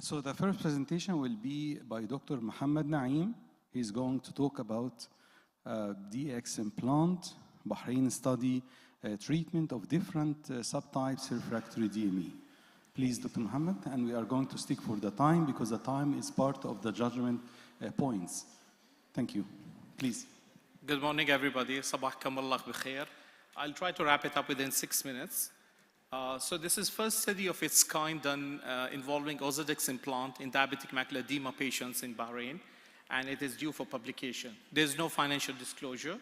So the first presentation will be by Dr. Muhammad Naeem. He's going to talk about DX implant, Bahrain study, treatment of different subtypes refractory DME. Please, Dr. Muhammad, and we are going to stick for the time because the time is part of the judgment points. Thank you. Please. Good morning, everybody. Sabahkum Allah bikhair. I'll try to wrap it up within 6 minutes. So this is first study of its kind done involving Ozurdex implant in diabetic macular edema patients in Bahrain, and it is due for publication. There's no financial disclosure.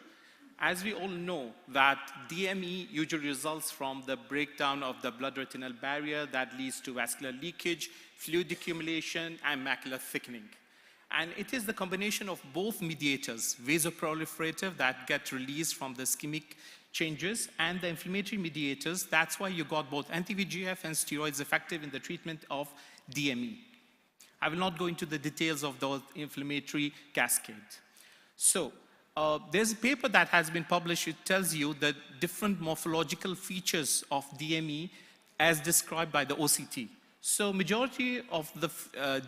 As we all know that DME usually results from the breakdown of the blood-retinal barrier that leads to vascular leakage, fluid accumulation, and macular thickening. And it is the combination of both mediators, vasoproliferative that get released from the ischemic changes, and the inflammatory mediators. That's why you got both anti-VEGF and steroids effective in the treatment of DME. I will not go into the details of the inflammatory cascade. So there's a paper that has been published. It tells you the different morphological features of DME as described by the OCT. So majority of the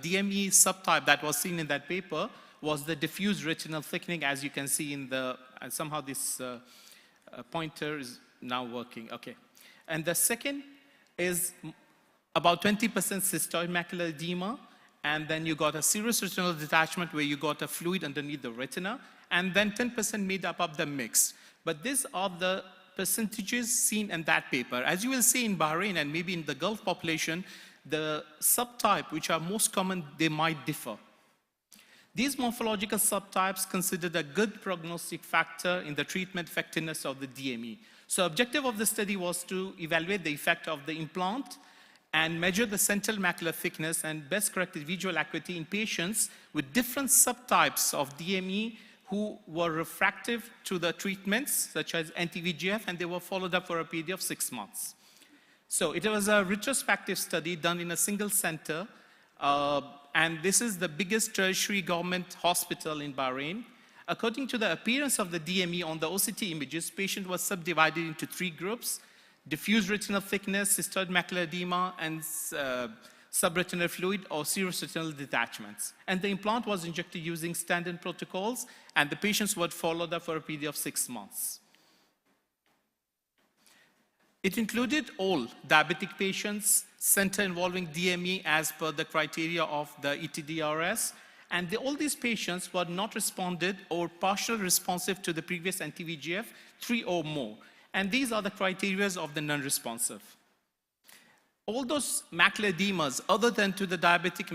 DME subtype that was seen in that paper was the diffuse retinal thickening, as you can see in the, and somehow this pointer is now working, okay. And the second is about 20% cystoid macular edema, and then you got a serous retinal detachment where you got a fluid underneath the retina, and then 10% made up of the mix. But these are the percentages seen in that paper. As you will see in Bahrain and maybe in the Gulf population, the subtype which are most common, they might differ. These morphological subtypes considered a good prognostic factor in the treatment effectiveness of the DME. So objective of the study was to evaluate the effect of the implant and measure the central macular thickness and best corrected visual acuity in patients with different subtypes of DME who were refractive to the treatments such as anti-VEGF, and they were followed up for a period of 6 months. So it was a retrospective study done in a single center, and this is the biggest tertiary government hospital in Bahrain. According to the appearance of the DME on the OCT images, patient was subdivided into 3 groups: diffuse retinal thickness, cystoid macular edema, and subretinal fluid or serous retinal detachments. And the implant was injected using standard protocols, and the patients were followed up for a period of 6 months. It included all diabetic patients, center involving DME as per the criteria of the ETDRS, and all these patients were not responded or partial responsive to the previous anti-VEGF, 3 or more. And these are the criteria of the non-responsive. All those macular edemas, other than to the diabetic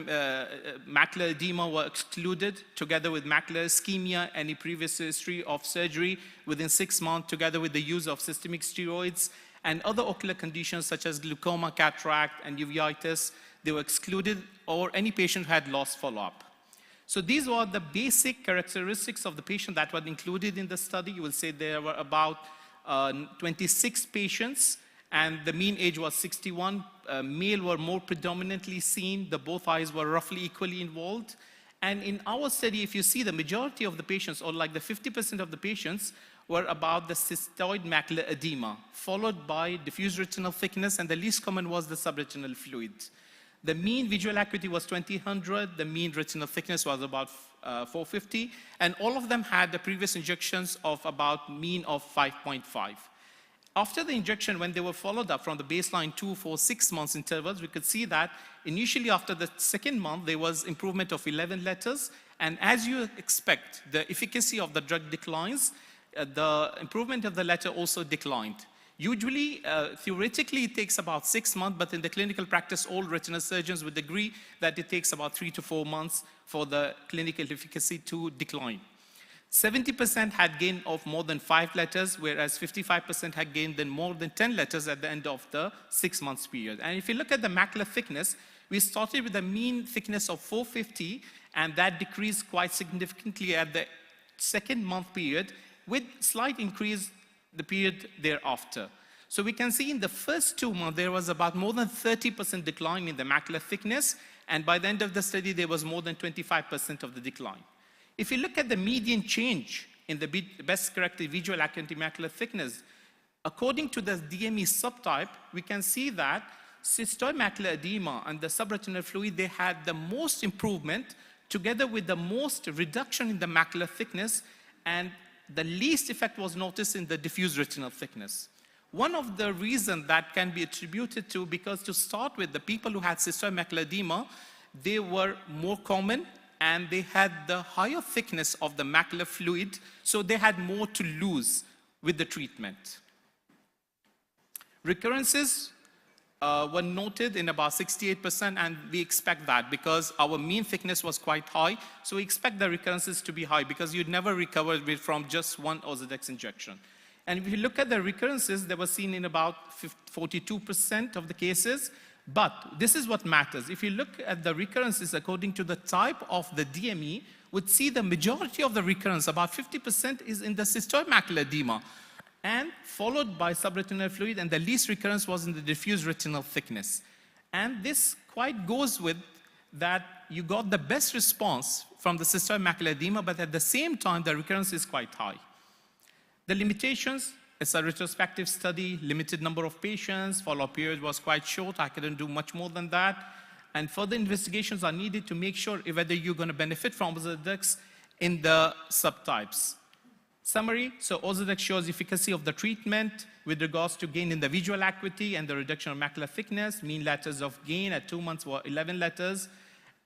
macular edema, were excluded together with macular ischemia, any previous history of surgery within 6 months, together with the use of systemic steroids, and other ocular conditions such as glaucoma, cataract, and uveitis. They were excluded, or any patient who had lost follow-up. So these were the basic characteristics of the patient that were included in the study. You will say there were about 26 patients, and the mean age was 61. Male were more predominantly seen. Both eyes were roughly equally involved. And in our study, if you see, the majority of the patients, or like the 50% of the patients, were about the cystoid macular edema, followed by diffuse retinal thickness, and the least common was the subretinal fluid. The mean visual acuity was 20/100. The mean retinal thickness was about 450, and all of them had the previous injections of about mean of 5.5. After the injection, when they were followed up from the baseline 2, 4, 6 months intervals, we could see that initially after the 2nd month, there was improvement of 11 letters, and as you expect, the efficacy of the drug declines. The improvement of the letter also declined. Usually, theoretically, it takes about 6 months, but in the clinical practice, all retinal surgeons would agree that it takes about 3 to 4 months for the clinical efficacy to decline. 70% had gain of more than 5 letters, whereas 55% had gained then more than 10 letters at the end of the 6 months period. And if you look at the macular thickness, we started with a mean thickness of 450, and that decreased quite significantly at the 2nd month period, with slight increase the period thereafter. So we can see in the first 2 months, there was about more than 30% decline in the macular thickness, and by the end of the study, there was more than 25% of the decline. If you look at the median change in the best corrected visual acuity macular thickness, according to the DME subtype, we can see that cystoid macular edema and the subretinal fluid, they had the most improvement together with the most reduction in the macular thickness, and the least effect was noticed in the diffuse retinal thickness. One of the reasons that can be attributed to, because to start with, the people who had cystoid macular edema, they were more common and they had the higher thickness of the macular fluid, so they had more to lose with the treatment. Recurrences were noted in about 68%, and we expect that because our mean thickness was quite high, so we expect the recurrences to be high because you'd never recover from just one Ozurdex injection. And if you look at the recurrences, they were seen in about 42% of the cases. But this is what matters. If you look at the recurrences according to the type of the DME, would see the majority of the recurrence, about 50%, is in the cystoid macular edema, and followed by subretinal fluid, and the least recurrence was in the diffuse retinal thickness. And this quite goes with that you got the best response from the cystoid macular edema, but at the same time, the recurrence is quite high. The limitations, it's a retrospective study, limited number of patients, follow-up period was quite short, I couldn't do much more than that. And further investigations are needed to make sure whether you're going to benefit from Ozurdex in the subtypes. Summary, so Ozurdex shows efficacy of the treatment with regards to gain in the visual acuity and the reduction of macular thickness. Mean letters of gain at 2 months were 11 letters.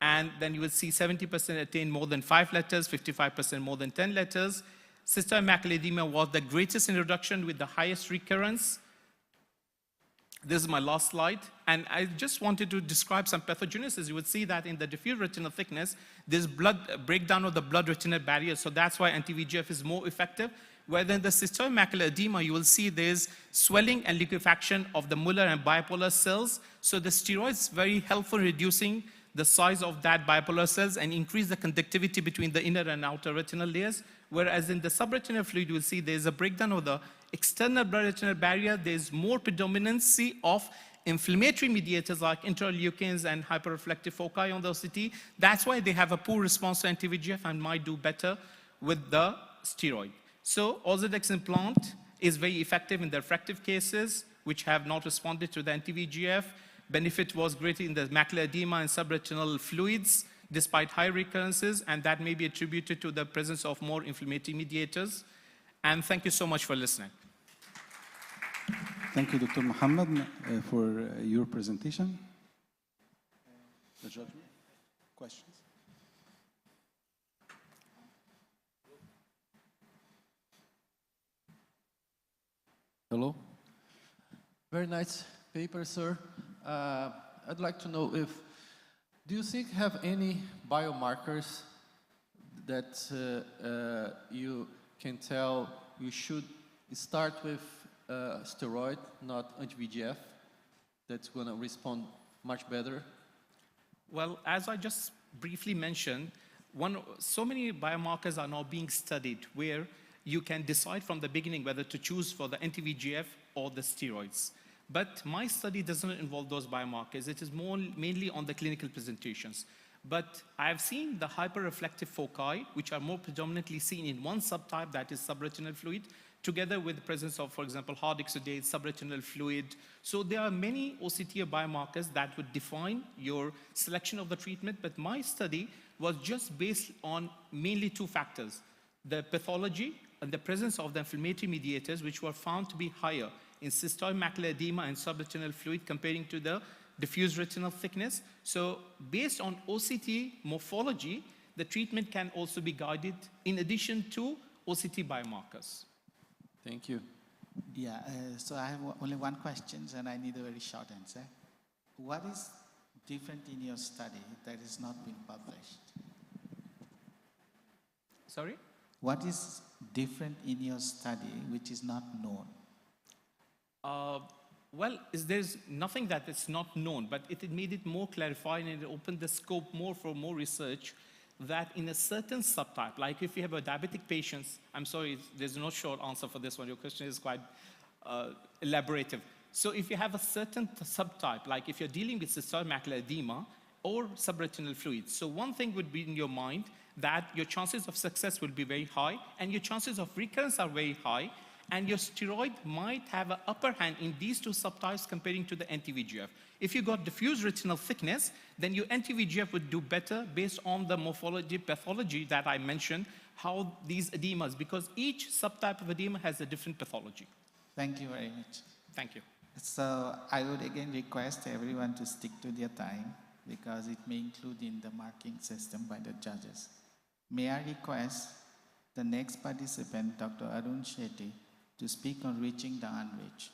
And then you will see 70% attain more than 5 letters, 55% more than 10 letters. Cystoid macular edema was the greatest in reduction with the highest recurrence. This is my last slide. And I just wanted to describe some pathogenesis. You would see that in the diffuse retinal thickness, there's breakdown of the blood-retinal barrier. So that's why anti-VEGF is more effective. Whereas in the cystoid macular edema, you will see there's swelling and liquefaction of the Muller and bipolar cells. So the steroid is very helpful in reducing the size of that bipolar cells and increase the conductivity between the inner and outer retinal layers. Whereas in the subretinal fluid, you will see there's a breakdown of the external blood retinal barrier. There's more predominancy of inflammatory mediators like interleukins and hyperreflective foci on the OCT. That's why they have a poor response to anti-VEGF and might do better with the steroid. So Ozurdex implant is very effective in the refractive cases which have not responded to the anti-VEGF. Benefit was greater in the macular edema and subretinal fluids despite high recurrences, and that may be attributed to the presence of more inflammatory mediators. And thank you so much for listening. Thank you, Dr. Muhammad, for your presentation. The judgment? Questions? Hello. Very nice paper, sir. I'd like to know do you think have any biomarkers that you can tell you should start with steroid, not anti-VEGF, that's going to respond much better? Well, as I just briefly mentioned, so many biomarkers are now being studied where you can decide from the beginning whether to choose for the anti-VEGF or the steroids. But my study doesn't involve those biomarkers. It is mainly on the clinical presentations. But I've seen the hyperreflective foci, which are more predominantly seen in one subtype, that is subretinal fluid, together with the presence of, for example, hard exudate, subretinal fluid. So there are many OCTA biomarkers that would define your selection of the treatment. But my study was just based on mainly 2 factors: the pathology and the presence of the inflammatory mediators, which were found to be higher in cystoid macular edema and subretinal fluid comparing to the diffuse retinal thickness. So based on OCT morphology, the treatment can also be guided in addition to OCT biomarkers. Thank you. Yeah, so I have only one question and I need a very short answer. What is different in your study that is not been published? Sorry? What is different in your study which is not known? Well, there's nothing that is not known, but it made it more clarified and it opened the scope more for more research that in a certain subtype, like if you have a diabetic patient, I'm sorry, there's no short answer for this one. Your question is quite elaborative. So if you have a certain subtype, like if you're dealing with cystoid macular edema or subretinal fluid, so one thing would be in your mind that your chances of success will be very high and your chances of recurrence are very high. and your steroid might have an upper hand in these two subtypes comparing to the anti-VEGF. If you got diffuse retinal thickness, then your anti-VEGF would do better based on the morphology, pathology that I mentioned, how these edemas, because each subtype of edema has a different pathology. Thank you very much. Thank you. So I would again request everyone to stick to their time because it may include in the marking system by the judges. May I request the next participant, Dr. Arun Shetty, to speak on reaching the unreached.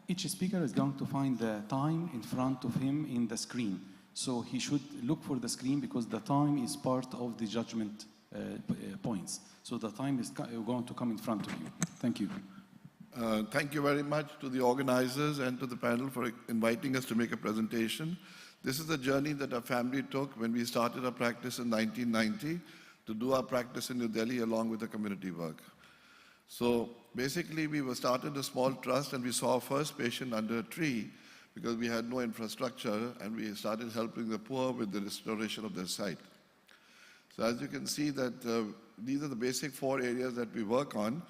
Each speaker is going to find the time in front of him in the screen. So he should look for the screen because the time is part of the judgment points. So the time is going to come in front of you. Thank you. Thank you very much to the organizers and to the panel for inviting us to make a presentation. This is the journey that our family took when we started our practice in 1990 to do our practice in New Delhi along with the community work. So basically we started a small trust and we saw our first patient under a tree because we had no infrastructure and we started helping the poor with the restoration of their sight. So as you can see that these are the basic 4 areas that we work on.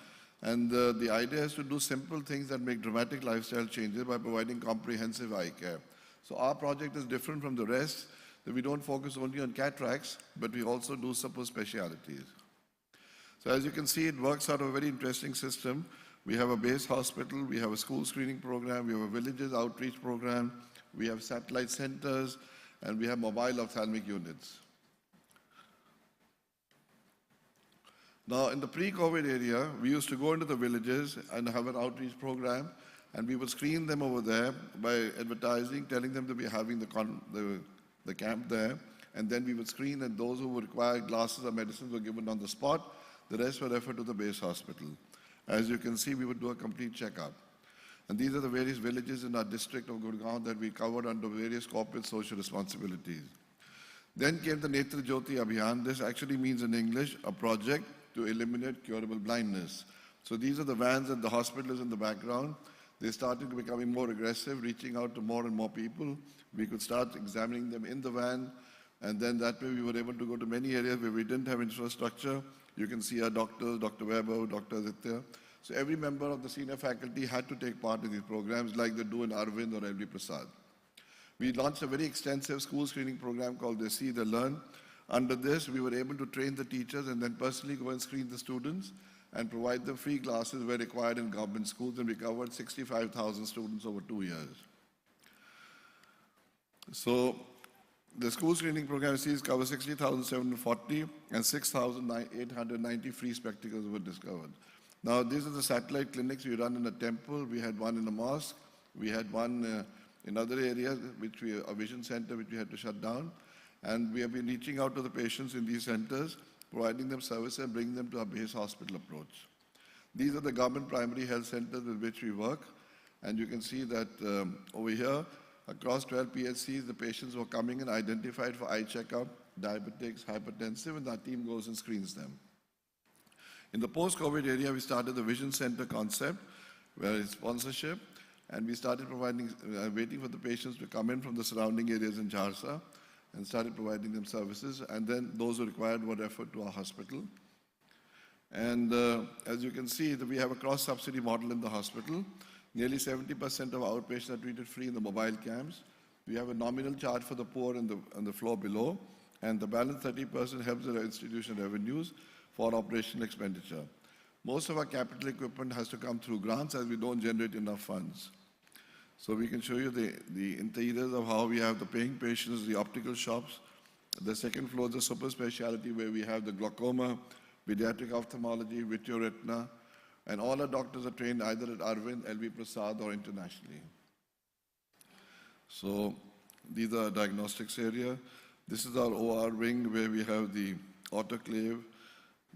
And the idea is to do simple things that make dramatic lifestyle changes by providing comprehensive eye care. So our project is different from the rest, that we don't focus only on cataracts, but we also do super specialities. So as you can see, it works out of a very interesting system. We have a base hospital, we have a school screening program, we have a villages outreach program, we have satellite centers, and we have mobile ophthalmic units. Now, in the pre-COVID area, we used to go into the villages and have an outreach program, and we would screen them over there by advertising, telling them that we're having the camp there, and then we would screen, and those who would require glasses or medicines were given on the spot. The rest were referred to the base hospital. As you can see, we would do a complete checkup. And these are the various villages in our district of Gurgaon that we covered under various corporate social responsibilities. Then came the Netra Jyoti Abhiyan. This actually means in English, a project to eliminate curable blindness. So these are the vans at the hospitals in the background. They started becoming more aggressive, reaching out to more and more people. We could start examining them in the van, and then that way we were able to go to many areas where we didn't have infrastructure. You can see our doctors, Dr. Weber, Dr. Aditya. So every member of the senior faculty had to take part in these programs like they do in Arvind or LV Prasad. We launched a very extensive school screening program called the See, the Learn. Under this, we were able to train the teachers and then personally go and screen the students and provide them free classes where required in government schools, and we covered 65,000 students over 2 years. So the school screening program sees cover 60,740 and 6,890 free spectacles were discovered. Now, these are the satellite clinics we run in a temple. We had one in a mosque. We had one in other areas, a vision center, which we had to shut down. And we have been reaching out to the patients in these centers, providing them service and bringing them to our base hospital approach. These are the government primary health centers with which we work. And you can see that over here, across 12 PHCs, the patients were coming and identified for eye checkup, diabetics, hypertensive, and our team goes and screens them. In the post-COVID area, we started the Vision Center concept, where it's sponsorship, and we started providing, waiting for the patients to come in from the surrounding areas in Jharsa, and started providing them services, and then those who required were referred to our hospital. And as you can see, we have a cross-subsidy model in the hospital. Nearly 70% of our outpatients are treated free in the mobile camps. We have a nominal charge for the poor on the floor below, and the balance 30% helps the institution revenues for operational expenditure. Most of our capital equipment has to come through grants as we don't generate enough funds. So we can show you the interiors of how we have the paying patients, the optical shops. The second floor is the super specialty where we have the glaucoma, pediatric ophthalmology, vitreoretina, and all our doctors are trained either at Arvind, LV Prasad, or internationally. So these are our diagnostics area. This is our OR wing where we have the autoclave,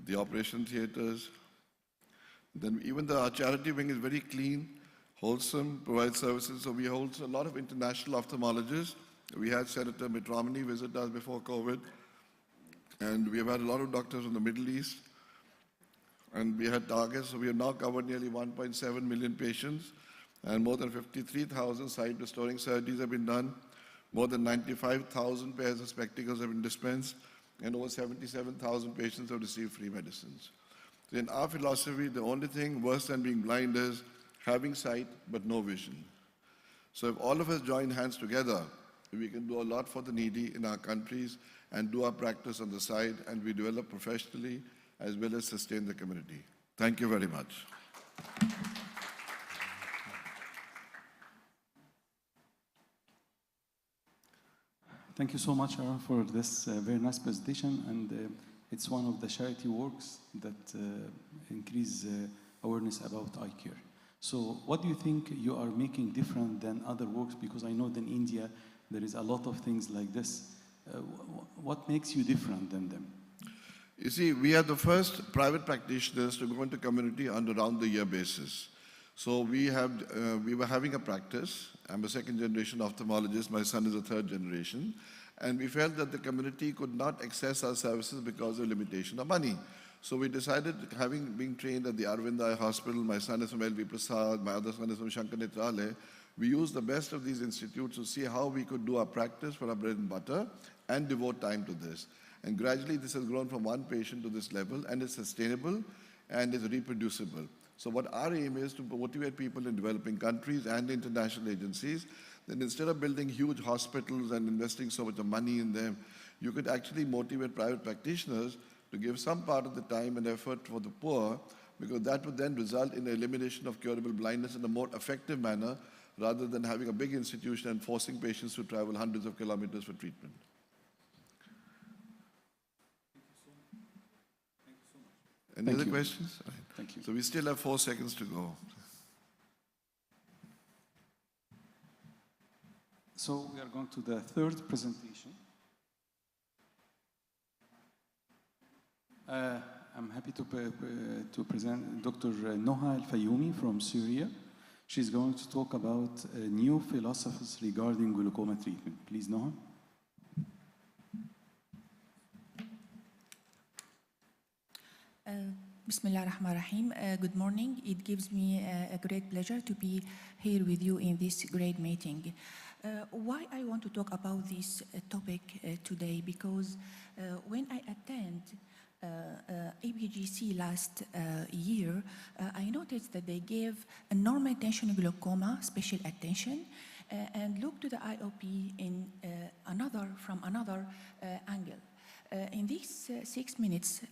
the operation theaters. Then even our charity wing is very clean, wholesome, provides services. So we hold a lot of international ophthalmologists. We had Senator Mitt Romney visit us before COVID. And we have had a lot of doctors from the Middle East. And we had targets, so we have now covered nearly 1.7 million patients. And more than 53,000 sight restoring surgeries have been done. More than 95,000 pairs of spectacles have been dispensed, and over 77,000 patients have received free medicines. So in our philosophy, the only thing worse than being blind is having sight but no vision. So if all of us join hands together, we can do a lot for the needy in our countries and do our practice on the side, and we develop professionally as well as sustain the community. Thank you very much. Thank you so much, Aaron, for this very nice presentation. And it's one of the charity works that increase awareness about eye care. So what do you think you are making different than other works? Because I know that in India, there is a lot of things like this. What makes you different than them? You see, we are the first private practitioners to go into community on a round-the-year basis. So we were having a practice. I'm a second-generation ophthalmologist. My son is a third generation. And we felt that the community could not access our services because of limitation of money. So we decided, having been trained at the Arvind Eye Hospital, my son is from L.V. Prasad, my other son is from Shankar Netralaya, we used the best of these institutes to see how we could do our practice for our bread and butter and devote time to this. And gradually this has grown from one patient to this level, and it's sustainable and is reproducible. So what our aim is to motivate people in developing countries and international agencies, then instead of building huge hospitals and investing so much of money in them, you could actually motivate private practitioners to give some part of the time and effort for the poor, because that would then result in the elimination of curable blindness in a more effective manner, rather than having a big institution and forcing patients to travel hundreds of kilometers for treatment. Any other questions? Thank you. So we still have 4 seconds to go. So we are going to the third presentation. I'm happy to present Dr. Noha Al-Fayoumi from Syria. She's going to talk about new philosophies regarding glaucoma treatment. Please, Noha. Bismillah ar-Rahman ar-Rahim. Good morning. It gives me a great pleasure to be here with you in this great meeting. Why I want to talk about this topic today? Because when I attend APGC last year, I noticed that they gave a normal-intention glaucoma special attention and looked to the IOP in from another angle. In these 6 minutes,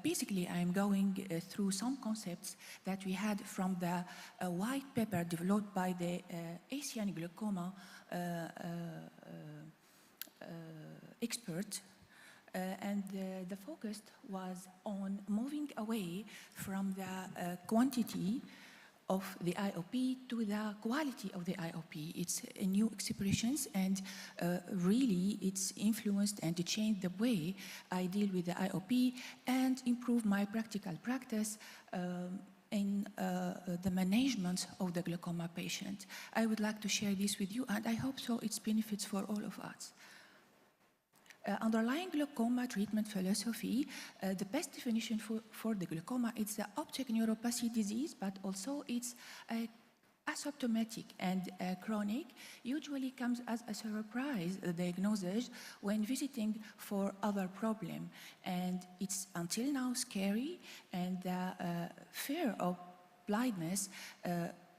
basically I'm going through some concepts that we had from the white paper developed by the Asian glaucoma expert. And the focus was on moving away from the quantity of the IOP to the quality of the IOP. It's new expressions, and really it's influenced and changed the way I deal with the IOP and improve my practical practice in the management of the glaucoma patient. I would like to share this with you, and I hope so it's benefits for all of us. Underlying glaucoma treatment philosophy, the best definition for the glaucoma is the optic neuropathy disease, but also it's asymptomatic and chronic, usually comes as a surprise, the diagnosis, when visiting for other problem. And it's until now scary, and the fear of blindness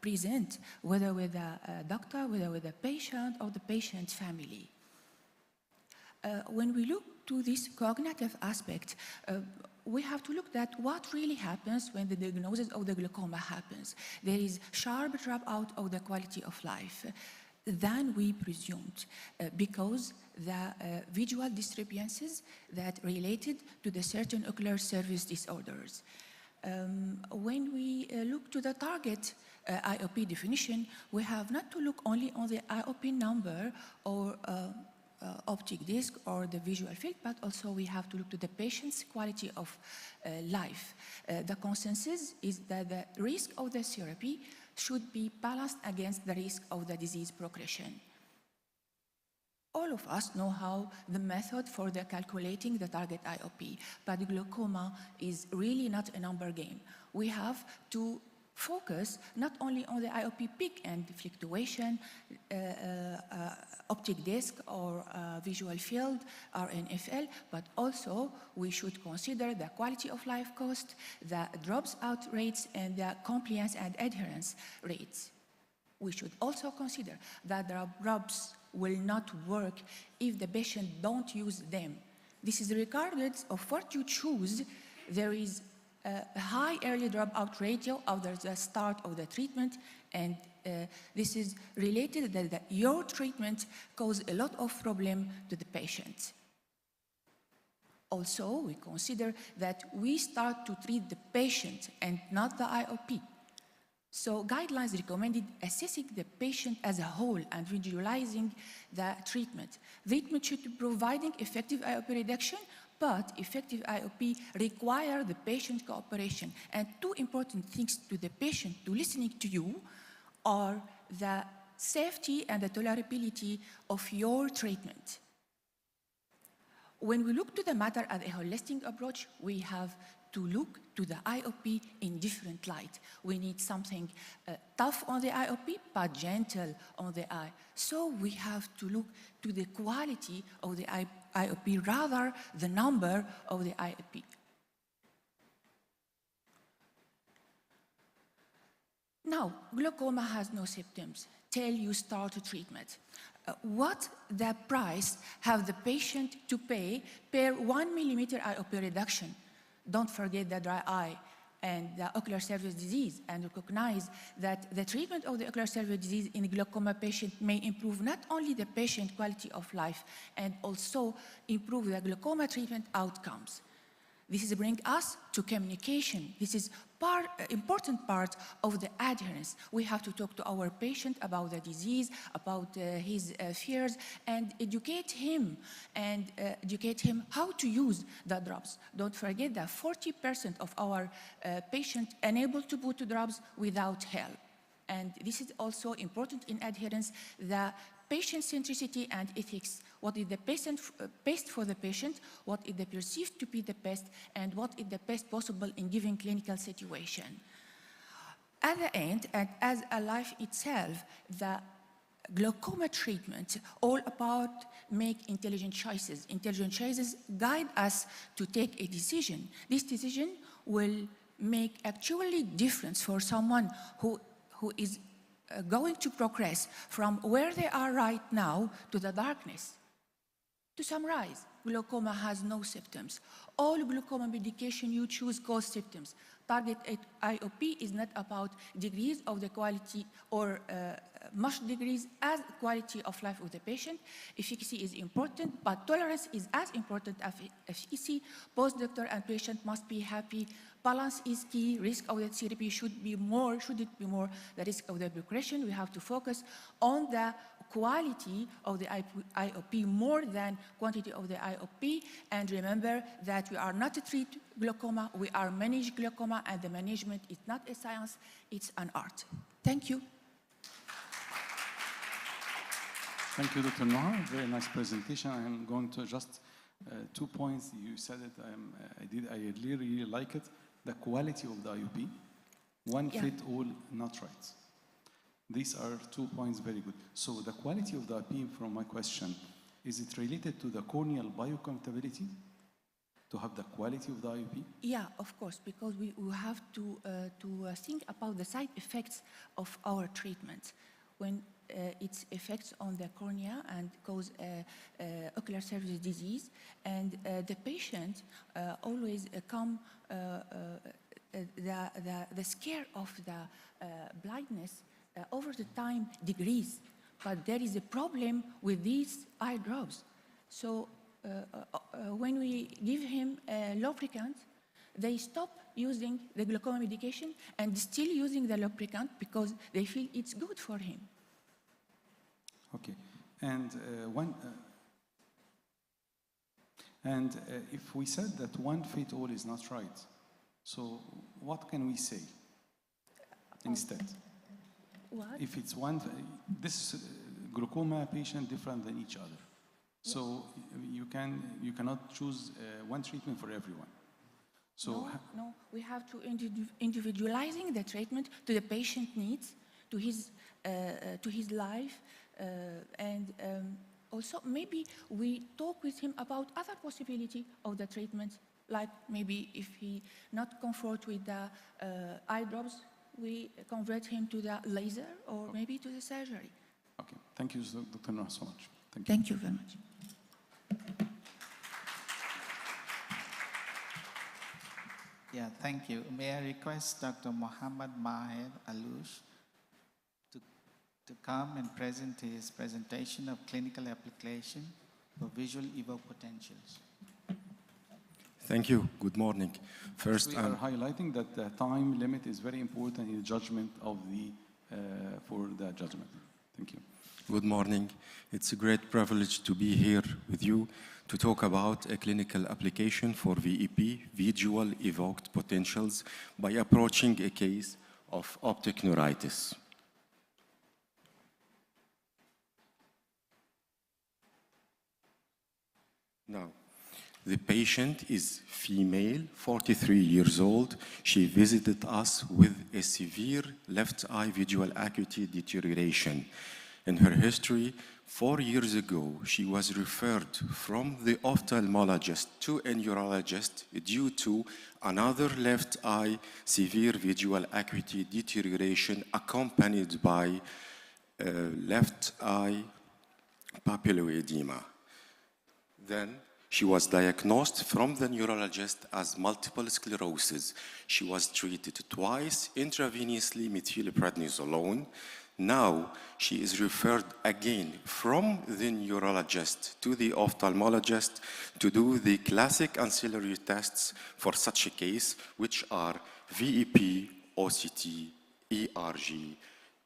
present, whether with a doctor, whether with a patient or the patient's family. When we look to this cognitive aspect, we have to look at what really happens when the diagnosis of the glaucoma happens. There is sharp drop out of the quality of life than we presumed, because the visual disturbances that related to the certain ocular surface disorders. When we look to the target IOP definition, we have not to look only on the IOP number or optic disc or the visual field, but also we have to look to the patient's quality of life. The consensus is that the risk of the therapy should be balanced against the risk of the disease progression. All of us know how the method for the calculating the target IOP, but glaucoma is really not a number game. We have to focus not only on the IOP peak and fluctuation, optic disc or visual field or NFL, but also we should consider the quality of life cost, the drops out rates, and the compliance and adherence rates. We should also consider that the drops will not work if the patient don't use them. This is regardless of what you choose. There is a high early dropout ratio after the start of the treatment, and this is related that your treatment causes a lot of problem to the patient. Also, we consider that we start to treat the patient and not the IOP. So guidelines recommended assessing the patient as a whole and individualizing the treatment. Treatment should be providing effective IOP reduction, but effective IOP require the patient cooperation. And two important things to the patient to listening to you are the safety and the tolerability of your treatment. When we look to the matter at a holistic approach, we have to look to the IOP in different light. We need something tough on the IOP, but gentle on the eye. So we have to look to the quality of the IOP rather the number of the IOP. Now, glaucoma has no symptoms till you start a treatment. What the price have the patient to pay per 1 millimeter IOP reduction? Don't forget the dry eye and the ocular surface disease, and recognize that the treatment of the ocular surface disease in glaucoma patient may improve not only the patient quality of life and also improve the glaucoma treatment outcomes. This is bring us to communication. This is important part of the adherence. We have to talk to our patient about the disease, about his fears, and educate him how to use the drops. Don't forget that 40% of our patients unable to put the drops without help. And this is also important in adherence, the patient centricity and ethics. What is the best for the patient, what is the perceived to be the best, and what is the best possible in given clinical situation. At the end, and as a life itself, the glaucoma treatment all about make intelligent choices. Intelligent choices guide us to take a decision. This decision will make actually difference for someone who is going to progress from where they are right now to the darkness. To summarize, glaucoma has no symptoms. All glaucoma medication you choose cause symptoms. Target IOP is not about degrees of the quality or much degrees as quality of life of the patient. Efficacy is important, but tolerance is as important as efficacy. Both doctor and patient must be happy. Balance is key. Risk of the therapy should it be more the risk of the progression. We have to focus on the quality of the IOP more than quantity of the IOP. And remember that we are not to treat glaucoma, we are manage glaucoma, and the management is not a science, it's an art. Thank you. Thank you, Dr. Noha. Very nice presentation. I'm going to just 2 points. You said it. I really like it. The quality of the IOP. One fit all, not right. These are 2 points very good. So the quality of the IOP, from my question, is it related to the corneal biocompatibility? To have the quality of the IOP? Yeah, of course, because we have to think about the side effects of our treatment. When its effects on the cornea and cause ocular surface disease, and the patient always come the scare of the blindness over the time decrease, but there is a problem with these eye drops. So when we give him a lubricant, they stop using the glaucoma medication and still using the lubricant because they feel it's good for him. Okay, and if we said that one fit all is not right, so what can we say instead? What? If it's one, this glaucoma patient different than each other, so you cannot choose one treatment for everyone. So No, we have to individualizing the treatment to the patient needs, to his life, and also maybe we talk with him about other possibility of the treatment, like maybe if he not comfort with the eye drops, we convert him to the laser or maybe to the surgery. okay, thank you, Dr. Noor, so much. Thank you. Thank you very much. Yeah, thank you. May I request Dr. Mohammed Maher Alouche to come and present his presentation of clinical application for visual evoked potentials. Thank you. Good morning. First, We are highlighting that the time limit is very important in the judgment of the, for the judgment. Thank you. good morning. It's a great privilege to be here with you to talk about a clinical application for VEP, visual evoked potentials, by approaching a case of optic neuritis. Now, the patient is female, 43 years old. She visited us with a severe left eye visual acuity deterioration. In her history, 4 years ago, she was referred from the ophthalmologist to a neurologist due to another left eye severe visual acuity deterioration accompanied by left eye papilloedema. Then she was diagnosed from the neurologist as multiple sclerosis. She was treated twice intravenously methylprednisolone. Now she is referred again from the neurologist to the ophthalmologist to do the classic ancillary tests for such a case, which are VEP, OCT, ERG,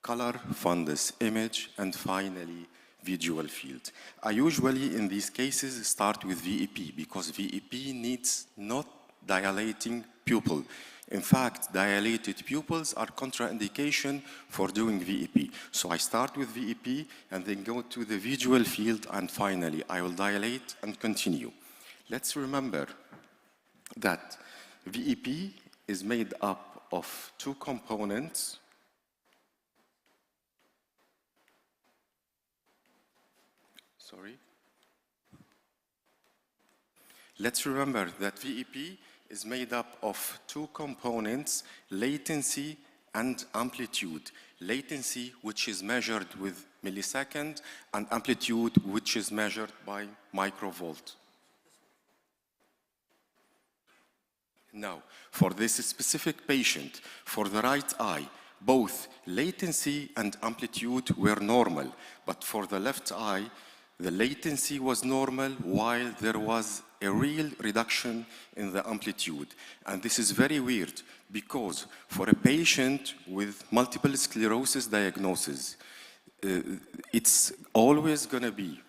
color fundus image, and finally visual field. I usually in these cases start with VEP because VEP needs not dilating pupil. In fact, dilated pupils are contraindication for doing VEP. So I start with VEP and then go to the visual field, and finally I will dilate and continue. Let's remember that VEP is made up of two components. Sorry. Let's remember that VEP is made up of two components, latency and amplitude. Latency, which is measured with millisecond, and amplitude, which is measured by microvolt. Now, for this specific patient, for the right eye, both latency and amplitude were normal, but for the left eye, the latency was normal while there was a real reduction in the amplitude. And this is very weird because for a patient with multiple sclerosis diagnosis, it's always going to be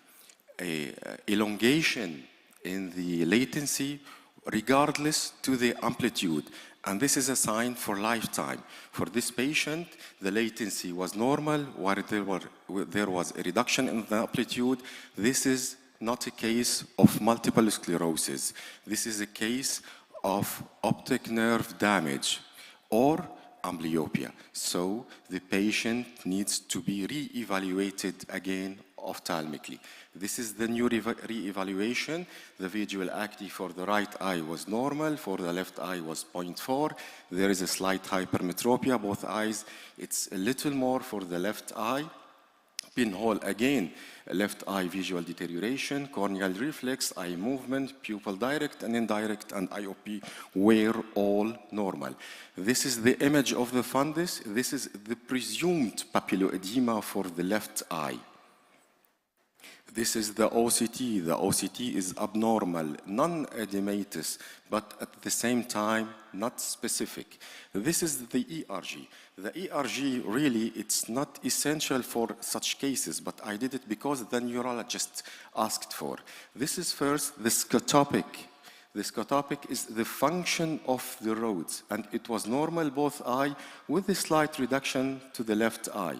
an elongation in the latency regardless to the amplitude. And this is a sign for lifetime. For this patient, the latency was normal while there was a reduction in the amplitude. This is not a case of multiple sclerosis. This is a case of optic nerve damage or amblyopia. So the patient needs to be re-evaluated again ophthalmically. This is the new re-evaluation. The visual acuity for the right eye was normal, for the left eye was 0.4. There is a slight hypermetropia, both eyes. It's a little more for the left eye. Pinhole again, left eye visual deterioration, corneal reflex, eye movement, pupil direct and indirect, and IOP were all normal. This is the image of the fundus. This is the presumed papilloedema for the left eye. This is the OCT. The OCT is abnormal, non-edematous, but at the same time, not specific. This is the ERG. The ERG, really, it's not essential for such cases, but I did it because the neurologist asked for. This is first the scotopic. The scotopic is the function of the rods, and it was normal both eye with a slight reduction to the left eye.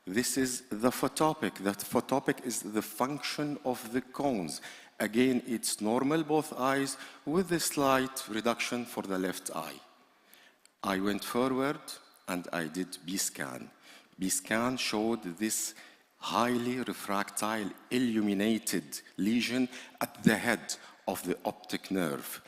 This is the photopic. That photopic is the function of the cones. Again, it's normal, both eyes, with a slight reduction for the left eye. I went forward and I did B-scan. B-scan showed this highly refractile illuminated lesion at the head of the optic nerve.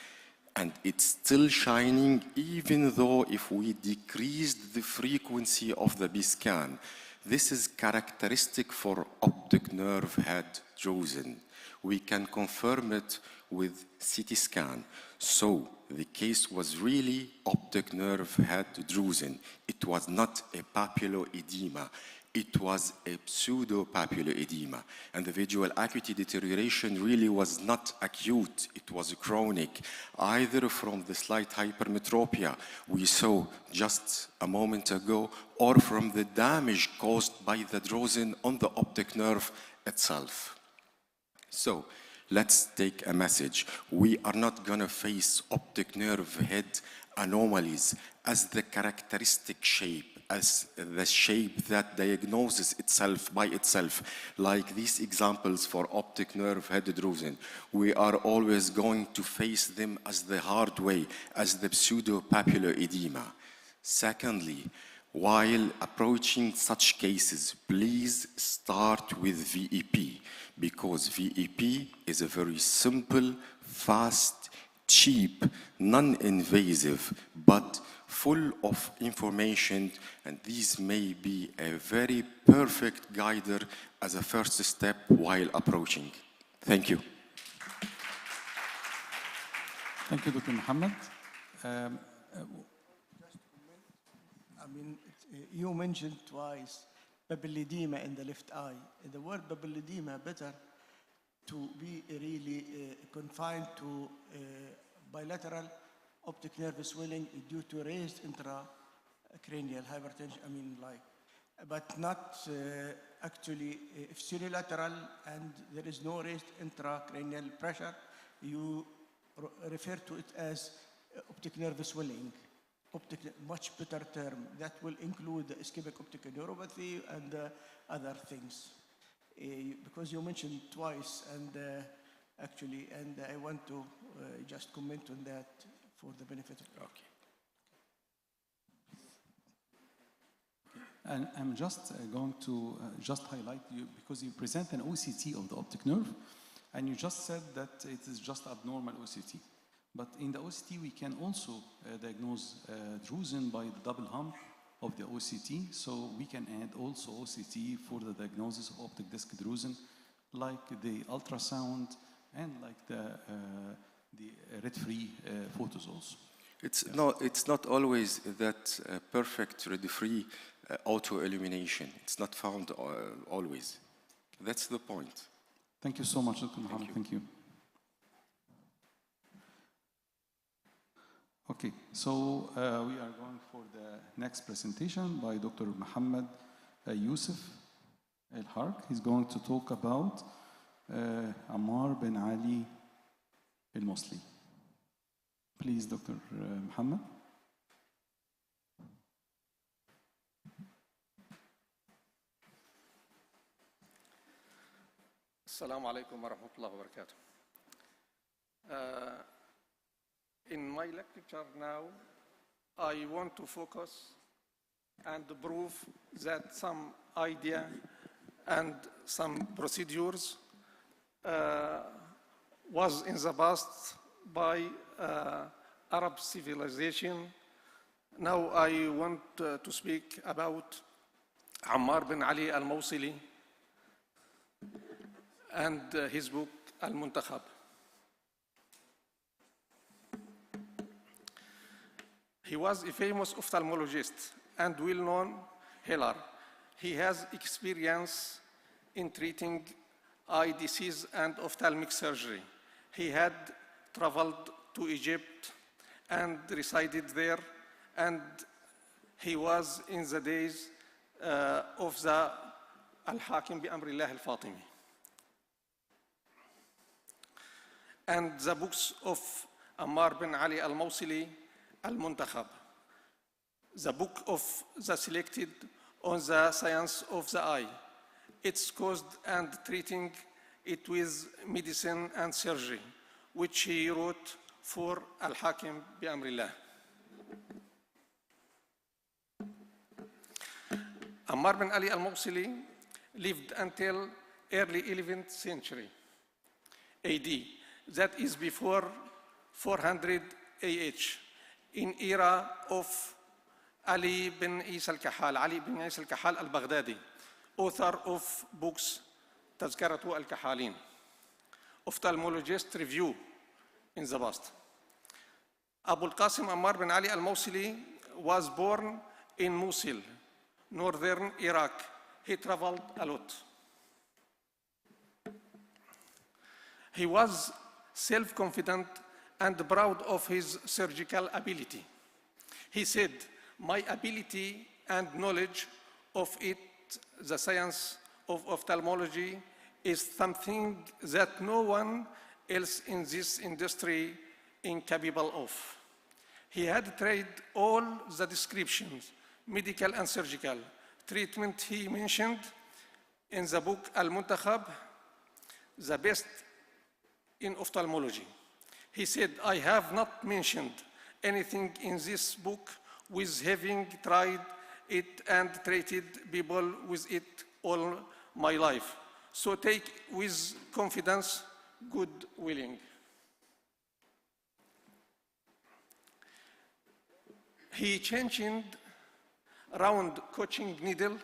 And it's still shining even though if we decreased the frequency of the B-scan. This is characteristic for optic nerve head drusen. We can confirm it with CT scan. So the case was really optic nerve head drusen. It was not a papilloedema. It was a pseudo-papilloedema. And the visual acuity deterioration really was not acute. It was chronic, either from the slight hypermetropia we saw just a moment ago, or from the damage caused by the drusen on the optic nerve itself. So let's take a message. We are not going to face optic nerve head anomalies as the characteristic shape, as the shape that diagnoses itself by itself, like these examples for optic nerve head drusen. We are always going to face them as the hard way, as the pseudo-papilloedema. Secondly, while approaching such cases, please start with VEP, because VEP is a very simple, fast, cheap, non-invasive, but full of information, and these may be a very perfect guider as a first step while approaching. Thank you. Thank you, Dr. Muhammad. I mean, you mentioned twice papilledema in the left eye. The word papilledema better to be really confined to bilateral optic nerve swelling due to raised intracranial hypertension. I mean, like, but not actually if unilateral and there is no raised intracranial pressure, you refer to it as optic nerve swelling. Much better term that will include the ischemic optic neuropathy and other things. Because you mentioned twice, and actually, and I want to just comment on that for the benefit of. Okay. And I'm just going to just highlight you, because you present an OCT of the optic nerve, and you just said that it is just abnormal OCT. But in the OCT, we can also diagnose drusen by the double hump of the OCT. So we can add also OCT for the diagnosis of optic disc drusen, like the ultrasound and like the red-free photos also. It's not always that perfect red-free auto-illumination. It's not found always. That's the point. Thank you so much, Dr. Muhammad. Thank you. Okay, so we are going for the next presentation by Dr. Muhammad Yusuf El-Hark. He's going to talk about Ammar bin Ali El-Mosli. Please, Dr. Muhammad. Assalamu alaikum wa rahmatullahi wa barakatuh. In my lecture now, I want to focus and prove that some idea and some procedures was in the past by Arab civilization. Now I want to speak about Ammar bin Ali al-Mawsili and his book Al-Muntakhab. He was a famous ophthalmologist and well-known healer. He has experience in treating eye disease and ophthalmic surgery. He had traveled to Egypt and resided there, and he was in the days of the Al-Hakim bi Amrillah al-Fatimi. And the books of Ammar bin Ali al-Mawsili, Al-Muntakhab, the book of the selected on the science of the eye, its cause and treating it with medicine and surgery, which he wrote for Al-Hakim bi-Amrillah. Ammar bin Ali al-Mawsili lived until early 11th century AD, that is before 400 AH, in era of Ali bin Isa al-Kahal, Ali bin Isa al-Kahal al-Baghdadi, author of books Tazkaratu al-Kahalin, ophthalmologist review in the past. Abu al-Qasim Ammar bin Ali al-Mawsili was born in Mosul, northern Iraq. He traveled a lot. He was self-confident and proud of his surgical ability. He said, "My ability and knowledge of it, the science of ophthalmology, is something that no one else in this industry is capable of." He had tried all the descriptions, medical and surgical, treatment he mentioned in the book Al-Muntakhab, the best in ophthalmology. He said, "I have not mentioned anything in this book with having tried it and treated people with it all my life. So take with confidence, good willing." He changed round coaching needle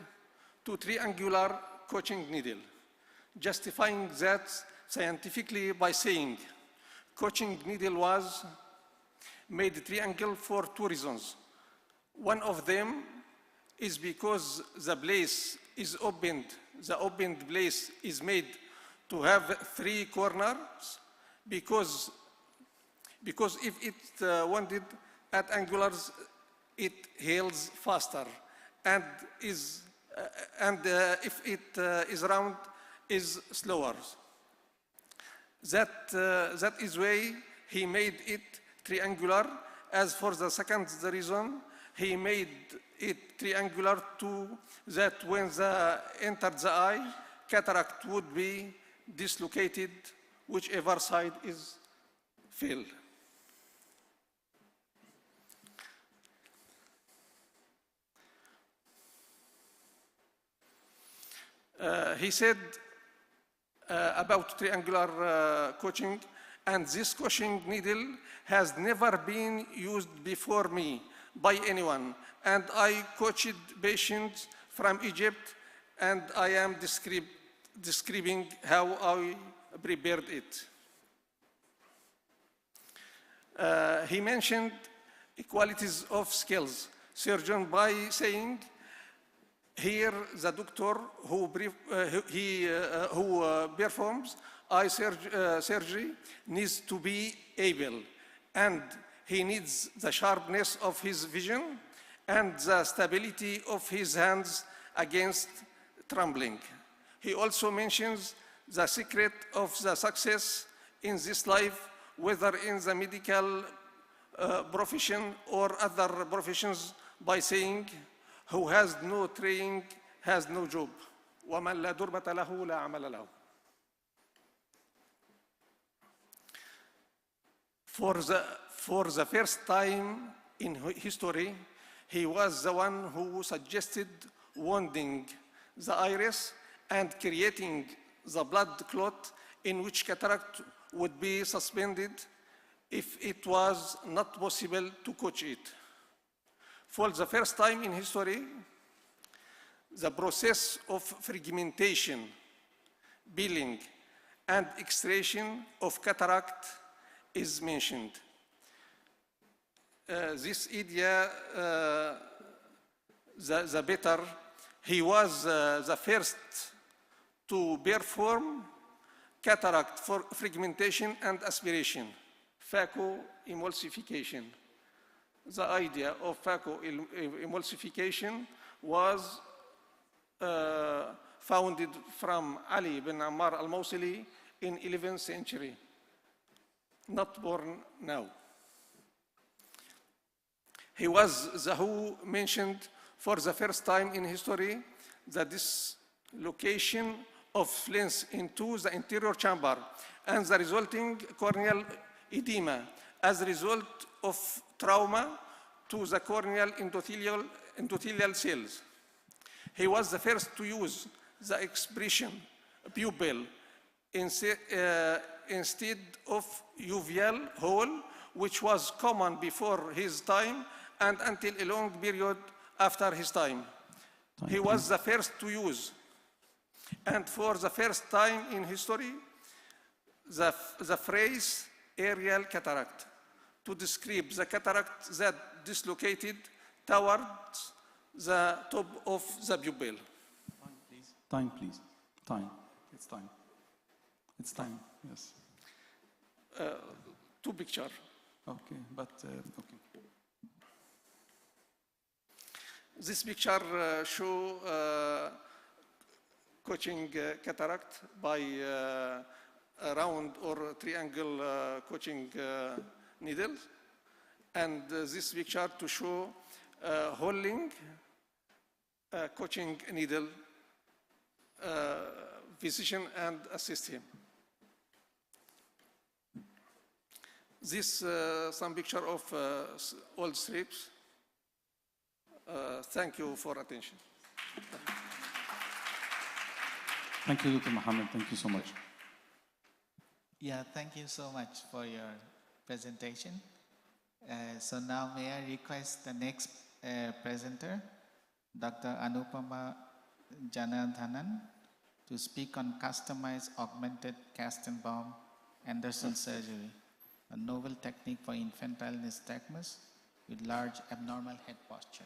to triangular coaching needle, justifying that scientifically by saying coaching needle was made triangle for two reasons. One of them is because the place is opened, the opened place is made to have three corners, because if it wanted at angulars, it heals faster, and if it is round, is slower. That is why he made it triangular. As for the second reason, he made it triangular too, that when the entered the eye, cataract would be dislocated, whichever side is filled. He said about triangular coaching, and this coaching needle has never been used before me by anyone, and I coached patients from Egypt, and I am describing how I prepared it. He mentioned equalities of skills, surgeon, by saying, "Here, the doctor who performs eye surgery needs to be able, and he needs the sharpness of his vision and the stability of his hands against trembling." He also mentions the secret of the success in this life, whether in the medical profession or other professions, by saying, "Who has no training has no job. وَمَنْ لَا دُرْبَةَ لَهُ لَا عَمَلَ لَهُ." For the first time in history, he was the one who suggested wounding the iris and creating the blood clot in which cataract would be suspended if it was not possible to coach it. For the first time in history, the process of fragmentation, peeling, and extraction of cataract is mentioned. This idea, the better, he was the first to perform cataract for fragmentation and aspiration, phacoemulsification. The idea of phacoemulsification was founded from Ali bin Ammar al-Mawsili in 11th century, not born now. He was the who mentioned for the first time in history the dislocation of lens into the interior chamber and the resulting corneal edema as a result of trauma to the corneal endothelial cells. He was the first to use the expression pupil instead of uveal hole, which was common before his time and until a long period after his time. He was the first to use, and for the first time in history, the phrase aerial cataract to describe the cataract that dislocated towards the top of the pupil. Time, please. Time. It's time. It's time, yes. Two pictures. Okay, but, okay. This picture show coaching cataract by a round or triangle coaching needle. And this picture to show holding coaching needle physician and assist him. This some picture of old strips. Thank you for attention. Thank you, Dr. Mohammed. Thank you so much. Yeah, thank you so much for your presentation. So now may I request the next presenter, Dr. Anupama Janardhanan, to speak on customized augmented Kastenbaum Anderson surgery, a novel technique for infantile nystagmus with large abnormal head posture.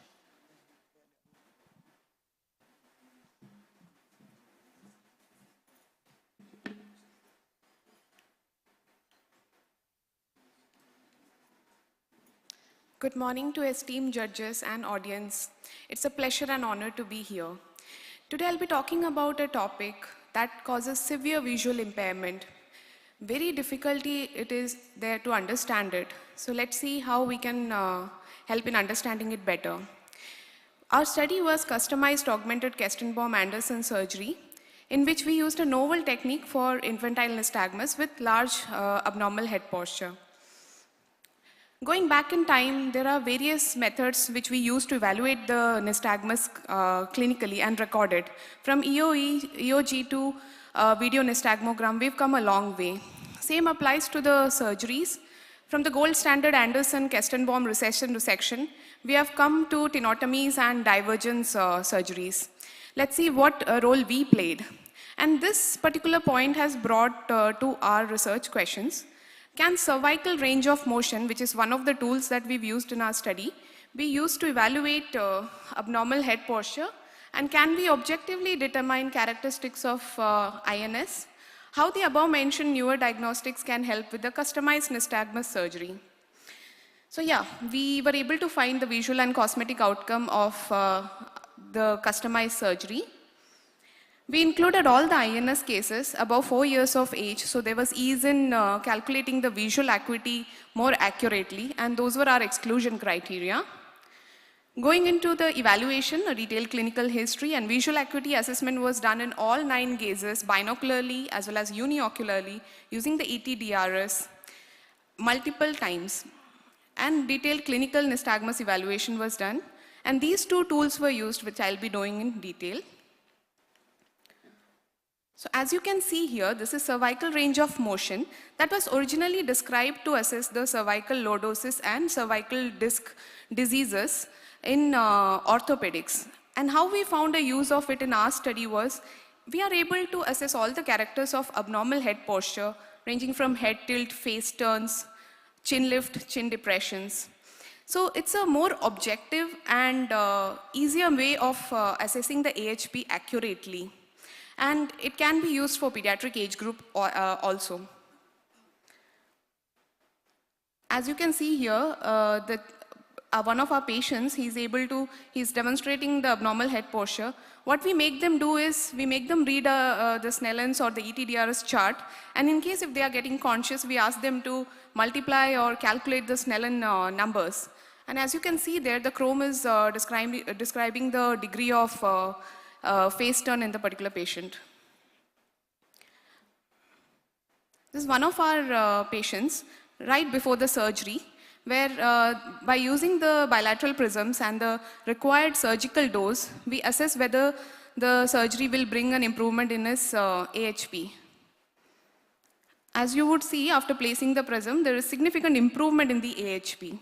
Good morning to esteemed judges and audience. It's a pleasure and honor to be here. Today I'll be talking about a topic that causes severe visual impairment. Very difficulty it is there to understand it. So let's see how we can help in understanding it better. Our study was customized augmented Kestenbaum Anderson surgery, in which we used a novel technique for infantile nystagmus with large abnormal head posture. Going back in time, there are various methods which we use to evaluate the nystagmus clinically and record it. From EOG to video nystagmogram, we've come a long way. Same applies to the surgeries. From the gold standard Anderson Kestenbaum recession resection, we have come to tenotomies and divergence surgeries. Let's see what role we played. And this particular point has brought to our research questions. Can cervical range of motion, which is one of the tools that we've used in our study, be used to evaluate abnormal head posture? And can we objectively determine characteristics of INS? How the above mentioned newer diagnostics can help with the customized nystagmus surgery? So yeah, we were able to find the visual and cosmetic outcome of the customized surgery. We included all the INS cases above 4 years of age, so there was ease in calculating the visual acuity more accurately, and those were our exclusion criteria. Going into the evaluation, a detailed clinical history and visual acuity assessment was done in all 9 gazes, binocularly as well as uniocularly, using the ETDRS multiple times. And detailed clinical nystagmus evaluation was done, and these 2 tools were used, which I'll be doing in detail. So as you can see here, this is cervical range of motion that was originally described to assess the cervical lordosis and cervical disc diseases in orthopedics. And how we found a use of it in our study was, we are able to assess all the characters of abnormal head posture, ranging from head tilt, face turns, chin lift, chin depressions. So it's a more objective and easier way of assessing the AHP accurately. And it can be used for pediatric age group also. As you can see here, one of our patients, he's demonstrating the abnormal head posture. What we make them do is, we make them read the Snellen's or the ETDRS chart, and in case if they are getting conscious, we ask them to multiply or calculate the Snellen numbers. And as you can see there, the chrome is describing the degree of face turn in the particular patient. This is one of our patients right before the surgery, where by using the bilateral prisms and the required surgical dose, we assess whether the surgery will bring an improvement in his AHP. As you would see, after placing the prism, there is significant improvement in the AHP.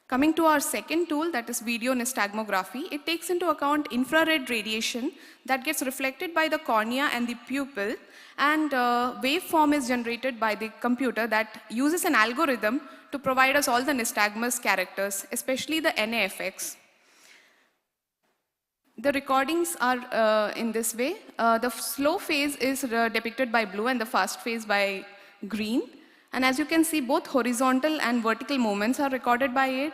Coming to our second tool, that is video nystagmography, it takes into account infrared radiation that gets reflected by the cornea and the pupil, and waveform is generated by the computer that uses an algorithm to provide us all the nystagmus characters, especially the NAFX. The recordings are in this way. The slow phase is depicted by blue and the fast phase by green. And as you can see, both horizontal and vertical movements are recorded by it.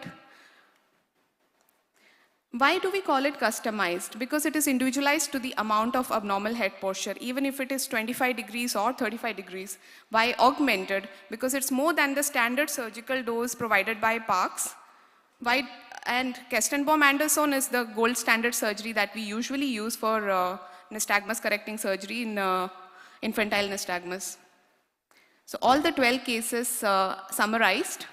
Why do we call it customized? Because it is individualized to the amount of abnormal head posture, even if it is 25 degrees or 35 degrees. Why augmented? Because it's more than the standard surgical dose provided by Parks. Why? And Kestenbaum-Anderson is the gold standard surgery that we usually use for nystagmus correcting surgery in infantile nystagmus. So all the 12 cases summarized.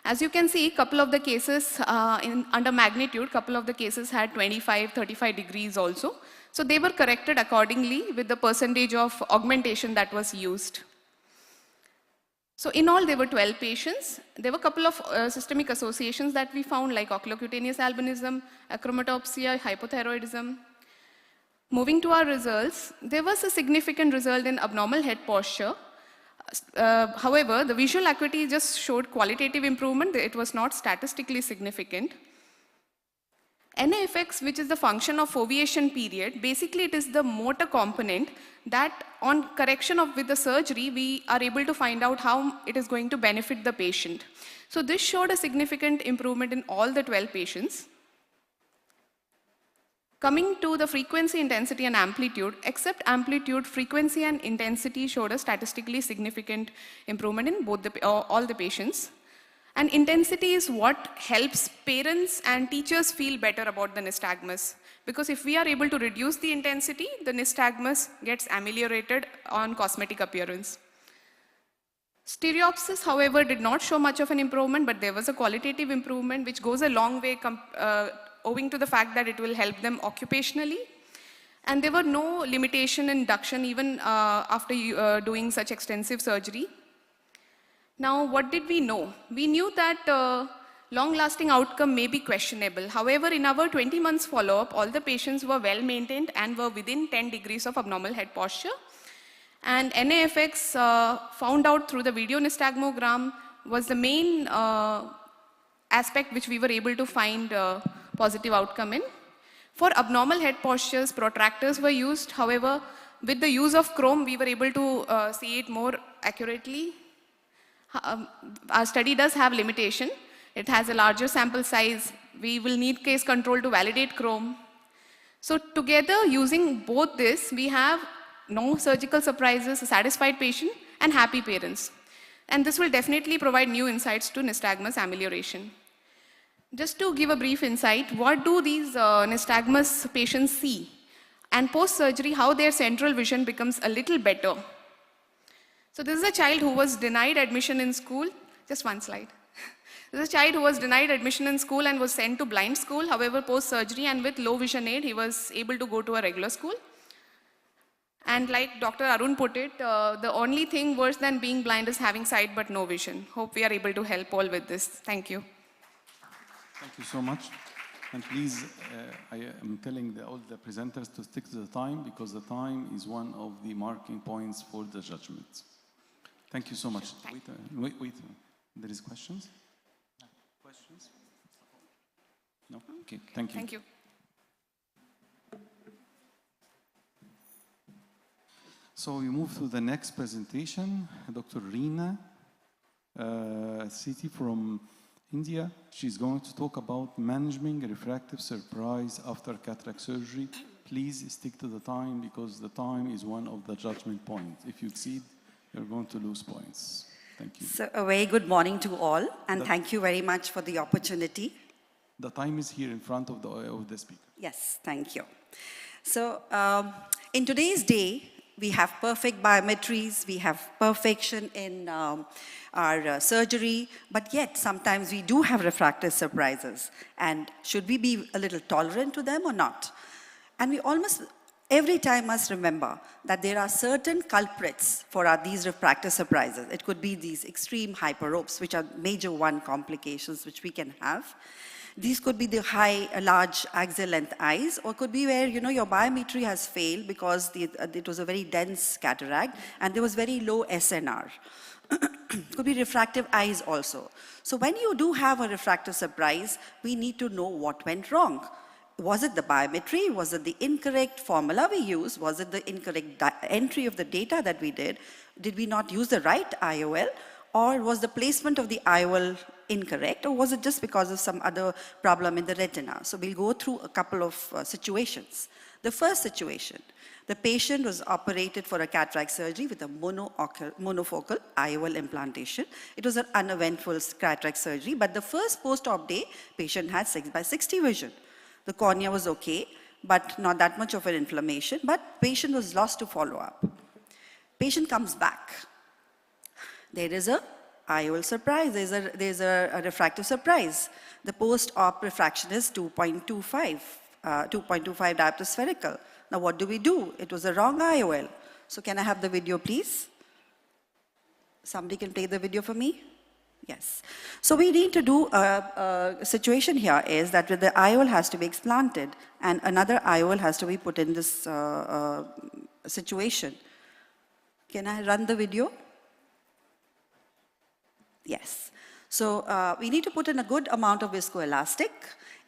As you can see, a couple of the cases under magnitude, couple of the cases had 25, 35 degrees also. So they were corrected accordingly with the percentage of augmentation that was used. So in all, there were 12 patients. There were a couple of systemic associations that we found, like oculocutaneous albinism, achromatopsia, hypothyroidism. Moving to our results, there was a significant result in abnormal head posture. However, the visual acuity just showed qualitative improvement. It was not statistically significant. NAFX, which is the function of foveation period, basically it is the motor component that on correction with the surgery, we are able to find out how it is going to benefit the patient. So this showed a significant improvement in all the 12 patients. Coming to the frequency, intensity, and amplitude, except amplitude, frequency and intensity showed a statistically significant improvement in both all the patients. And intensity is what helps parents and teachers feel better about the nystagmus. Because if we are able to reduce the intensity, the nystagmus gets ameliorated on cosmetic appearance. Stereopsis, however, did not show much of an improvement, but there was a qualitative improvement which goes a long way owing to the fact that it will help them occupationally. And there were no limitation in induction even after doing such extensive surgery. Now, what did we know? We knew that long-lasting outcome may be questionable. However, in our 20 months follow-up, all the patients were well maintained and were within 10 degrees of abnormal head posture. And NAFX found out through the video nystagmogram was the main aspect which we were able to find positive outcome in. For abnormal head postures, protractors were used. However, with the use of chrome, we were able to see it more accurately. Our study does have limitation. It has a larger sample size. We will need case control to validate chrome. So together, using both this, we have no surgical surprises, a satisfied patient, and happy parents. And this will definitely provide new insights to nystagmus amelioration. Just to give a brief insight, what do these nystagmus patients see? And post-surgery, how their central vision becomes a little better. So this is a child who was denied admission in school. Just one slide. This is a child who was denied admission in school and was sent to blind school. However, post-surgery and with low vision aid, he was able to go to a regular school. And like Dr. Arun put it, the only thing worse than being blind is having sight but no vision. Hope we are able to help all with this. Thank you. Thank you so much. And please, I am telling all the presenters to stick to the time because the time is one of the marking points for the judgment. Thank you so much. Wait. There is questions? No. Questions? No? Okay, thank you. Thank you. So we move to the next presentation. Dr. Reena Sethi from India. She's going to talk about managing refractive surprise after cataract surgery. Please stick to the time because the time is one of the judgment points. If you exceed, you're going to lose points. Thank you. So a very good morning to all, and thank you very much for the opportunity. The time is here in front of the speaker. Yes, thank you. So in today's day, we have perfect biometries, we have perfection in our surgery, but yet sometimes we do have refractive surprises. And should we be a little tolerant to them or not? And we almost every time must remember that there are certain culprits for these refractive surprises. It could be these extreme hyperopes, which are major one complications which we can have. These could be the large axial length eyes, or could be where, your biometry has failed because it was a very dense cataract and there was very low SNR. Could be refractive eyes also. So when you do have a refractive surprise, we need to know what went wrong. Was it the biometry? Was it the incorrect formula we used? Was it the incorrect entry of the data that we did? Did we not use the right IOL? Or was the placement of the IOL incorrect? Or was it just because of some other problem in the retina? So we'll go through a couple of situations. The first situation, the patient was operated for a cataract surgery with a monofocal IOL implantation. It was an uneventful cataract surgery, but the first post-op day, patient had 6/60 vision. The cornea was okay, but not that much of an inflammation, but patient was lost to follow-up. Patient comes back. There is a IOL surprise, there's a refractive surprise. The post-op refraction is 2.25 diopter spherical. Now what do? It was a wrong IOL. So can I have the video, please? Somebody can play the video for me? Yes. So we need to do a situation here is that the IOL has to be explanted and another IOL has to be put in this situation. Can I run the video? Yes. So we need to put in a good amount of viscoelastic,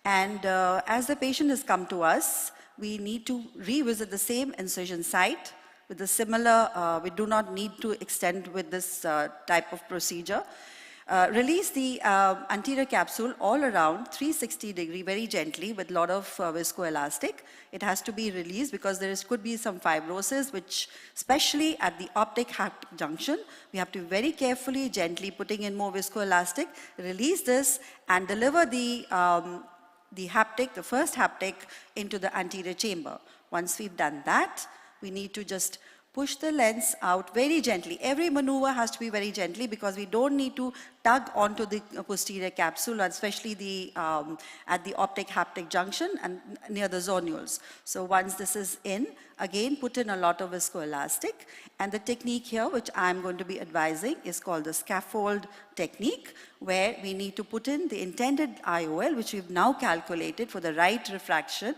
and as the patient has come to us, we need to revisit the same incision site with the similar, we do not need to extend with this type of procedure. Release the anterior capsule all around 360 degree very gently with a lot of viscoelastic. It has to be released because could be some fibrosis, which especially at the optic haptic junction, we have to very carefully, gently putting in more viscoelastic, release this and deliver the haptic, the first haptic into the anterior chamber. Once we've done that, we need to just push the lens out very gently. Every maneuver has to be very gently because we don't need to tug onto the posterior capsule, especially at the optic haptic junction and near the zonules. So once this is in, again put in a lot of viscoelastic, and the technique here which I'm going to be advising is called the scaffold technique, where we need to put in the intended IOL, which we've now calculated for the right refraction,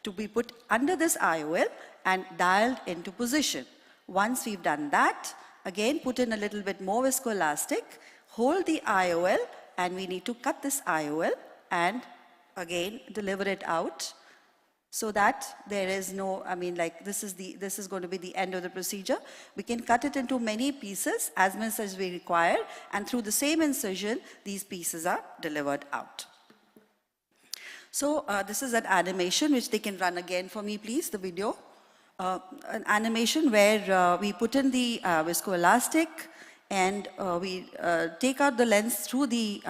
to be put under this IOL and dialed into position. Once we've done that, again put in a little bit more viscoelastic, hold the IOL, and we need to cut this IOL and again deliver it out so that there is no, this is going to be the end of the procedure. We can cut it into many pieces as much as we require, and through the same incision, these pieces are delivered out. So this is an animation which they can run again for me, please, the video. An animation where we put in the viscoelastic and we take out the lens through the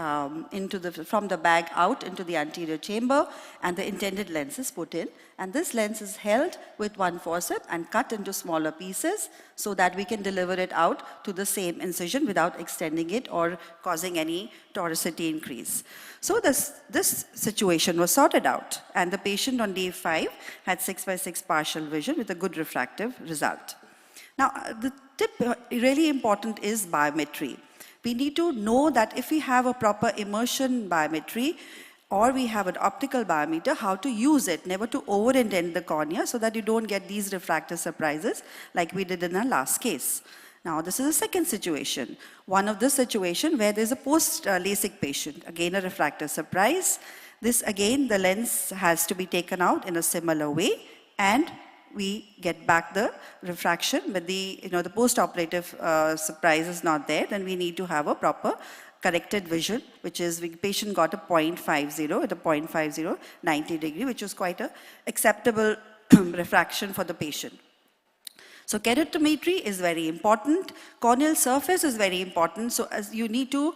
from the bag out into the anterior chamber, and the intended lens is put in, and this lens is held with one forceps and cut into smaller pieces so that we can deliver it out to the same incision without extending it or causing any toricity increase. So this situation was sorted out, and the patient on day 5 had 6/6 partial vision with a good refractive result. Now, the tip really important is biometry. We need to know that if we have a proper immersion biometry or we have an optical biometer, how to use it, never to over-indent the cornea so that you don't get these refractive surprises like we did in our last case. Now, this is a second situation. One of the situation where there's a post-LASIK patient, again a refractive surprise. This again, the lens has to be taken out in a similar way, and we get back the refraction, but the post-operative surprise is not there. Then we need to have a proper corrected vision, which is the patient got a 0.50 at a 0.50 90 degree, which was quite a acceptable refraction for the patient. So keratometry is very important. Corneal surface is very important. So as you need to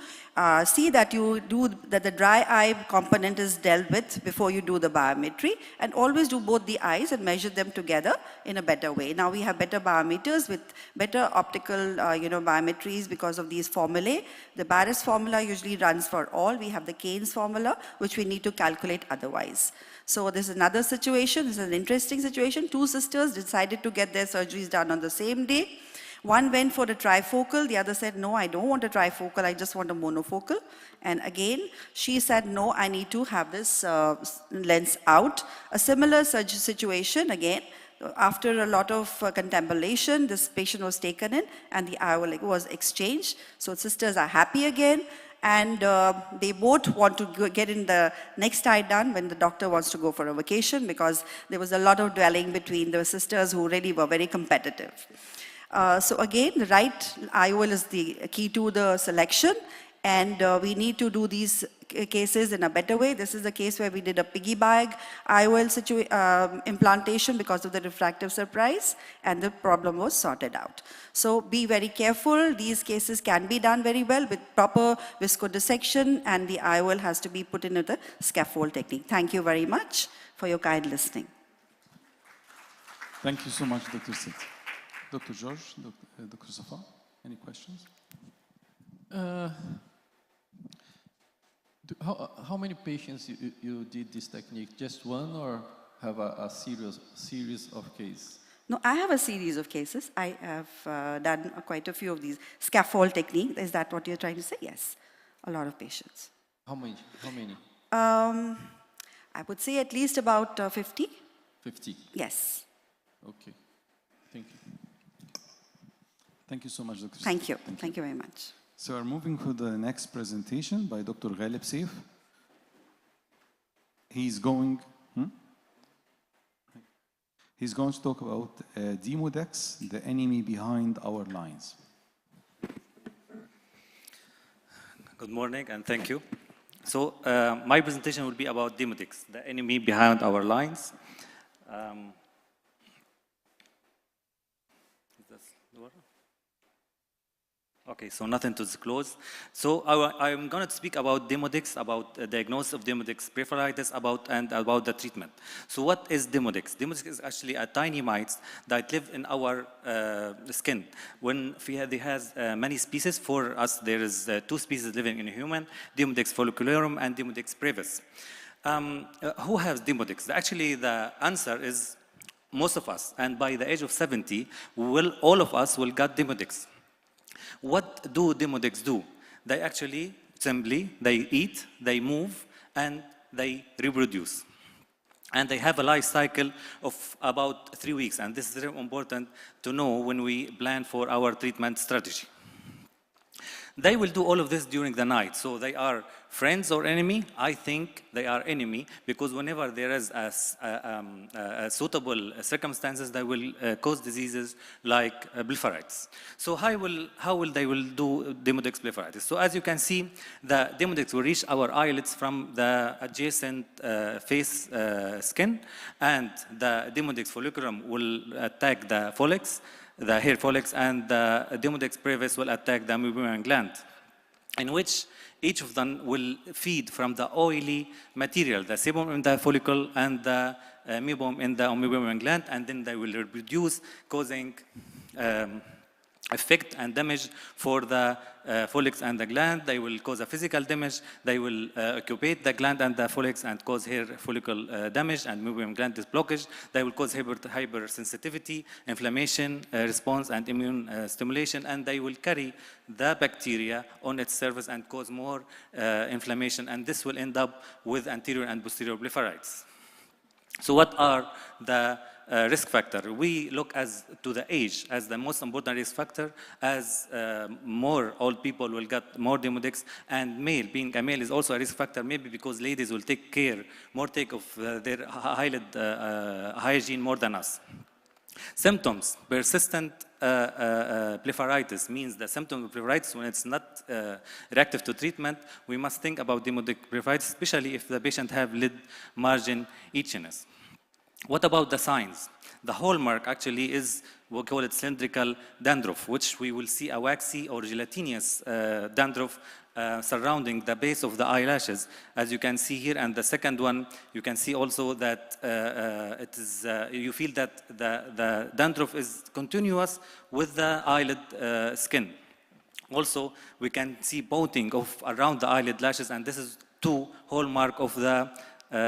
see that that the dry eye component is dealt with before you do the biometry, and always do both the eyes and measure them together in a better way. Now we have better biometers with better optical biometries because of these formulae. The Barrett's formula usually runs for all. We have the Keynes formula, which we need to calculate otherwise. So this is another situation. This is an interesting situation. Two sisters decided to get their surgeries done on the same day. One went for a trifocal. The other said, no, I don't want a trifocal. I just want a monofocal. And again, she said, no, I need to have this lens out. A similar surgery situation again. After a lot of contemplation, this patient was taken in and the IOL was exchanged. So sisters are happy again. And they both want to get in the next eye done when the doctor wants to go for a vacation, because there was a lot of dwelling between the sisters who really were very competitive. So again, the right IOL is the key to the selection, and we need to do these cases in a better way. This is the case where we did a piggy bag IOL implantation because of the refractive surprise, and the problem was sorted out. So be very careful. These cases can be done very well with proper viscodissection, and the IOL has to be put into the scaffold technique. Thank you very much for your kind listening. Thank you so much, Dr. Sid. Dr. George, Dr. Safa, any questions? How many patients you did this technique? Just one, or have a series of cases? No, I have a series of cases. I have done quite a few of these. Scaffold technique, is that what you're trying to say? Yes, a lot of patients. How many? I would say at least about 50. 50? Yes. Okay, thank you. Thank you so much, Dr. Thank you. Thank you very much. So we're moving to the next presentation by Dr. Ghalib Saif. He's going to talk about Demodex, the enemy behind our lines. Good morning and thank you. So my presentation will be about Demodex, the enemy behind our lines. Okay, so nothing to disclose. So I'm going to speak about Demodex, about diagnosis of Demodex blepharitis, and about the treatment. So what is Demodex? Demodex is actually a tiny mites that live in our skin. When they has many species, for us there is 2 species living in a human, Demodex follicularum and Demodex brevis. Who has Demodex? Actually, the answer is most of us, and by the age of 70, all of us will get Demodex. What do Demodex do? They actually they eat, they move, and they reproduce. And they have a life cycle of about 3 weeks, and this is very important to know when we plan for our treatment strategy. They will do all of this during the night, so they are friends or enemy. I think they are enemy, because whenever there is a suitable circumstances, they will cause diseases like blepharitis. So how will they do Demodex blepharitis? So as you can see, the Demodex will reach our eyelids from the adjacent face skin, and the Demodex follicularum will attack the follics, the hair follicles, and the Demodex brevis will attack the meibomian gland, in which each of them will feed from the oily material, the sebum in the follicle and the meibomian in the meibomian gland, and then they will reproduce, causing effect and damage for the follicles and the gland. They will cause a physical damage. They will occupy the gland and the follicles and cause hair follicle damage and meibomian gland blockage. They will cause hypersensitivity, inflammation response, and immune stimulation, and they will carry the bacteria on its surface and cause more inflammation, and this will end up with anterior and posterior blepharitis. So what are the risk factor? We look to the age as the most important risk factor, as more old people will get more Demodex, and male, being a male, is also a risk factor, maybe because ladies will take of their eyelid hygiene more than us. Symptoms: persistent blepharitis means the symptom of blepharitis when it's not reactive to treatment. We must think about Demodex blepharitis, especially if the patient have lid margin itchiness. What about the signs? The hallmark actually is, we call it cylindrical dandruff, which we will see a waxy or gelatinous dandruff surrounding the base of the eyelashes, as you can see here. And the second one, you can see also that it is, you feel that the dandruff is continuous with the eyelid skin. Also, we can see pouting of around the eyelid lashes, and this is two hallmark of the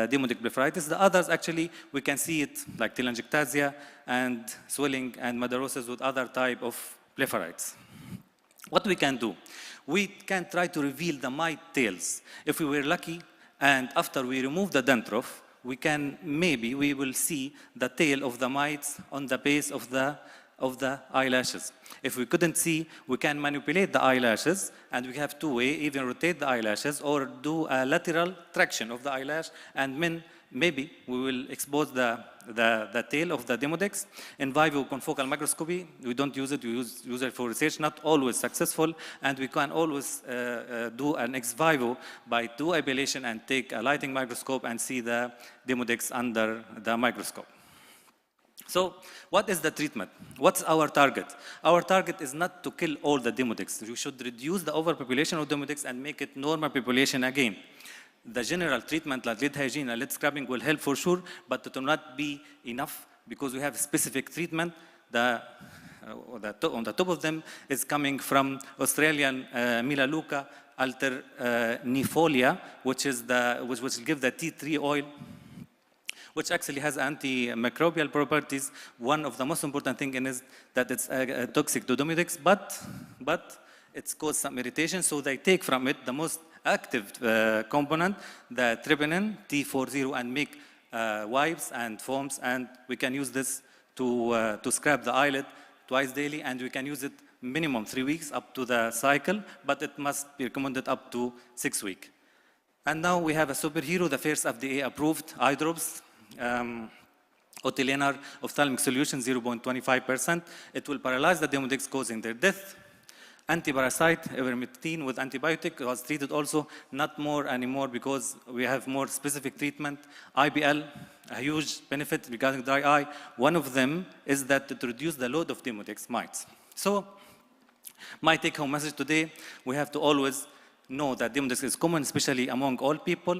demodic blepharitis. The others, actually, we can see it like telangiectasia and swelling and madarosis with other type of blepharitis. What we can do? We can try to reveal the mite tails. If we were lucky, and after we remove the dandruff, we can, maybe we will see the tail of the mites on the base of the eyelashes. If we couldn't see, we can manipulate the eyelashes, and we have two ways, either rotate the eyelashes or do a lateral traction of the eyelash, and maybe we will expose the tail of the demodex. In vivo confocal microscopy, we don't use it, we use it for research, not always successful, and we can always do an ex vivo by do ablation and take a lighting microscope and see the demodex under the microscope. So, what is the treatment? What's our target? Our target is not to kill all the demodex. We should reduce the overpopulation of demodex and make it normal population again. The general treatment like lid hygiene and lid scrubbing will help for sure, but it will not be enough because we have specific treatment. On the top of them is coming from Australian Melaleuca alternifolia, which will give the tea tree oil, which actually has antimicrobial properties. One of the most important things is that it's toxic to demodex, but it's caused some irritation, so they take from it the most active component, the tryptophan, T40, and make wipes and foams, and we can use this to scrub the eyelid twice daily, and we can use it minimum 3 weeks up to the cycle, but it must be recommended up to 6 weeks. And now we have a superhero, the first FDA-approved eye drops, Otilenar ophthalmic solution, 0.25%. It will paralyze the demodex, causing their death. Antiparasite, ivermectin with antibiotic was treated also, not more anymore because we have more specific treatment. IBL, a huge benefit regarding dry eye. One of them is that to reduce the load of demodex mites. So, my take-home message today, we have to always know that demodex is common, especially among all people.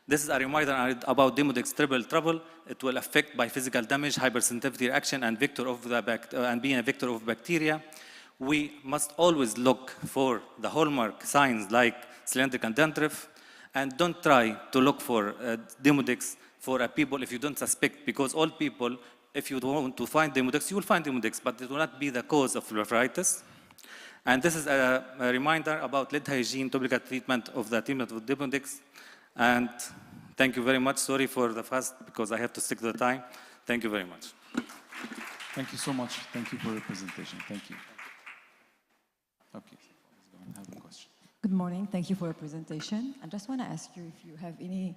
This is a reminder about demodex triple trouble. It will affect by physical damage, hypersensitivity reaction, and being a vector of bacteria. We must always look for the hallmark signs like cylindrical dandruff, and don't try to look for demodex for people if you don't suspect, because all people, if you want to find demodex, you will find demodex, but it will not be the cause of blepharitis. And this is a reminder about lid hygiene, topical treatment of the treatment of demodex. And thank you very much. Sorry for the fast, because I have to stick to the time. Thank you very much. Thank you so much. Thank you for your presentation. Thank you. Okay, let's go and have a question. Good morning. Thank you for your presentation. I just want to ask you if you have any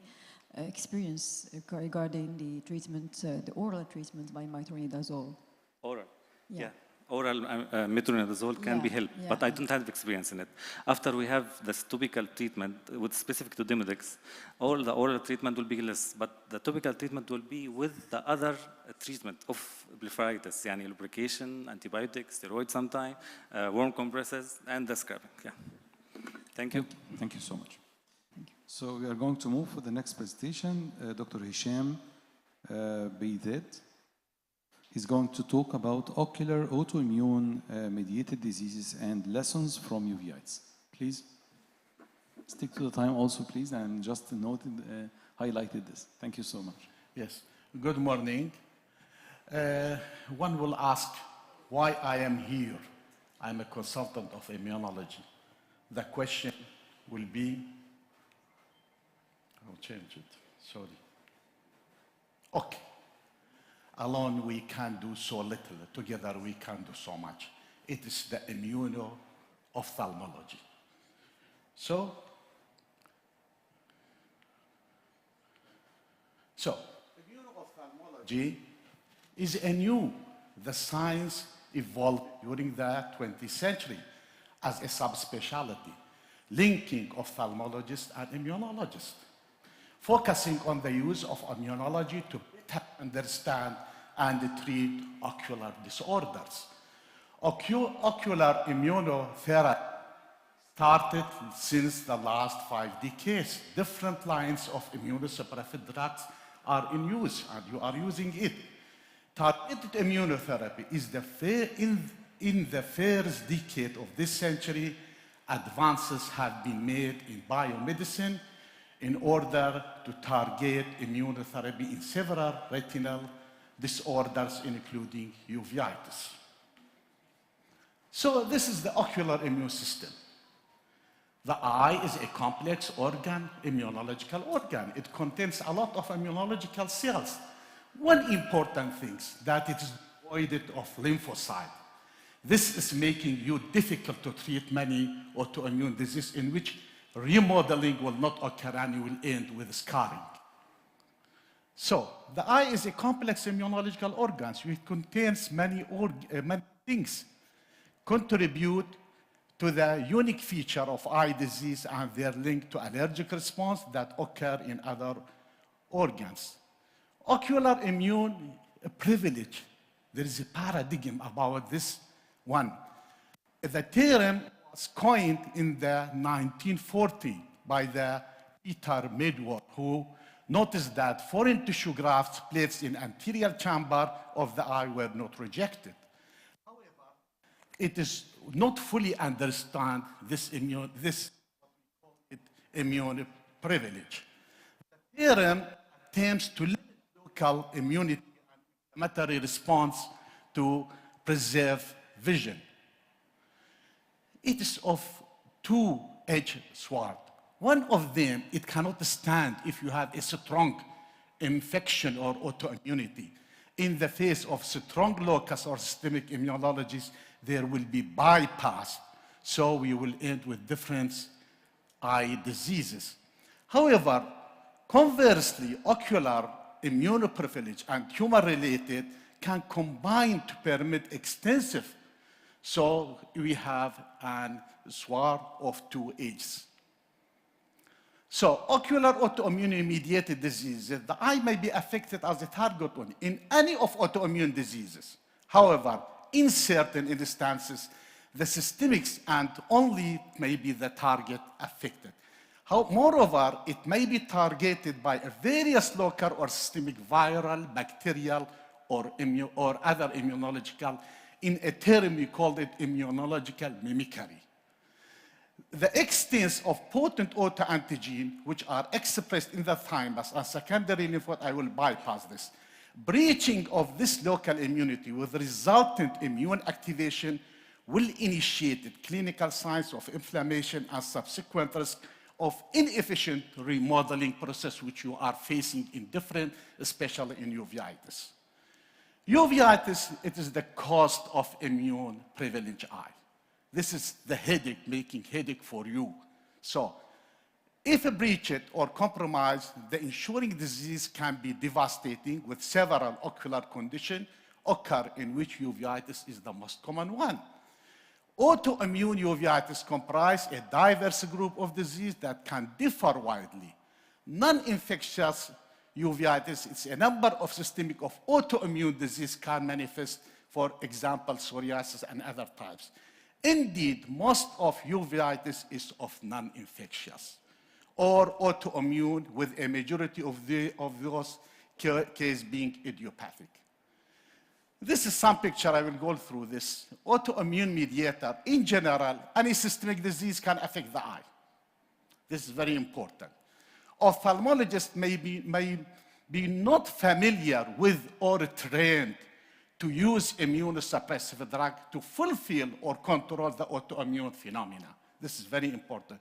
experience regarding the treatment, the oral treatment by metronidazole. Oral? Yeah. Oral metronidazole can be helped, but I don't have experience in it. After we have this topical treatment with specific to demodex, all the oral treatment will be less, but the topical treatment will be with the other treatment of blepharitis, yani lubrication, antibiotics, steroids sometimes, warm compresses, and the scrubbing. Yeah. Thank you. Thank you so much. So we are going to move for the next presentation. Dr. Hisham Beidet. He's going to talk about ocular autoimmune mediated diseases and lessons from uveitis. Please stick to the time also, please, and just highlighted this. Thank you so much. Yes. Good morning. One will ask why I am here. I'm a consultant of immunology. The question will be, I'll change it, sorry. Okay. Alone we can do so little. Together we can do so much. It is the immuno-ophthalmology. So immuno-ophthalmology is the science evolved during the 20th century as a subspecialty, linking ophthalmologists and immunologists, focusing on the use of immunology to better understand and treat ocular disorders. Ocular immunotherapy started since the last 5 decades. Different lines of immunosuppressive drugs are in use, and you are using it. Targeted immunotherapy is in the first decade of this century. Advances have been made in biomedicine in order to target immunotherapy in several retinal disorders, including uveitis. So this is the ocular immune system. The eye is a complex organ, immunological organ. It contains a lot of immunological cells. One important thing is that it is devoid of lymphocyte. This is making you difficult to treat many autoimmune diseases in which remodeling will not occur and you will end with scarring. So the eye is a complex immunological organ. So it contains many things contribute to the unique feature of eye disease and their link to allergic response that occur in other organs. Ocular immune privilege, there is a paradigm about this one. The term was coined in the 1940 by the Peter Medward, who noticed that foreign tissue grafts placed in anterior chamber of the eye were not rejected. However, it is not fully understand this immune privilege. The term attempts to limit local immunity and inflammatory response to preserve vision. It is of two-edged sword. One of them, it cannot stand if you have a strong infection or autoimmunity. In the face of strong locus or systemic immunologies, there will be bypass, so we will end with different eye diseases. However, conversely, ocular immunoprivilege and tumor-related can combine to permit extensive, so we have a sword of two edges. So ocular autoimmune-mediated diseases, the eye may be affected as a target in any of autoimmune diseases. However, in certain instances, the systemics and only may be the target affected. Moreover, it may be targeted by a various local or systemic viral, bacterial, or other immunological. In a term, we call it immunological mimicry. The extent of potent autoantigen, which are expressed in the thymus and secondary lymph node, I will bypass this. Breaching of this local immunity with resultant immune activation will initiate clinical signs of inflammation and subsequent risk of inefficient remodeling process which you are facing in different, especially in uveitis. Uveitis, it is the cost of immune privileged eye. This is the headache, making headache for you. So, if breached or compromised, the ensuing disease can be devastating with several ocular conditions occur in which uveitis is the most common one. Autoimmune uveitis comprise a diverse group of disease that can differ widely. Non-infectious uveitis, it's a number of systemic of autoimmune disease can manifest, for example, psoriasis and other types. Indeed, most of uveitis is of non-infectious or autoimmune, with a majority of those cases being idiopathic. This is some picture, I will go through this. Autoimmune mediator, in general, any systemic disease can affect the eye. This is very important. Ophthalmologists may be not familiar with or trained to use immunosuppressive drug to fulfill or control the autoimmune phenomena. This is very important,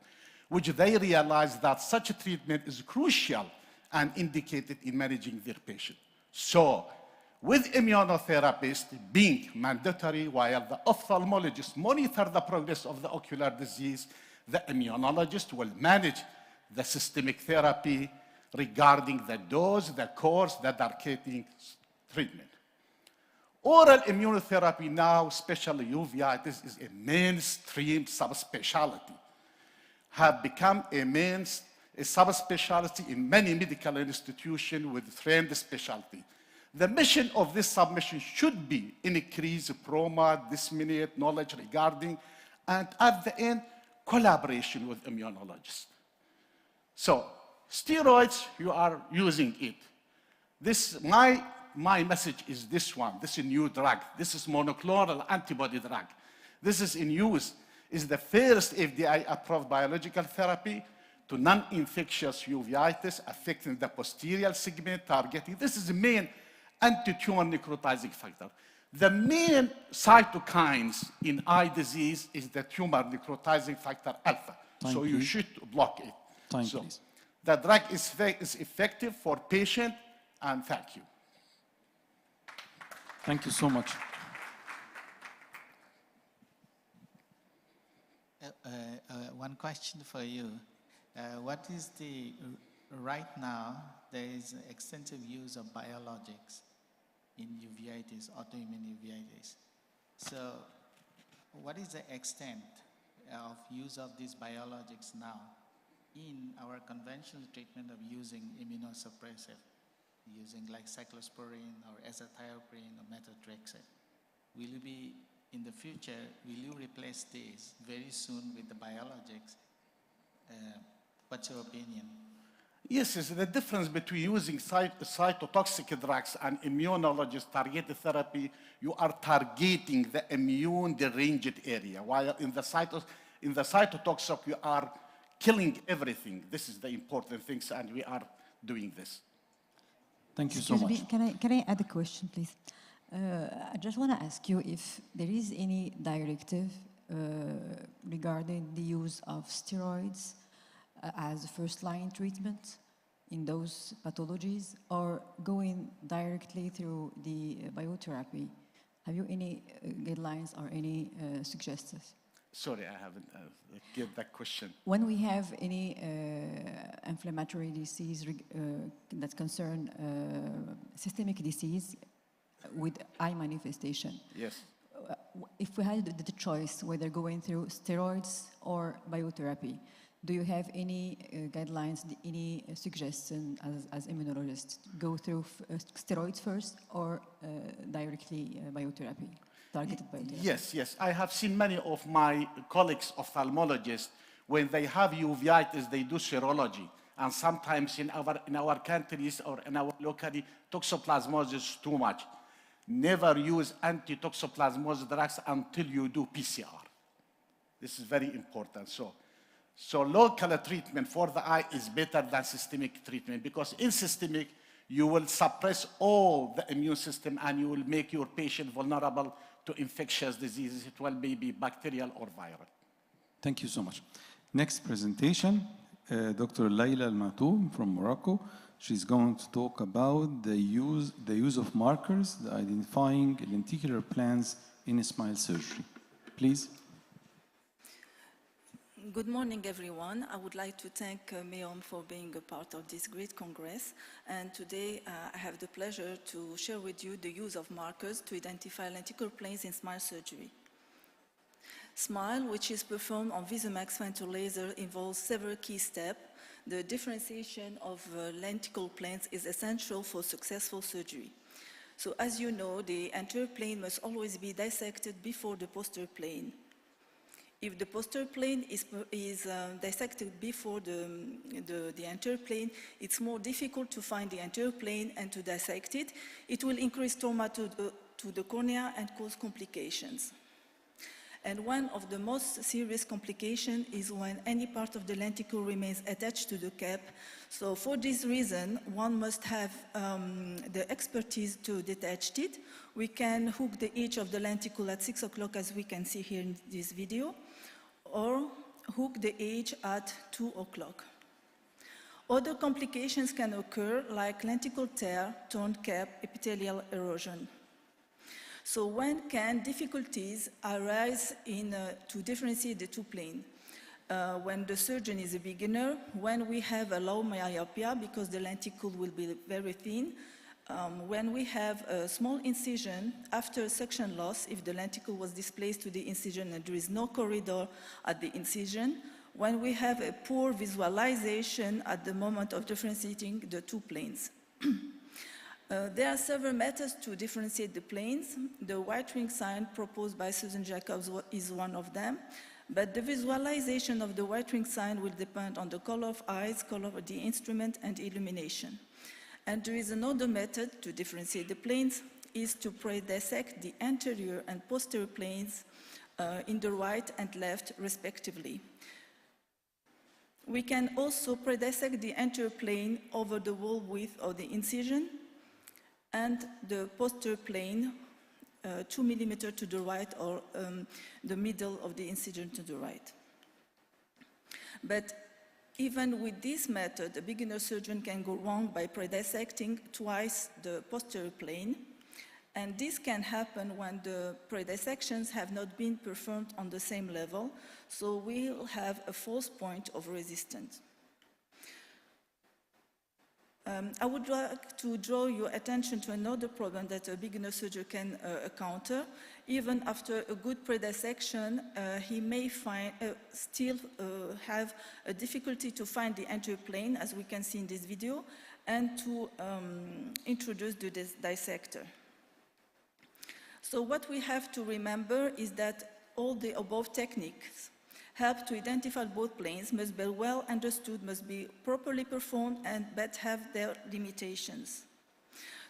which they realize that such a treatment is crucial and indicated in managing their patient. So, with immunotherapists being mandatory while the ophthalmologist monitor the progress of the ocular disease, the immunologist will manage the systemic therapy regarding the dose, the course, the targeting treatment. Oral immunotherapy now, especially uveitis, is a mainstream subspecialty, have become a subspecialty in many medical institutions with trained specialty. The mission of this submission should be increase, promote, disseminate knowledge regarding, and at the end, collaboration with immunologists. So, steroids, you are using it. My message is this one. This is a new drug. This is monoclonal antibody drug. This is in use. Is the first FDA-approved biological therapy to non-infectious uveitis affecting the posterior segment targeting. This is the main anti-tumor necrotizing factor. The main cytokines in eye disease is the tumor necrotizing factor alpha. So you should block it. So the drug is effective for patient, and thank you. Thank you so much. One question for you. What is the, right now, there is extensive use of biologics in uveitis, autoimmune uveitis. So what is the extent of use of these biologics now in our conventional treatment of using immunosuppressive, using like cyclosporine or azathioprine or methotrexate? Will you be, in the future, will you replace these very soon with the biologics? What's your opinion? Yes, it's the difference between using cytotoxic drugs and immunologist targeted therapy. You are targeting the immune deranged area, while in the cytotoxic, you are killing everything. This is the important things, and we are doing this. Thank you so much. Excuse me, can I add a question, please? I just want to ask you if there is any directive regarding the use of steroids as first-line treatment in those pathologies, or going directly through the biotherapy. Have you any guidelines or any suggestions? Sorry, I haven't get that question. When we have any inflammatory disease that concern systemic disease with eye manifestation. Yes. If we had the choice whether going through steroids or biotherapy, do you have any guidelines, any suggestion as immunologists? Go through steroids first or directly biotherapy, targeted biotherapy? Yes. I have seen many of my colleagues, ophthalmologists, when they have uveitis, they do serology. And sometimes in our countries or in our locality, toxoplasmosis is too much. Never use anti-toxoplasmosis drugs until you do PCR. This is very important. So local treatment for the eye is better than systemic treatment, because in systemic, you will suppress all the immune system and you will make your patient vulnerable to infectious diseases. It will be bacterial or viral. Thank you so much. Next presentation, Dr. Layla Al-Matoum from Morocco. She's going to talk about the use of markers, the identifying lenticular plans in smile surgery. Please. Good morning, everyone. I would like to thank MEOM for being a part of this great congress. And today I have the pleasure to share with you the use of markers to identify lenticular planes in smile surgery. SMILE, which is performed on VisuMax Phantom laser, involves several key steps. The differentiation of lenticular planes is essential for successful surgery. So as you know, the anterior plane must always be dissected before the posterior plane. If the posterior plane is dissected before the anterior plane, it's more difficult to find the anterior plane and to dissect it. It will increase trauma to the cornea and cause complications. And one of the most serious complications is when any part of the lenticle remains attached to the cap. So for this reason, one must have the expertise to detach it. We can hook the edge of the lenticle at 6 o'clock, as we can see here in this video, or hook the edge at 2 o'clock. Other complications can occur, like lenticle tear, torn cap, epithelial erosion. So when can difficulties arise to differentiate the two planes? When the surgeon is a beginner, when we have a low myopia because the lenticle will be very thin, when we have a small incision after suction loss, if the lenticle was displaced to the incision and there is no corridor at the incision, when we have a poor visualization at the moment of differentiating the two planes. There are several methods to differentiate the planes. The white ring sign proposed by Susan Jacobs is one of them, but the visualization of the white ring sign will depend on the color of eyes, color of the instrument, and illumination. And there is another method to differentiate the planes, is to pre-dissect the anterior and posterior planes in the right and left, respectively. We can also pre-dissect the anterior plane over the wall width of the incision and the posterior plane 2 millimeters to the right, or the middle of the incision to the right. But even with this method, a beginner surgeon can go wrong by pre-dissecting twice the posterior plane, and this can happen when the pre-dissections have not been performed on the same level, so we'll have a false point of resistance. I would like to draw your attention to another problem that a beginner surgeon can encounter. Even after a good pre-dissection, he may still have a difficulty to find the anterior plane, as we can see in this video, and to introduce the dissector. So what we have to remember is that all the above techniques help to identify both planes, must be well understood, must be properly performed, but have their limitations.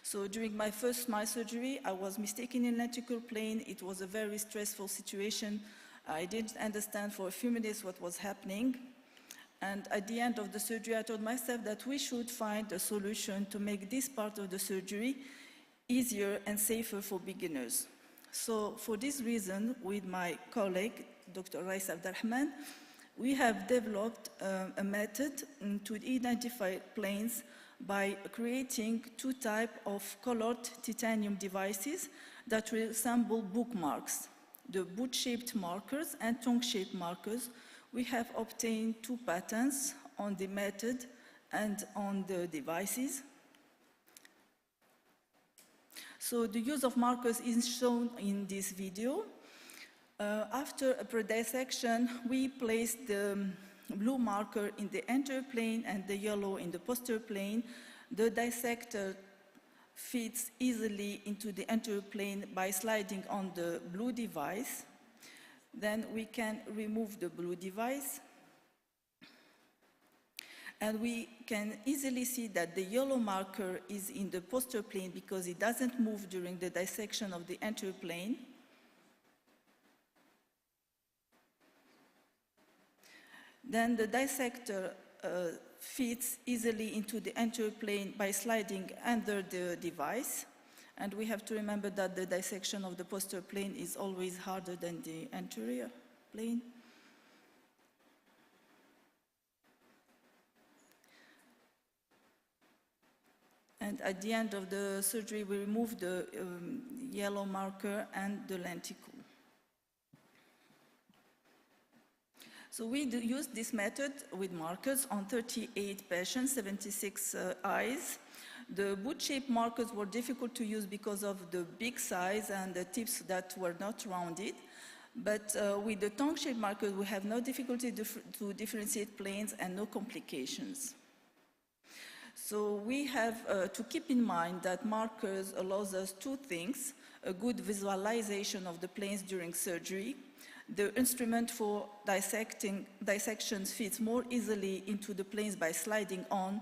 So during my first smile surgery, I was mistaken in lenticular plane. It was a very stressful situation. I didn't understand for a few minutes what was happening. And at the end of the surgery, I told myself that we should find a solution to make this part of the surgery easier and safer for beginners. So for this reason, with my colleague, Dr. Rais Abdelrahman, we have developed a method to identify planes by creating two types of colored titanium devices that resemble bookmarks, the boot-shaped markers and tongue-shaped markers. We have obtained 2 patents on the method and on the devices. So the use of markers is shown in this video. After a pre-dissection, we place the blue marker in the anterior plane and the yellow in the posterior plane. The dissector fits easily into the anterior plane by sliding on the blue device. Then we can remove the blue device. And we can easily see that the yellow marker is in the posterior plane because it doesn't move during the dissection of the anterior plane. Then the dissector fits easily into the anterior plane by sliding under the device. And we have to remember that the dissection of the posterior plane is always harder than the anterior plane. And at the end of the surgery, we remove the yellow marker and the lenticle. So we used this method with markers on 38 patients, 76 eyes. The boot-shaped markers were difficult to use because of the big size and the tips that were not rounded. But with the tongue-shaped markers, we have no difficulty to differentiate planes and no complications. So we have to keep in mind that markers allows us 2 things: a good visualization of the planes during surgery. The instrument for dissections fits more easily into the planes by sliding on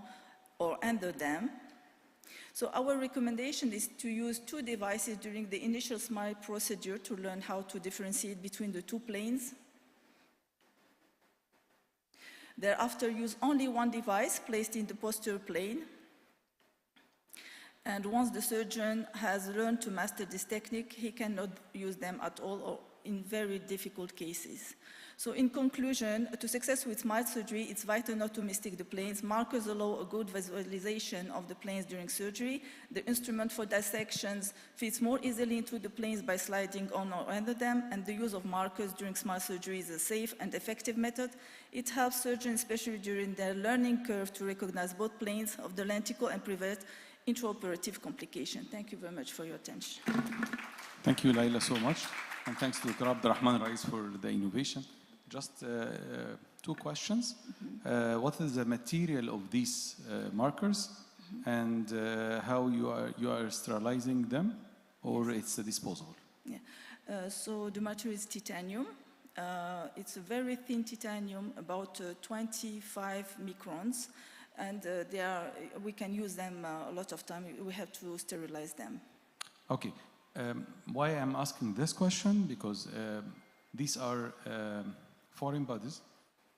or under them. So our recommendation is to use 2 devices during the initial smile procedure to learn how to differentiate between the 2 planes. Thereafter, use only 1 device placed in the posterior plane. And once the surgeon has learned to master this technique, he cannot use them at all or in very difficult cases. So in conclusion, to success with smile surgery, it's vital not to mistake the planes. Markers allow a good visualization of the planes during surgery. The instrument for dissections fits more easily into the planes by sliding on or under them, and the use of markers during smile surgery is a safe and effective method. It helps surgeons, especially during their learning curve, to recognize both planes of the lenticle and prevent intraoperative complication. Thank you very much for your attention. Thank you, Laila, so much. And thanks to Dr. Abdelrahman Rais for the innovation. Just 2 questions. What is the material of these markers? and how you are sterilizing them, or it's disposable? Yeah. So the material is titanium. It's a very thin titanium, about 25 microns, and we can use them a lot of time. We have to sterilize them. Okay. Why I'm asking this question, because these are foreign bodies,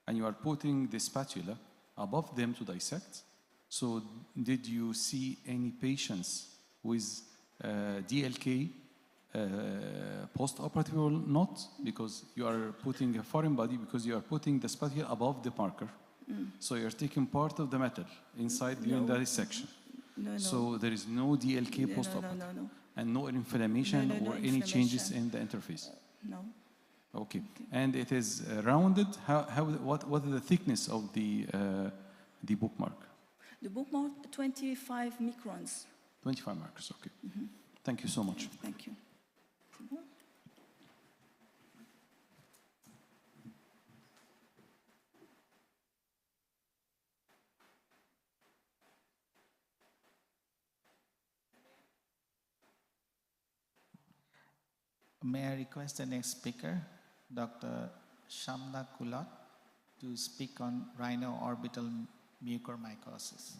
and you are putting the spatula above them to dissect. So did you see any patients with DLK post-operative or not? Because you are putting a foreign body, because you are putting the spatula above the marker. So you're taking part of the metal inside during the dissection. No. So there is no DLK post-operative? No. And no inflammation or any changes in the interface? No. Okay. And it is rounded. What is the thickness of the bookmark? The bookmark, 25 microns. 25 markers, okay. Thank you so much. Thank you. May I request the next speaker, Dr. Shamna Kulot, to speak on rhino-orbital mucormycosis.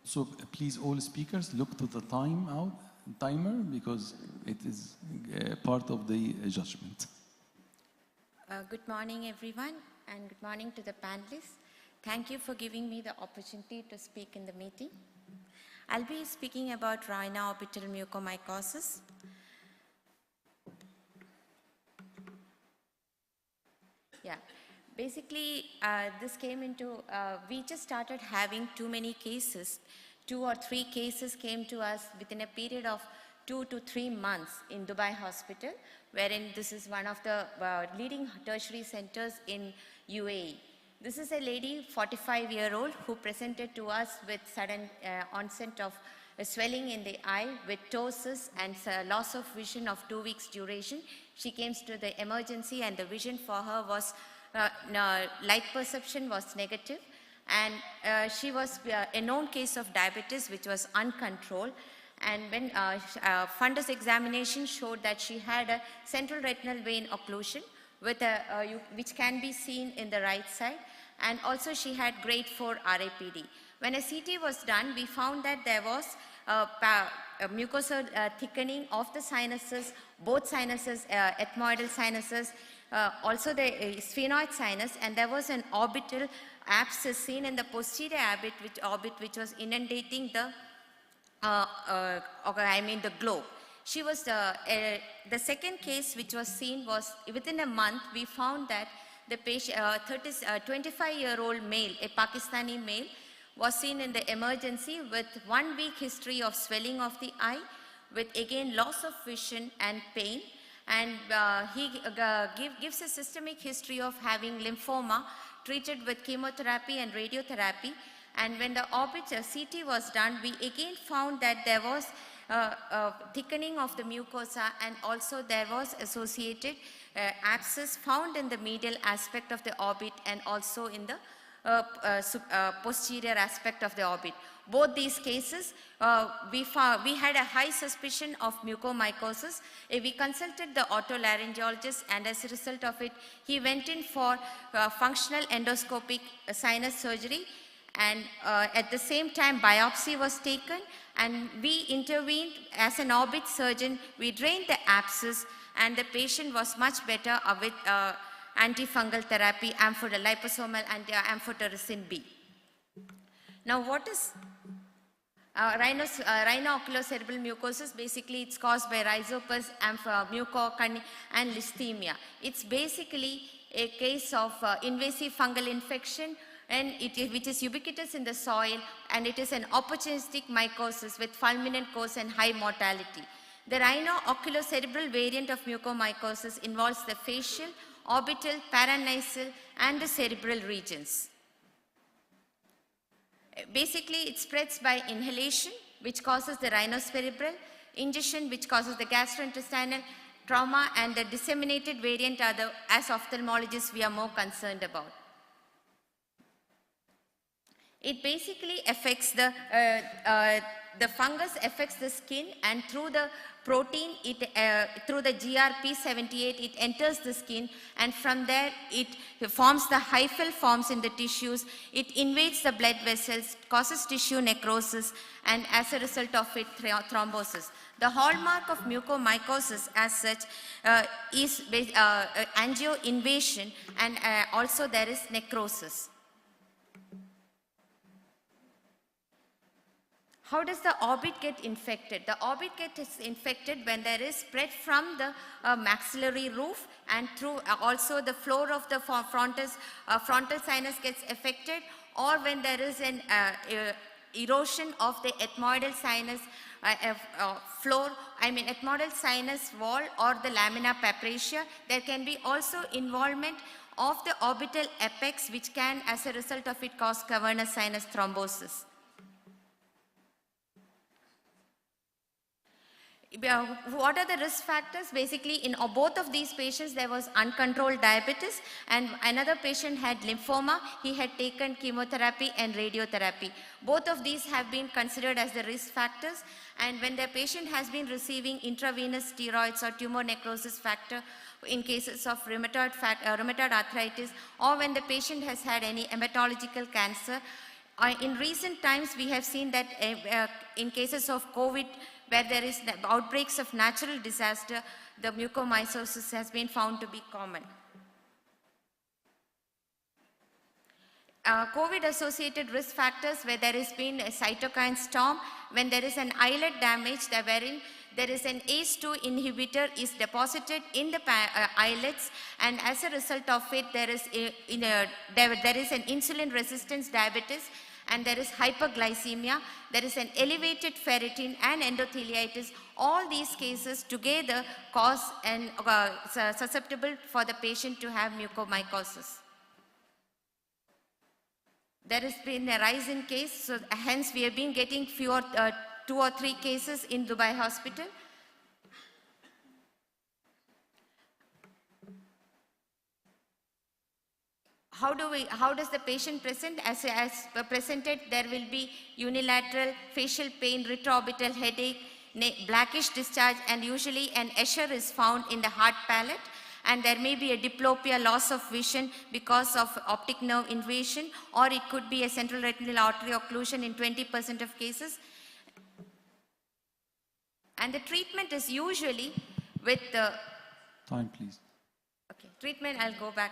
So please, all speakers, look to the timer, because it is part of the judgment. Good morning, everyone, and good morning to the panelists. Thank you for giving me the opportunity to speak in the meeting. I'll be speaking about rhino-orbital mucormycosis. Yeah, basically, this came into, we just started having too many cases. 2 or 3 cases came to us within a period of 2 to 3 months in Dubai Hospital, wherein this is one of the leading tertiary centers in UAE. This is a lady, 45-year-old, who presented to us with sudden onset of swelling in the eye with ptosis and loss of vision of 2 weeks duration. She came to the emergency, and the vision for her was, light perception was negative, and she was a known case of diabetes which was uncontrolled. And when fundus examination showed that she had a central retinal vein occlusion with which can be seen in the right side, and also she had grade 4 RAPD. When a CT was done, we found that there was a mucosal thickening of the sinuses, both sinuses, ethmoidal sinuses, also the sphenoid sinus, and there was an orbital abscess seen in the posterior orbit which was inundating the the globe. She was the second case which was seen was within a month. We found that the patient, 25-year-old male, a Pakistani male, was seen in the emergency with 1 week history of swelling of the eye, with again loss of vision and pain, and he gives a systemic history of having lymphoma treated with chemotherapy and radiotherapy. And when the orbit CT was done, we again found that there was thickening of the mucosa, and also there was associated abscess found in the medial aspect of the orbit and also in the posterior aspect of the orbit. Both these cases, we had a high suspicion of mucormycosis. We consulted the otolaryngologist, and as a result of it, he went in for functional endoscopic sinus surgery. And at the same time, biopsy was taken, and we intervened as an orbit surgeon. We drained the abscess, and the patient was much better with antifungal therapy, liposomal amphotericin B. Now, what is rhino-oculocerebral mucosis? Basically, it's caused by rhizopus, mucocuni, and listhemia. It's basically a case of invasive fungal infection, and which is ubiquitous in the soil, and it is an opportunistic mycosis with fulminant course and high mortality. The rhino-oculocerebral variant of mucormycosis involves the facial, orbital, paranasal, and the cerebral regions. Basically, it spreads by inhalation, which causes the rhinocerebral, ingestion, which causes the gastrointestinal, trauma and the disseminated variant are the, as ophthalmologists, we are more concerned about. It basically affects the fungus affects the skin, and through the protein, through the GRP78, it enters the skin, and from there it forms the hyphal forms in the tissues. It invades the blood vessels, causes tissue necrosis, and as a result of it, thrombosis. The hallmark of mucormycosis as such is angio-invasion, and also there is necrosis. How does the orbit get infected? The orbit gets infected when there is spread from the maxillary roof, and through also the floor of the frontal sinus gets affected, or when there is an erosion of the ethmoidal sinus floor, ethmoidal sinus wall or the lamina papracia. There can be also involvement of the orbital apex, which can, as a result of it, cause cavernous sinus thrombosis. What are the risk factors? Basically, in both of these patients, there was uncontrolled diabetes, and another patient had lymphoma. He had taken chemotherapy and radiotherapy. Both of these have been considered as the risk factors, and when the patient has been receiving intravenous steroids or tumor necrosis factor in cases of rheumatoid arthritis, or when the patient has had any hematological cancer. In recent times, we have seen that in cases of COVID, where there is outbreaks of natural disaster, the mucormycosis has been found to be common. COVID-associated risk factors, where there has been a cytokine storm, when there is an islet damage, wherein there is an ACE2 inhibitor is deposited in the islets, and as a result of it, there is an insulin resistance diabetes, and there is hyperglycemia, there is an elevated ferritin and endotheliitis. All these cases together cause and susceptible for the patient to have mucormycosis. There has been a rise in case, so hence we have been getting 2 or 3 cases in Dubai hospital. How does the patient present? As presented, there will be unilateral facial pain, retroorbital headache, blackish discharge, and usually an Escher is found in the hard palate, and there may be a diplopia, loss of vision because of optic nerve invasion, or it could be a central retinal artery occlusion in 20% of cases. And the treatment is usually with the... Time, please. Okay, treatment, I'll go back.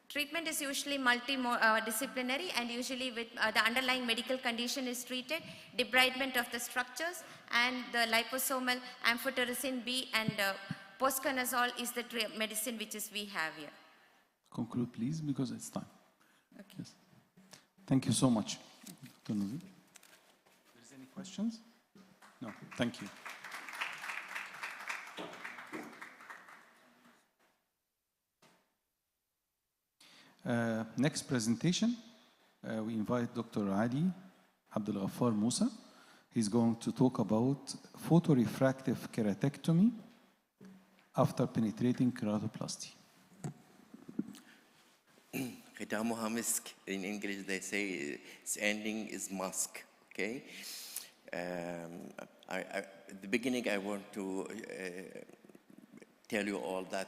Treatment is usually multidisciplinary, and usually with the underlying medical condition is treated, debridement of the structures, and the liposomal amphotericin B and postconazole is the medicine which we have here. Conclude, please, because it's time. Okay. Yes. Thank you so much, Dr. Nazir. Is there any questions? No, thank you. Next presentation, we invite Dr. Ali Abdul Ghaffar Musa. He's going to talk about photorefractive keratectomy after penetrating keratoplasty. ختامها مسك. In English they say its ending is musk. Okay. At the beginning I want to tell you all that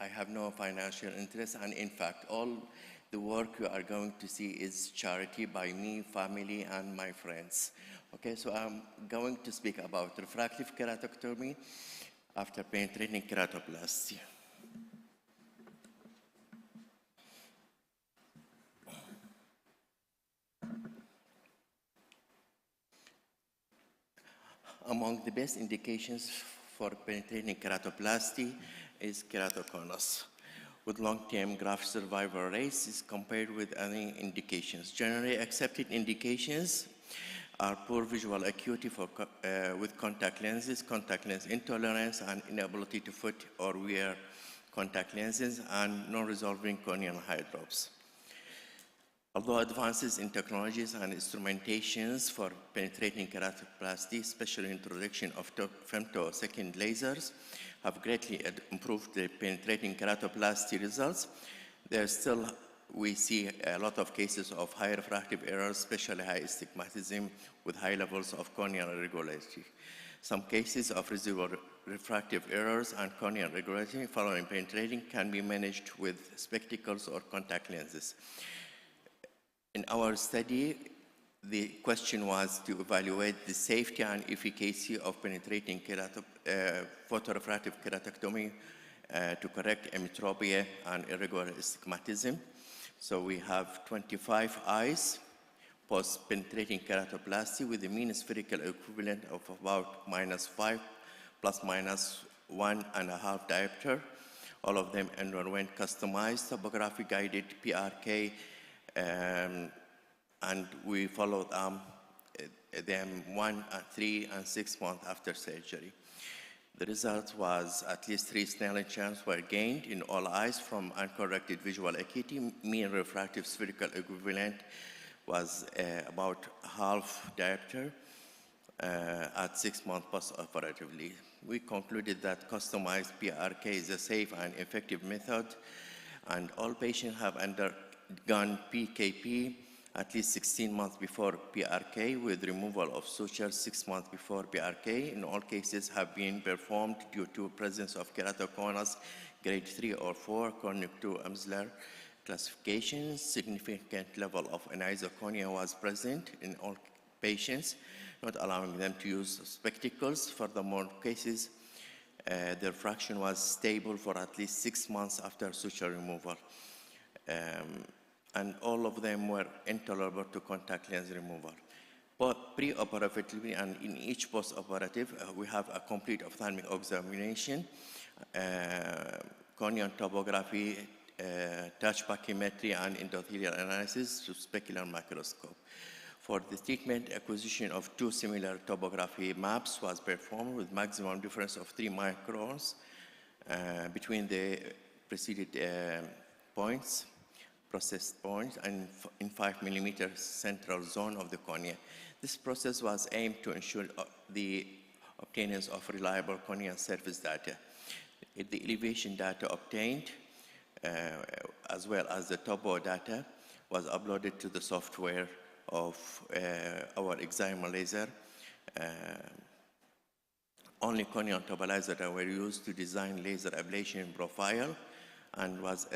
I have no financial interest, and in fact all the work you are going to see is charity by me, family, and my friends. Okay, so I'm going to speak about refractive keratectomy after penetrating keratoplasty. Among the best indications for penetrating keratoplasty is keratoconus, with long-term graft survival rates is compared with any indications. Generally accepted indications are poor visual acuity with contact lenses, contact lens intolerance, and inability to fit or wear contact lenses, and non-resolving corneal eye drops. Although advances in technologies and instrumentations for penetrating keratoplasty, especially introduction of femtosecond lasers, have greatly improved the penetrating keratoplasty results, we see a lot of cases of high refractive errors, especially high astigmatism with high levels of corneal irregularity. Some cases of residual refractive errors and corneal irregularity following penetrating can be managed with spectacles or contact lenses. In our study, the question was to evaluate the safety and efficacy of penetrating photorefractive keratectomy to correct emetropia and irregular astigmatism. So we have 25 eyes post-penetrating keratoplasty with a mean spherical equivalent of about -5 ± 1.5 diopter. All of them underwent customized topography-guided PRK, and we followed them 1, 3, and 6 months after surgery. The result was at least 3 Snellen charms were gained in all eyes from uncorrected visual acuity. Mean refractive spherical equivalent was about half diopter at 6 months post-operatively. We concluded that customized PRK is a safe and effective method, and all patients have undergone PKP at least 16 months before PRK with removal of sutures 6 months before PRK. In all cases have been performed due to presence of keratoconus grade 3 or 4 according to Amsler classification. Significant level of anisoconia was present in all patients, not allowing them to use spectacles. Furthermore, cases, their fraction was stable for at least 6 months after suture removal. And all of them were intolerable to contact lens removal. Both pre-operatively and in each post-operative, we have a complete ophthalmic examination, corneal topography, touch pachymetry, and endothelial analysis through specular microscope. For the treatment, acquisition of 2 similar topography maps was performed with maximum difference of 3 microns between the preceded points, processed points, and in 5 millimeter central zone of the cornea. This process was aimed to ensure the obtainance of reliable corneal surface data. The elevation data obtained, as well as the topo data, was uploaded to the software of our excimer laser. Only corneal topalizer that were used to design laser ablation profile and was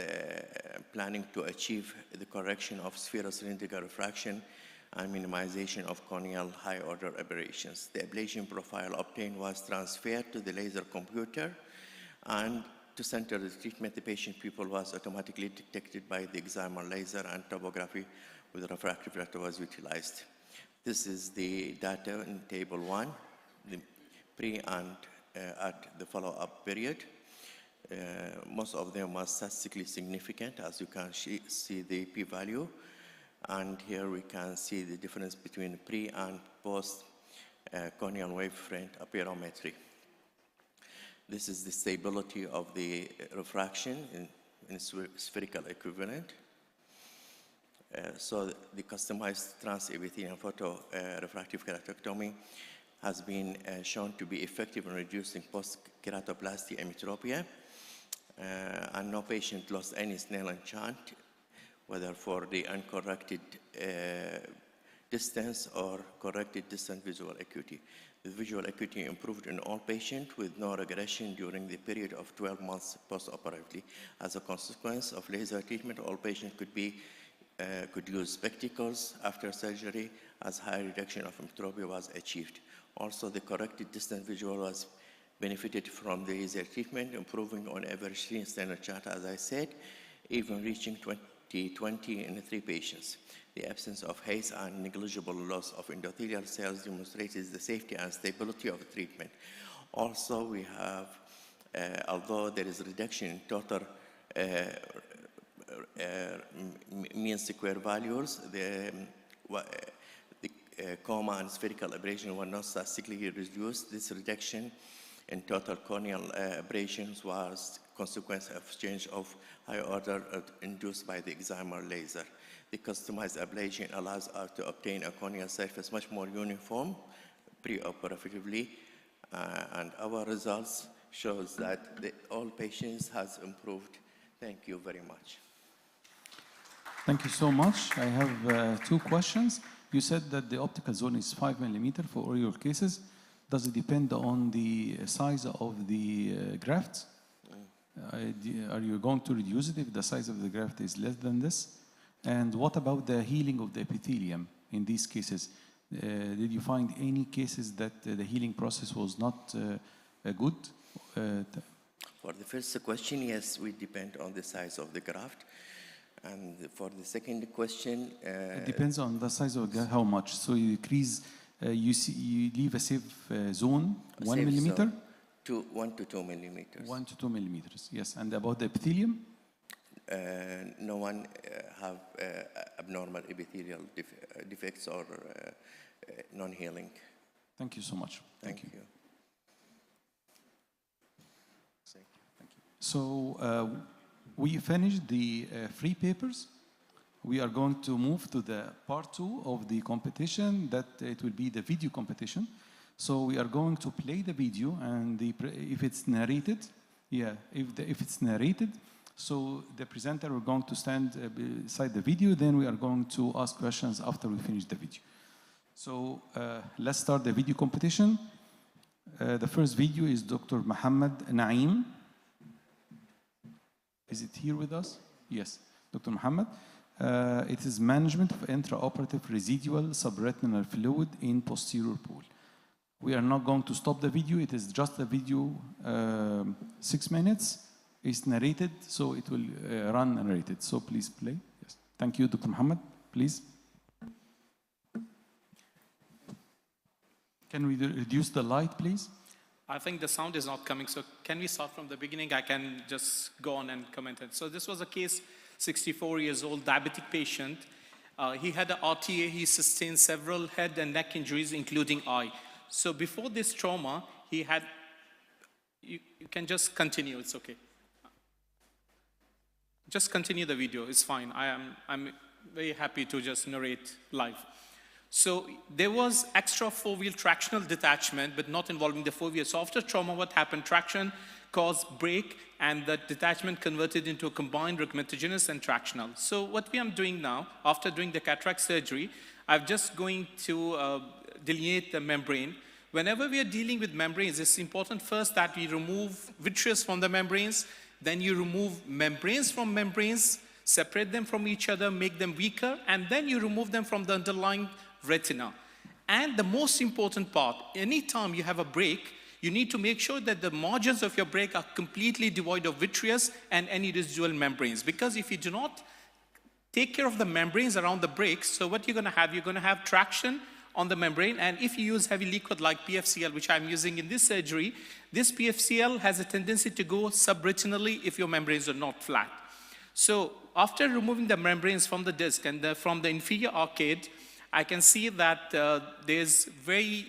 planning to achieve the correction of spherocylindrical refraction and minimization of corneal high-order aberrations. The ablation profile obtained was transferred to the laser computer, and to center the treatment, the patient pupil was automatically detected by the excimer laser, and topography with refractive data was utilized. This is the data in table 1, the pre and at the follow-up period. Most of them are statistically significant, as you can see the p-value. And here we can see the difference between pre and post corneal wavefront apeirometry. This is the stability of the refraction in spherical equivalent. So the customized transepithelial photorefractive keratectomy has been shown to be effective in reducing post-keratoplasty emetropia, and no patient lost any Snellen chart, whether for the uncorrected distance or corrected distant visual acuity. The visual acuity improved in all patients with no regression during the period of 12 months post-operatively. As a consequence of laser treatment, all patients could use spectacles after surgery, as high reduction of emetropia was achieved. Also, the corrected distant visual was benefited from the laser treatment, improving on average 3 standard chart, as I said, even reaching 20/20 in 3 patients. The absence of haze and negligible loss of endothelial cells demonstrates the safety and stability of the treatment. Also, we have, although there is a reduction in total mean square values, the coma and spherical abrasion were not statistically reduced. This reduction in total corneal abrasions was consequence of change of high order induced by the excimer laser. The customized ablation allows us to obtain a corneal surface much more uniform preoperatively, and our results shows that all patients has improved. Thank you very much. Thank you so much. I have 2 questions. You said that the optical zone is 5 millimeter for all your cases. Does it depend on the size of the graft? Are you going to reduce it if the size of the graft is less than this? And what about the healing of the epithelium in these cases? Did you find any cases that the healing process was not good? For the first question, yes, we depend on the size of the graft. And for the second question, it depends on the size of the how much. So you increase, you leave a safe zone, 1 millimeter? 1 to 2 millimeters. 1 to 2 millimeters, yes. And about the epithelium? No one have abnormal epithelial defects or non-healing. Thank you so much. Thank you. So we finished the free papers. We are going to move to the part 2 of the competition, that it will be the video competition. So we are going to play the video, and if it's narrated, if it's narrated, so the presenter are going to stand beside the video, then we are going to ask questions after we finish the video. So let's start the video competition. The first video is Dr. Mohammed Naeem. Is it here with us? Yes, Dr. Mohammed. It is management of intraoperative residual subretinal fluid in posterior pole. We are not going to stop the video. It is just a video, 6 minutes. It's narrated, so it will run narrated. So please play. Yes. Thank you, Dr. Mohammed. Please. Can we reduce the light, please? I think the sound is not coming, so can we start from the beginning? I can just go on and comment it. So this was a case, 64 years old, diabetic patient. He had an RTA. He sustained several head and neck injuries, including eye. So before this trauma, he had, you can just continue, it's okay. Just continue the video, it's fine. I'm very happy to just narrate live. So there was extra 4-wheel tractional detachment, but not involving the 4-wheel. So after trauma, what happened? Traction caused brake, and the detachment converted into a combined recommatogenous and tractional. So what we are doing now, after doing the cataract surgery, I'm just going to delineate the membrane. Whenever we are dealing with membranes, it's important first that we remove vitreous from the membranes, then you remove membranes from membranes, separate them from each other, make them weaker, and then you remove them from the underlying retina. And the most important part, anytime you have a break, you need to make sure that the margins of your break are completely devoid of vitreous and any residual membranes. Because if you do not take care of the membranes around the break, so what you're going to have traction on the membrane, and if you use heavy liquid like PFCL, which I'm using in this surgery, this PFCL has a tendency to go subretinally if your membranes are not flat. So after removing the membranes from the disc and from the inferior arcade, I can see that there's very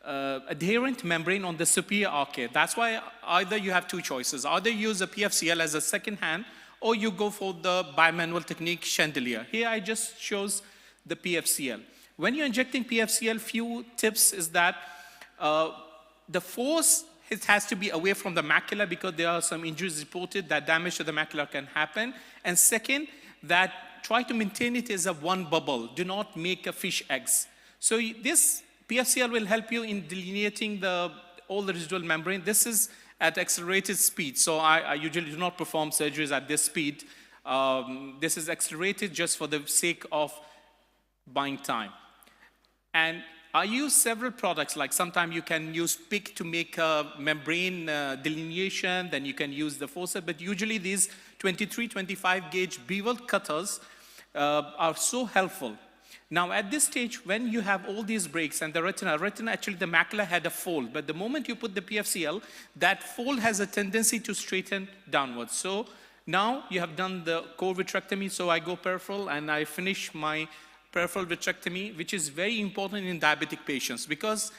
adherent membrane on the superior arcade. That's why either you have 2 choices. Either use a PFCL as a second hand, or you go for the bimanual technique chandelier. Here I just shows the PFCL. When you're injecting PFCL, few tips is that the force, it has to be away from the macula, because there are some injuries reported that damage to the macula can happen. And second, that try to maintain it as a one bubble. Do not make a fish eggs. So this PFCL will help you in delineating all the residual membrane. This is at accelerated speed. So I usually do not perform surgeries at this speed. This is accelerated just for the sake of buying time. And I use several products, like sometimes you can use PIC to make a membrane delineation, then you can use the forceps, but usually these 23, 25 gauge bevel cutters are so helpful. Now at this stage, when you have all these breaks and the retina actually the macula had a fold, but the moment you put the PFCL, that fold has a tendency to straighten downwards. So now you have done the core vitrectomy, so I go peripheral and I finish my peripheral vitrectomy, which is very important in diabetic patients, because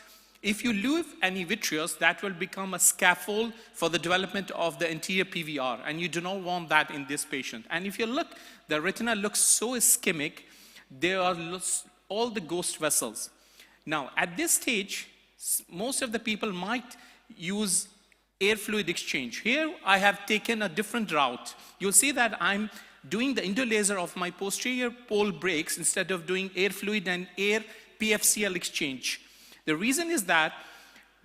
if you leave any vitreous, that will become a scaffold for the development of the anterior PVR, and you do not want that in this patient. And if you look, the retina looks so ischemic, there are all the ghost vessels. Now, at this stage, most of the people might use air fluid exchange. Here, I have taken a different route. You'll see that I'm doing the endolaser of my posterior pole breaks instead of doing air fluid and air PFCL exchange. The reason is that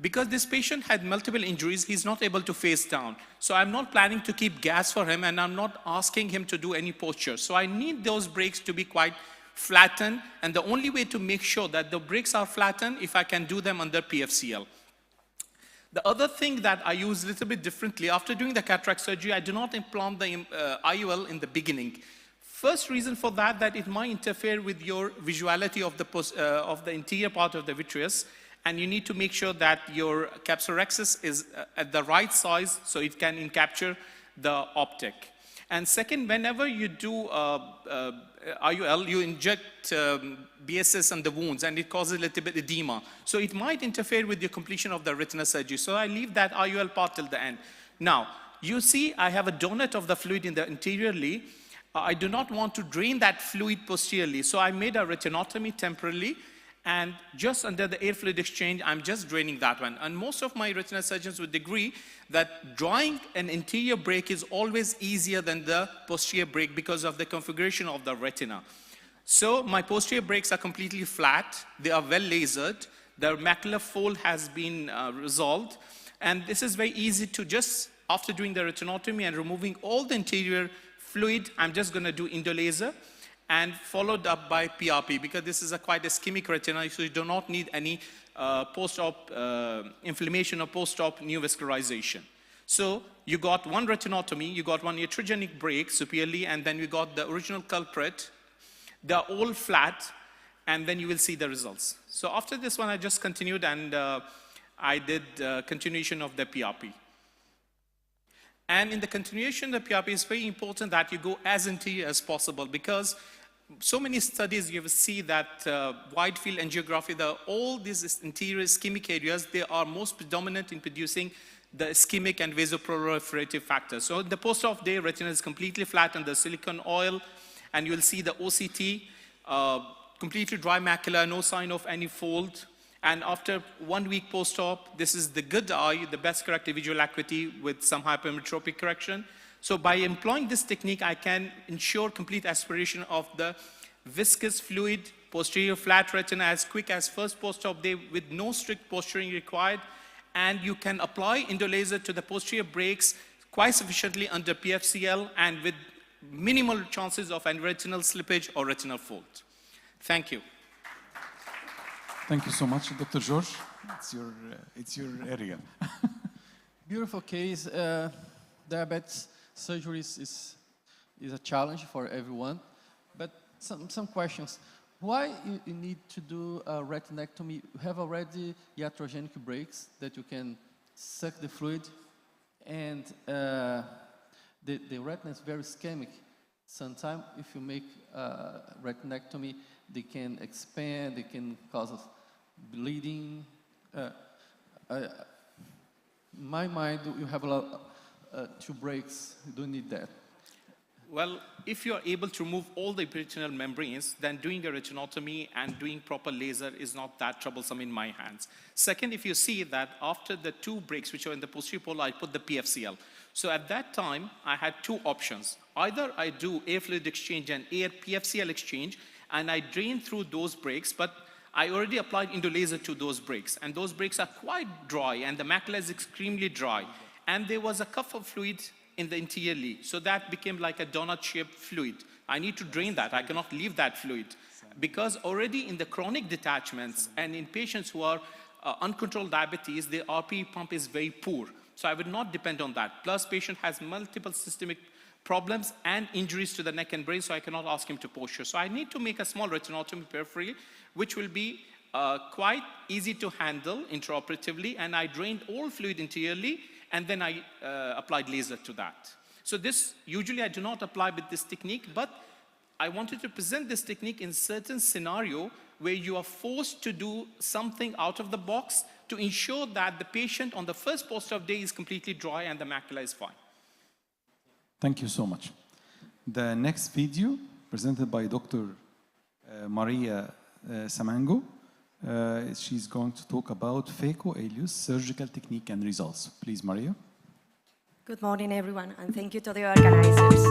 because this patient had multiple injuries, he's not able to face down. So I'm not planning to keep gas for him, and I'm not asking him to do any posture. So I need those breaks to be quite flattened, and the only way to make sure that the breaks are flattened if I can do them under PFCL. The other thing that I use a little bit differently, after doing the cataract surgery, I do not implant the IOL in the beginning. First reason for that, that it might interfere with your visuality of the interior part of the vitreous, and you need to make sure that your capsulorhexis is at the right size so it can capture the optic. And second, whenever you do IOL, you inject BSS on the wounds, and it causes a little bit edema. So it might interfere with the completion of the retina surgery. So I leave that IOL part till the end. Now, you see I have a donut of the fluid in the anteriorly. I do not want to drain that fluid posteriorly. So I made a retinotomy temporarily, and just under the air fluid exchange, I'm just draining that one. And most of my retina surgeons would agree that drawing an interior break is always easier than the posterior break because of the configuration of the retina. So my posterior breaks are completely flat. They are well lasered. The macular fold has been resolved. And this is very easy to just, after doing the retinotomy and removing all the interior fluid, I'm just going to do endolaser, and followed up by PRP, because this is a quite ischemic retina, so you do not need any post-op inflammation or post-op neovascularization. So you got one retinotomy, you got one iatrogenic break superiorly, and then you got the original culprit. They're all flat, and then you will see the results. So after this one, I just continued, and I did continuation of the PRP. And in the continuation of the PRP, it's very important that you go as anterior as possible, because so many studies you will see that wide field angiography, all these anterior ischemic areas, they are most predominant in producing the ischemic and vasoproliferative factors. So in the post-op day, retina is completely flat under silicone oil, and you'll see the OCT, completely dry macula, no sign of any fold. And after 1 week post-op, this is the good eye, the best corrected visual acuity with some hypermetropic correction. So by employing this technique, I can ensure complete aspiration of the viscous fluid posterior flat retina as quick as first post-op day with no strict posturing required. And you can apply endolaser to the posterior breaks quite sufficiently under PFCL and with minimal chances of retinal slippage or retinal fold. Thank you. Thank you so much, Dr. George. It's your area. Beautiful case. Diabetes surgery is a challenge for everyone, but some questions. Why you need to do a retinectomy? You have already iatrogenic breaks that you can suck the fluid, and the retina is very ischemic. Sometimes if you make retinectomy, they can expand, they can cause bleeding. In my mind, you have a lot, 2 breaks, you don't need that. Well, if you're able to remove all the retinal membranes, then doing a retinotomy and doing proper laser is not that troublesome in my hands. Second, if you see that after the 2 breaks, which are in the posterior pole, I put the PFCL. So at that time, I had 2 options. Either I do air fluid exchange and air PFCL exchange, and I drain through those breaks, but I already applied endolaser to those breaks, and those breaks are quite dry, and the macula is extremely dry. And there was a cuff of fluid in the interiorly, so that became like a donut-shaped fluid. I need to drain that. I cannot leave that fluid, because already in the chronic detachments and in patients who are uncontrolled diabetes, the RP pump is very poor. So I would not depend on that. Plus, patient has multiple systemic problems and injuries to the neck and brain, so I cannot ask him to posture. So I need to make a small retinotomy periphery, which will be quite easy to handle intraoperatively, and I drained all fluid interiorly, and then I applied laser to that. So this, usually I do not apply with this technique, but I wanted to present this technique in certain scenario where you are forced to do something out of the box to ensure that the patient on the first post-op day is completely dry and the macula is fine. Thank you so much. The next video presented by Dr. Maria Samango. She's going to talk about phaco-Alius surgical technique and results. Please, Maria. Good morning, everyone, and thank you to the organizers.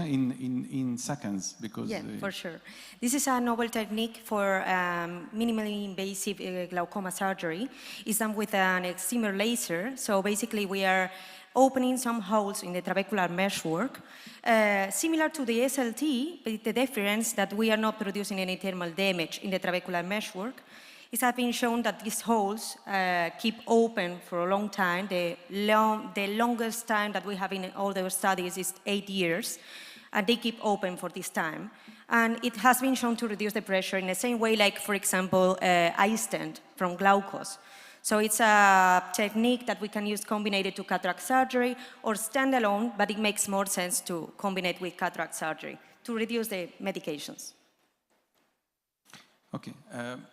in seconds because. Yeah, for sure. This is a novel technique for minimally invasive glaucoma surgery. It's done with an excimer laser. So basically, we are opening some holes in the trabecular meshwork, similar to the SLT, but the difference that we are not producing any thermal damage in the trabecular meshwork. It has been shown that these holes keep open for a long time. The longest time that we have in all the studies is 8 years, and they keep open for this time. And it has been shown to reduce the pressure in the same way like, for example, iStent from Glaukos. So it's a technique that we can use combined to cataract surgery or standalone, but it makes more sense to combine it with cataract surgery to reduce the medications. Okay,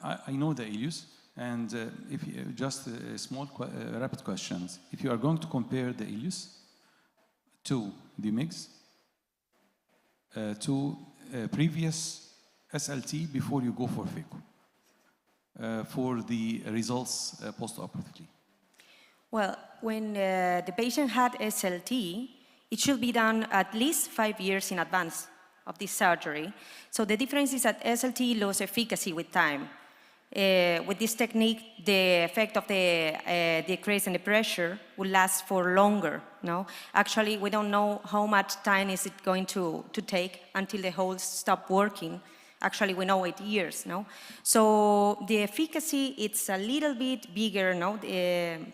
I know the Ilius, and if you, just small rapid questions. If you are going to compare the Ilius to the MIGS, to previous SLT before you go for phaco, for the results post-operatively. Well, when the patient had SLT, it should be done at least 5 years in advance of this surgery. So the difference is that SLT loses efficacy with time. With this technique, the effect of the decrease in the pressure will last for longer. No? Actually, we don't know how much time is it going to take until the holes stop working. Actually, we know 8 years. No? So the efficacy, it's a little bit bigger no?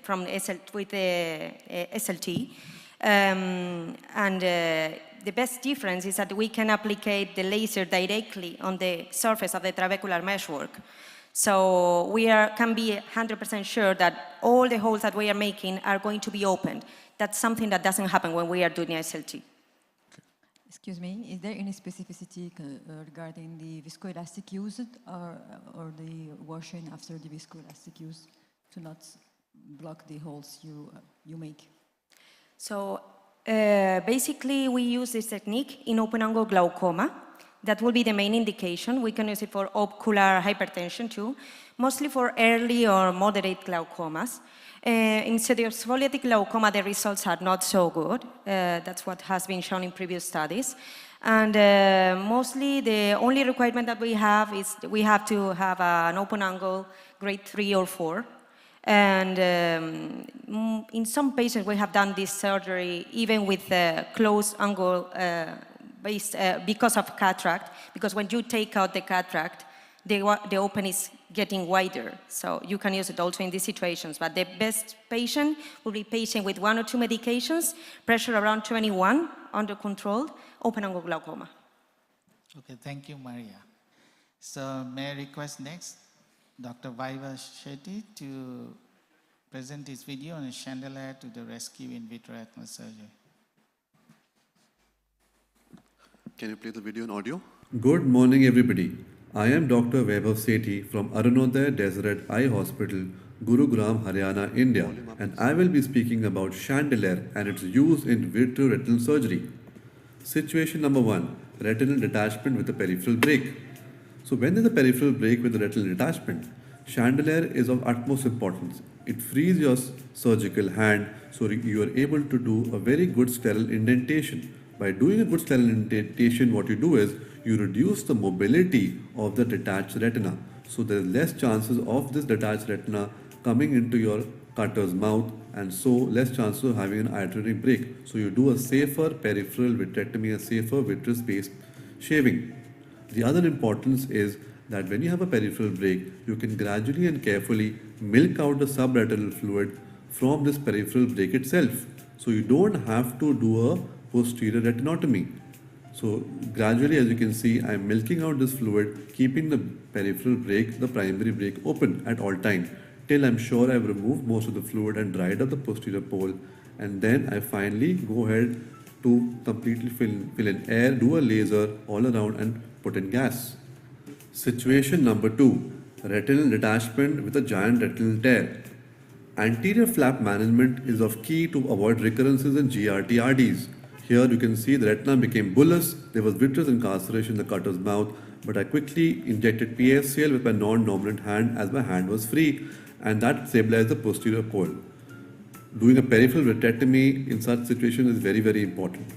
From with the SLT. The best difference is that we can apply the laser directly on the surface of the trabecular meshwork. So we can be 100% sure that all the holes that we are making are going to be opened. That's something that doesn't happen when we are doing SLT. Okay. Excuse me, is there any specificity regarding the viscoelastic used or the washing after the viscoelastic use to not block the holes you make? So basically, we use this technique in open-angle glaucoma. That will be the main indication. We can use it for ocular hypertension too, mostly for early or moderate glaucomas. In pseudoexfoliatic glaucoma, the results are not so good. That's what has been shown in previous studies. And mostly, the only requirement that we have is we have to have an open-angle grade 3 or 4. And in some patients, we have done this surgery even with close angle because of cataract, because when you take out the cataract, the open is getting wider. So you can use it also in these situations. But the best patient will be patient with 1 or 2 medications, pressure around 21, under control, open angle glaucoma. Okay, thank you, Maria. So may I request next Dr. Vaiva Shetty to present his video on a chandelier to the rescue in vitro retinal surgery. Can you play the video and audio? Good morning, everybody. I am Dr. Vaibhav Sethi from Arunodaya Deseret Eye Hospital, Gurugram, Haryana, India, and I will be speaking about chandelier and its use in vitreoretinal surgery. Situation number 1, retinal detachment with a peripheral break. So when there is a peripheral break with the retinal detachment, chandelier is of utmost importance. It frees your surgical hand so you are able to do a very good scleral indentation. By doing a good scleral indentation, what you do is you reduce the mobility of the detached retina. So there is less chances of this detached retina coming into your cutter's mouth, and so less chances of having an iontonic break. So you do a safer peripheral vitrectomy, a safer vitreous-based shaving. The other importance is that when you have a peripheral break, you can gradually and carefully milk out the subretinal fluid from this peripheral break itself. So you don't have to do a posterior retinotomy. So gradually, as you can see, I'm milking out this fluid, keeping the peripheral break, the primary break open at all times, till I'm sure I've removed most of the fluid and dried up the posterior pole. And then I finally go ahead to completely fill in air, do a laser all around and put in gas. Situation number 2, retinal detachment with a giant retinal tear. Anterior flap management is of key to avoid recurrences in GRT-RDs. Here you can see the retina became bullous, there was vitreous incarceration in the cutter's mouth, but I quickly injected PSCL with my non-dominant hand as my hand was free, and that stabilized the posterior pole. Doing a peripheral vitrectomy in such situation is very, very important.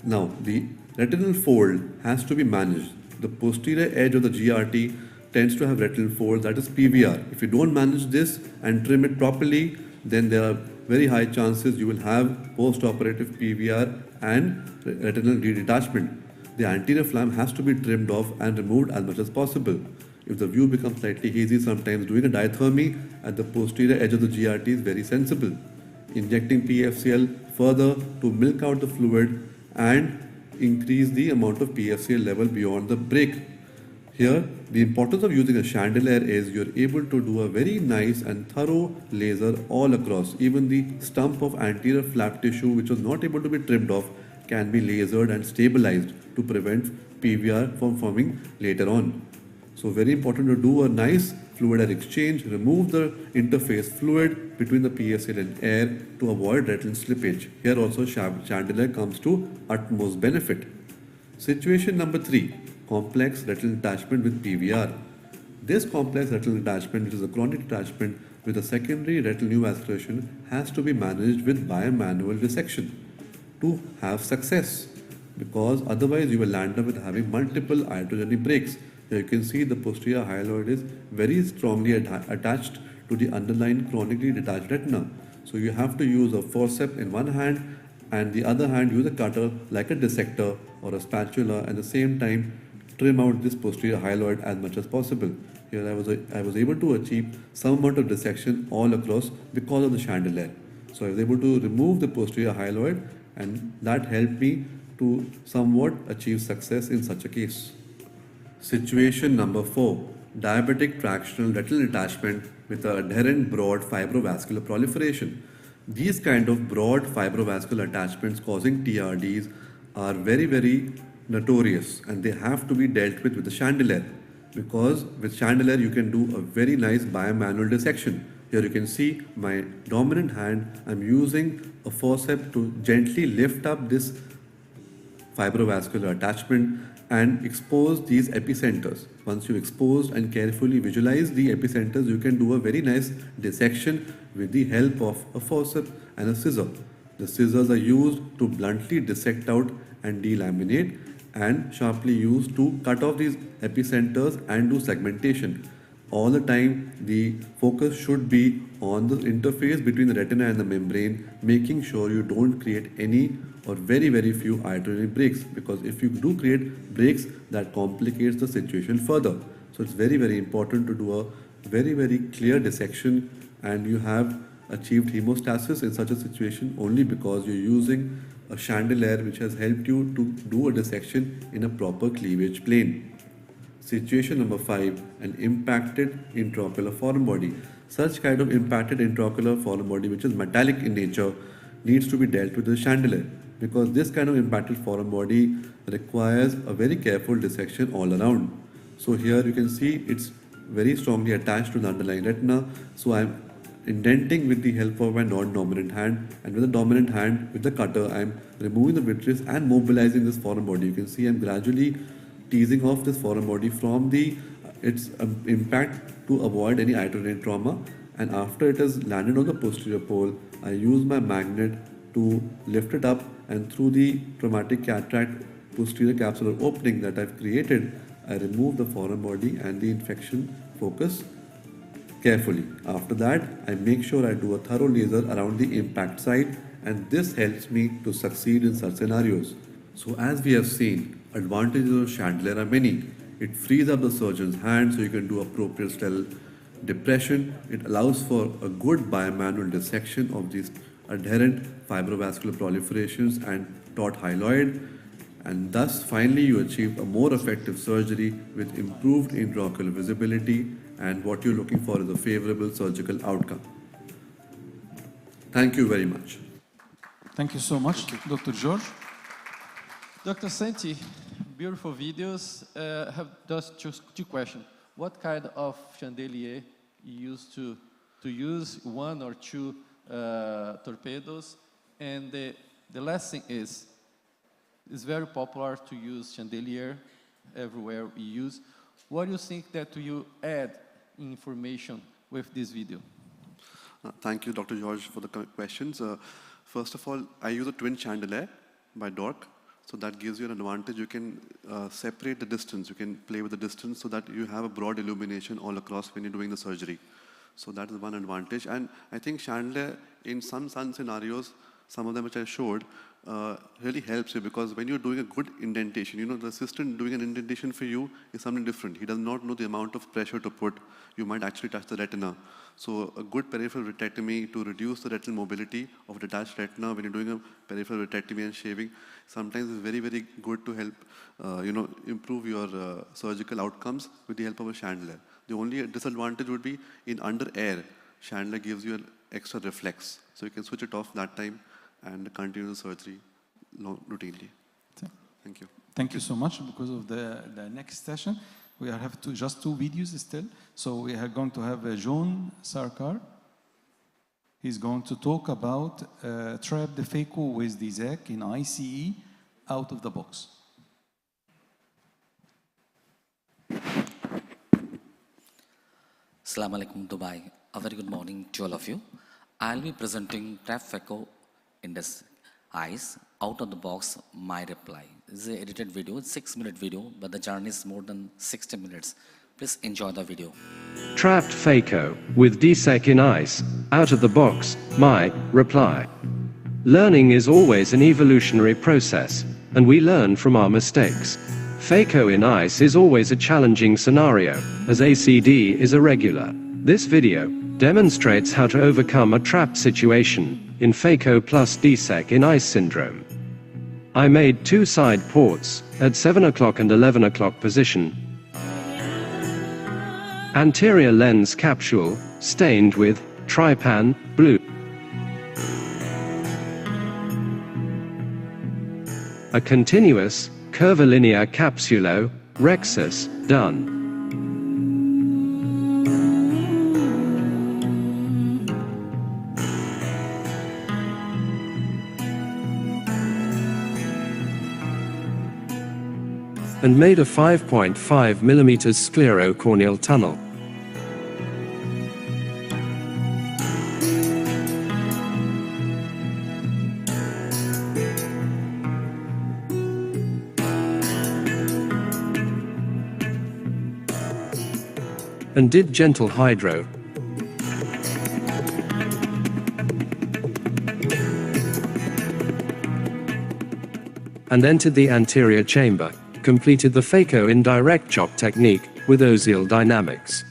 Now, the retinal fold has to be managed. The posterior edge of the GRT tends to have retinal fold, that is PVR. If you don't manage this and trim it properly, then there are very high chances you will have post-operative PVR and retinal detachment. The anterior flam has to be trimmed off and removed as much as possible. If the view becomes slightly hazy, sometimes doing a diathermy at the posterior edge of the GRT is very sensible. Injecting PFCL further to milk out the fluid and increase the amount of PFCL level beyond the break. Here, the importance of using a chandelier is you're able to do a very nice and thorough laser all across. Even the stump of anterior flap tissue which was not able to be trimmed off can be lasered and stabilized to prevent PVR from forming later on. So very important to do a nice fluid air exchange, remove the interface fluid between the PFCL and air to avoid retinal slippage. Here also chandelier comes to utmost benefit. Situation number 3, complex retinal detachment with PVR. This complex retinal detachment, which is a chronic detachment with a secondary retinal neovascularization, has to be managed with bimanual dissection to have success, because otherwise you will land up with having multiple iatrogenic breaks. Here you can see the posterior hyaloid is very strongly attached to the underlying chronically detached retina. So you have to use a forceps in one hand and the other hand use a cutter like a dissector or a spatula, and at the same time trim out this posterior hyaloid as much as possible. Here I was able to achieve some amount of dissection all across because of the chandelier. So I was able to remove the posterior hyaloid, and that helped me to somewhat achieve success in such a case. Situation number 4, diabetic tractional retinal detachment with an adherent broad fibrovascular proliferation. These kind of broad fibrovascular attachments causing TRDs are very, very notorious, and they have to be dealt with the chandelier, because with chandelier you can do a very nice bimanual dissection. Here you can see my dominant hand, I'm using a forceps to gently lift up this fibrovascular attachment and expose these epicenters. Once you expose and carefully visualize the epicenters, you can do a very nice dissection with the help of a forceps and a scissor. The scissors are used to bluntly dissect out and delaminate, and sharply used to cut off these epicenters and do segmentation. All the time the focus should be on the interface between the retina and the membrane, making sure you don't create any or very, very few iatrogenic breaks, because if you do create breaks, that complicates the situation further. So it's very, very important to do a very, very clear dissection, and you have achieved hemostasis in such a situation only because you're using a chandelier which has helped you to do a dissection in a proper cleavage plane. Situation number 5, an impacted intraocular foreign body. Such kind of impacted intraocular foreign body, which is metallic in nature, needs to be dealt with the chandelier, because this kind of impacted foreign body requires a very careful dissection all around. So here you can see it's very strongly attached to the underlying retina. So I'm indenting with the help of my non-dominant hand, and with the dominant hand, with the cutter, I'm removing the vitreous and mobilizing this foreign body. You can see I'm gradually teasing off this foreign body from its impact to avoid any iatrogenic trauma, and after it has landed on the posterior pole, I use my magnet to lift it up, and through the traumatic cataract posterior capsular opening that I've created, I remove the foreign body and the infection focus carefully. After that, I make sure I do a thorough laser around the impact site, and this helps me to succeed in such scenarios. So as we have seen, advantages of chandelier are many. It frees up the surgeon's hand so you can do appropriate sterile depression. It allows for a good bimanual dissection of these adherent fibrovascular proliferations and taut hyaloid, and thus finally you achieve a more effective surgery with improved intraocular visibility, and what you're looking for is a favorable surgical outcome. Thank you very much. Thank you so much, Dr. George. Dr. Santi, beautiful videos. I have just two questions. What kind of chandelier you used to use, 1 or 2 torpedoes? And the last thing is, it's very popular to use chandelier everywhere we use. What do you think that you add information with this video? Thank you, Dr. George, for the questions. First of all, I use a twin chandelier by Dork. So that gives you an advantage. You can separate the distance. You can play with the distance so that you have a broad illumination all across when you're doing the surgery. So that is one advantage. And I think chandelier, in some scenarios, some of them which I showed, really helps you, because when you're doing a good indentation, you know, the assistant doing an indentation for you is something different. He does not know the amount of pressure to put. You might actually touch the retina. So a good peripheral vitrectomy to reduce the retinal mobility of detached retina when you're doing a peripheral vitrectomy and shaving sometimes is very, very good to help, improve your surgical outcomes with the help of a chandelier. The only disadvantage would be in under air, chandelier gives you an extra reflex. So you can switch it off that time and continue the surgery routinely. Thank you. Thank you so much. Because of the next session, we have just two videos still. So we are going to have John Sarkar. He's going to talk about trap the phaco with the ZAC in ICE out of the box. Assalamu alaikum Dubai. A very good morning to all of you. I'll be presenting trap phaco in this eyes out of the box, my reply. This is an edited video, it's a 6-minute video, but the journey is more than 60 minutes. Please enjoy the video. Trapped phaco with DSEC in ice, out of the box, my reply. Learning is always an evolutionary process, and we learn from our mistakes. Phaco in ice is always a challenging scenario, as ACD is irregular. This video demonstrates how to overcome a trapped situation in phaco plus DSEC in ice syndrome. I made 2 side ports at 7 o'clock and 11 o'clock position. Anterior lens capsule stained with trypan blue. A continuous curvilinear capsulo rhexis done. And made a 5.5 mm sclerocorneal tunnel. And did gentle hydro. And entered the anterior chamber. Completed the phaco in direct chop technique with Ozil dynamics.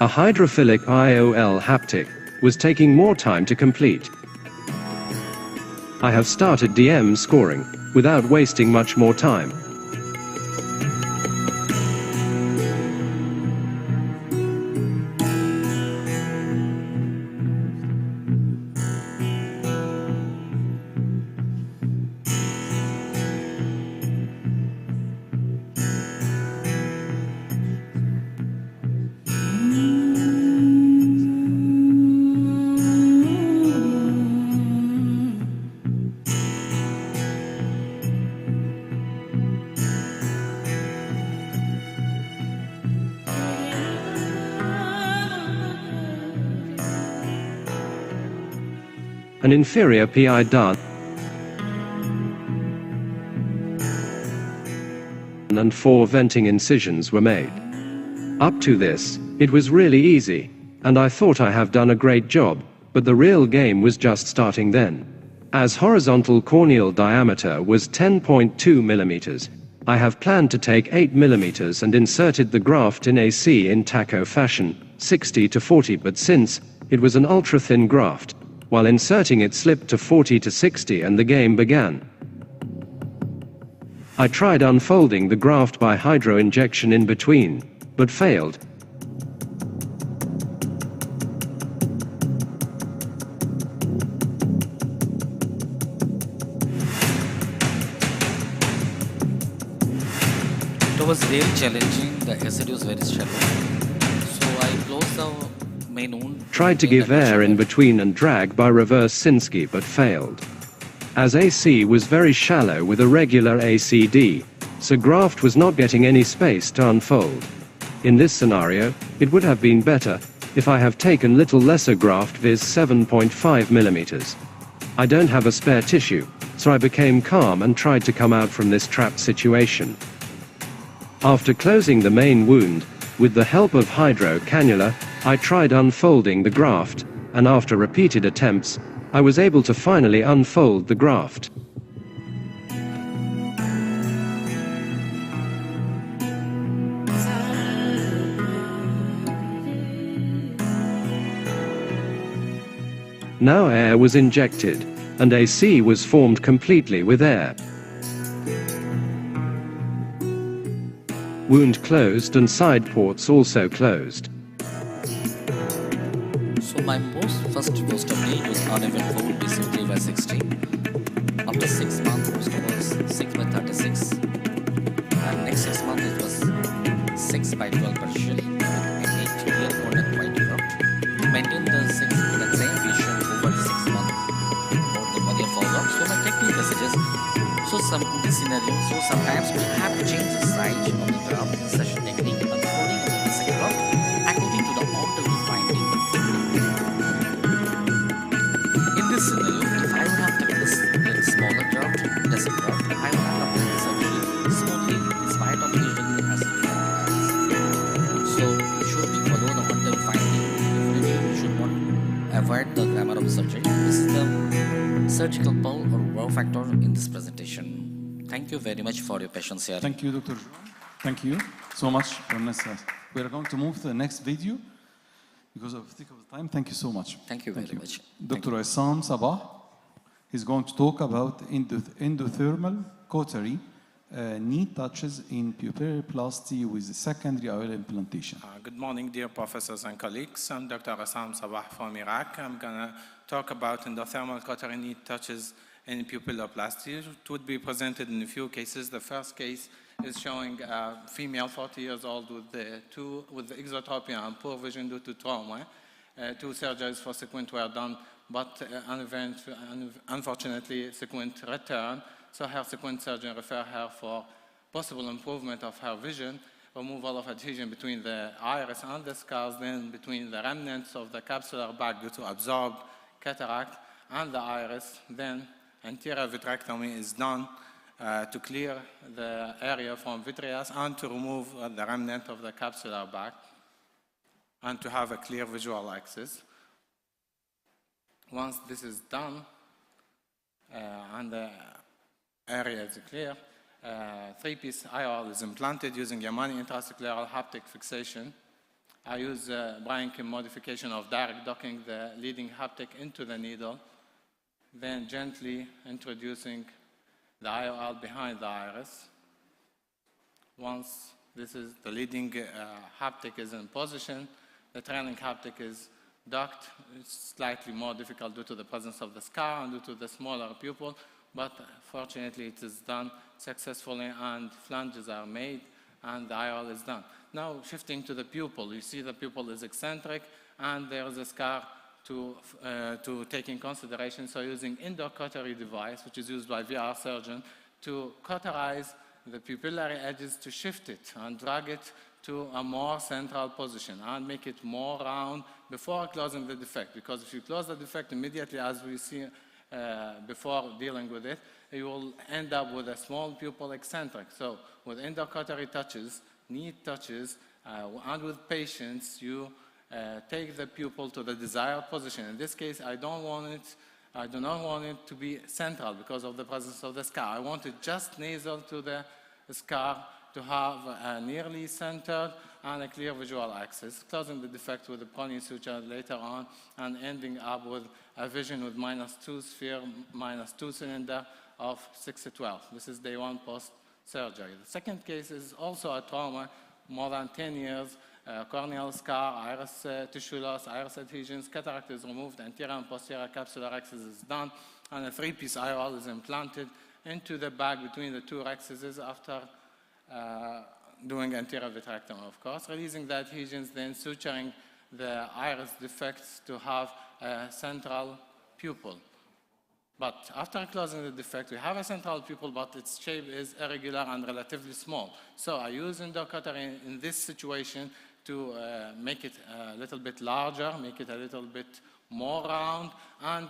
A hydrophilic IOL haptic was taking more time to complete. I have started DM scoring without wasting much more time. An inferior PI done and 4 venting incisions were made. Up to this, it was really easy, and I thought I have done a great job, but the real game was just starting then. As horizontal corneal diameter was 10.2 millimeters, I have planned to take 8 millimeters and inserted the graft in AC in taco fashion, 60 to 40, but since it was an ultra-thin graft, while inserting it slipped to 40 to 60 and the game began. I tried unfolding the graft by hydro injection in between, but failed. It was really challenging, the acid was very shallow. So I closed the main wound. Tried to give air in between and drag by reverse Sinski but failed. as AC was very shallow with a regular ACD, so graft was not getting any space to unfold. In this scenario, it would have been better if I have taken little lesser graft, viz 7.5 millimeters. I don't have a spare tissue, so I became calm and tried to come out from this trapped situation. After closing the main wound, with the help of hydro cannula, I tried unfolding the graft, and after repeated attempts, I was able to finally unfold the graft. Now air was injected, and AC was formed completely with air. Wound closed and side ports also closed. So my first post-op was uneventful, BC 3/60. After 6 months, post-op was 6/36. And next 6 months it was 6/12 partially. I need to clear more than quite well. To maintain the same vision over 6 months, more than 1 year follow-up. So my technique messages. So in this scenario, sometimes we have to change the size of the graft in such a technique and unfolding of the basic graft according to the order we finding. In this scenario, if I would have taken this smaller graft, lesser graft, I would have done the surgery smoothly in spite of lesion as so you should be follow the order finding. You should not avoid the grammar of surgery. This is the surgical pull or wow factor in this presentation. Thank you very much for your patience here. Thank you, Dr. Thank you so much, Vanessa. We are going to move to the next video because of the sake of the time. Thank you so much. Thank you very much. Dr. Issam Sabah is going to talk about endothermal cautery knee touches in pupilloplasty with secondary IOL implantation. Good morning, dear professors and colleagues. I'm Dr. Issam Sabah from Iraq. I'm going to talk about endothermal cautery knee touches in pupilloplasty. It would be presented in a few cases. The first case is showing a female 40 years old with the exotropia and poor vision due to trauma. 2 surgeries for sequent were done, but unfortunately sequent returned. So her sequent surgeon referred her for possible improvement of her vision, removal of adhesion between the iris and the scars, then between the remnants of the capsular bag due to absorbed cataract and the iris. Then anterior vitrectomy is done to clear the area from vitreous and to remove the remnant of the capsular bag and to have a clear visual axis. Once this is done and the area is clear, 3-piece IOL is implanted using Yamani intrascleral haptic fixation. I use Brian Kim modification of direct docking the leading haptic into the needle, then gently introducing the IOL behind the iris. Once this is the leading haptic is in position, the trailing haptic is docked. It's slightly more difficult due to the presence of the scar and due to the smaller pupil, but fortunately it is done successfully and flanges are made and the IOL is done. Now shifting to the pupil, you see the pupil is eccentric and there is a scar to take in consideration. So using indoor cautery device, which is used by VR surgeon, to cauterize the pupillary edges to shift it and drag it to a more central position and make it more round before closing the defect. Because if you close the defect immediately, as we see before dealing with it, you will end up with a small pupil eccentric. So with indoor cautery touches, knee touches, and with patience, you take the pupil to the desired position. In this case, I do not want it to be central because of the presence of the scar. I want it just nasal to the scar to have a nearly centered and a clear visual axis, closing the defect with a pony suture later on and ending up with a vision with -2 sphere, -2 cylinder of 6/12. This is day 1 post-surgery. The second case is also a trauma, more than 10 years, corneal scar, iris tissue loss, iris adhesions, cataract is removed, anterior and posterior capsular axis is done, and a 3-piece IOL is implanted into the bag between the 2 axes after doing anterior vitrectomy, of course, releasing the adhesions, then suturing the iris defects to have a central pupil. But after closing the defect, we have a central pupil, but its shape is irregular and relatively small. So I use endocautery in this situation to make it a little bit larger, make it a little bit more round, and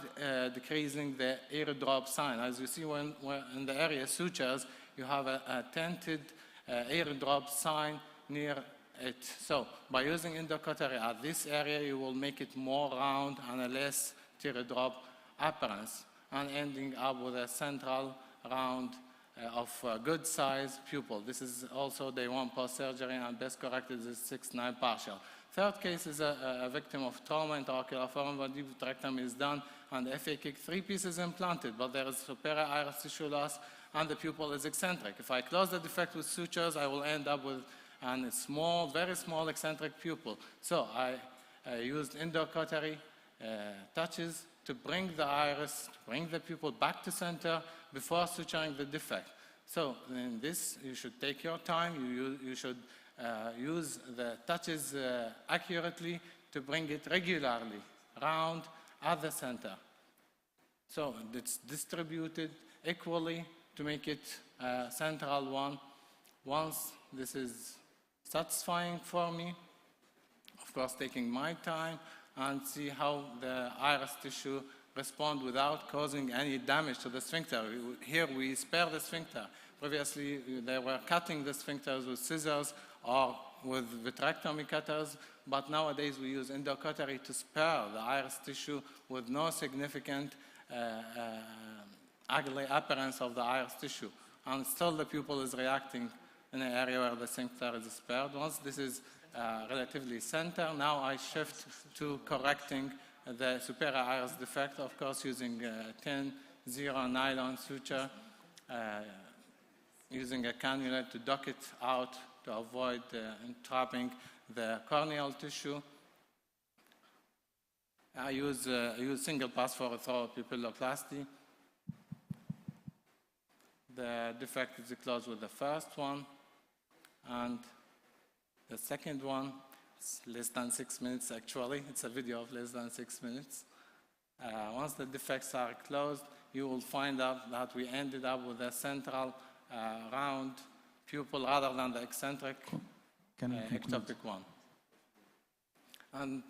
decreasing the airdrop sign. As you see, when in the area sutures, you have a tinted airdrop sign near it. So by using endocautery at this area, you will make it more round and a less teardrop appearance, and ending up with a central round of good size pupil. This is also day 1 post-surgery, and best corrected is 6-9 partial. Third case is a victim of trauma intraocular foramen, where deep vitrectomy is done and FA kick 3 pieces implanted, but there is superior iris tissue loss and the pupil is eccentric. If I close the defect with sutures, I will end up with a small, very small eccentric pupil. So I used endocautery touches to bring the iris, to bring the pupil back to center before suturing the defect. So in this, you should take your time. You should use the touches accurately to bring it regularly round at the center. So it's distributed equally to make it a central one. Once this is satisfying for me, of course taking my time, and see how the iris tissue respond without causing any damage to the sphincter. Here we spare the sphincter. Previously, they were cutting the sphincters with scissors or with vitrectomy cutters, but nowadays we use endocautery to spare the iris tissue with no significant ugly appearance of the iris tissue. And still the pupil is reacting in an area where the sphincter is spared. Once this is relatively center, now I shift to correcting the superior iris defect, of course using 10-0 nylon suture, using a cannula to dock it out to avoid entrapping the corneal tissue. I use single pass for pupilloplasty. The defect is closed with the first one, and the second one, it's less than 6 minutes actually. It's a video of less than 6 minutes. Once the defects are closed, you will find out that we ended up with a central round pupil rather than the eccentric ectopic one. And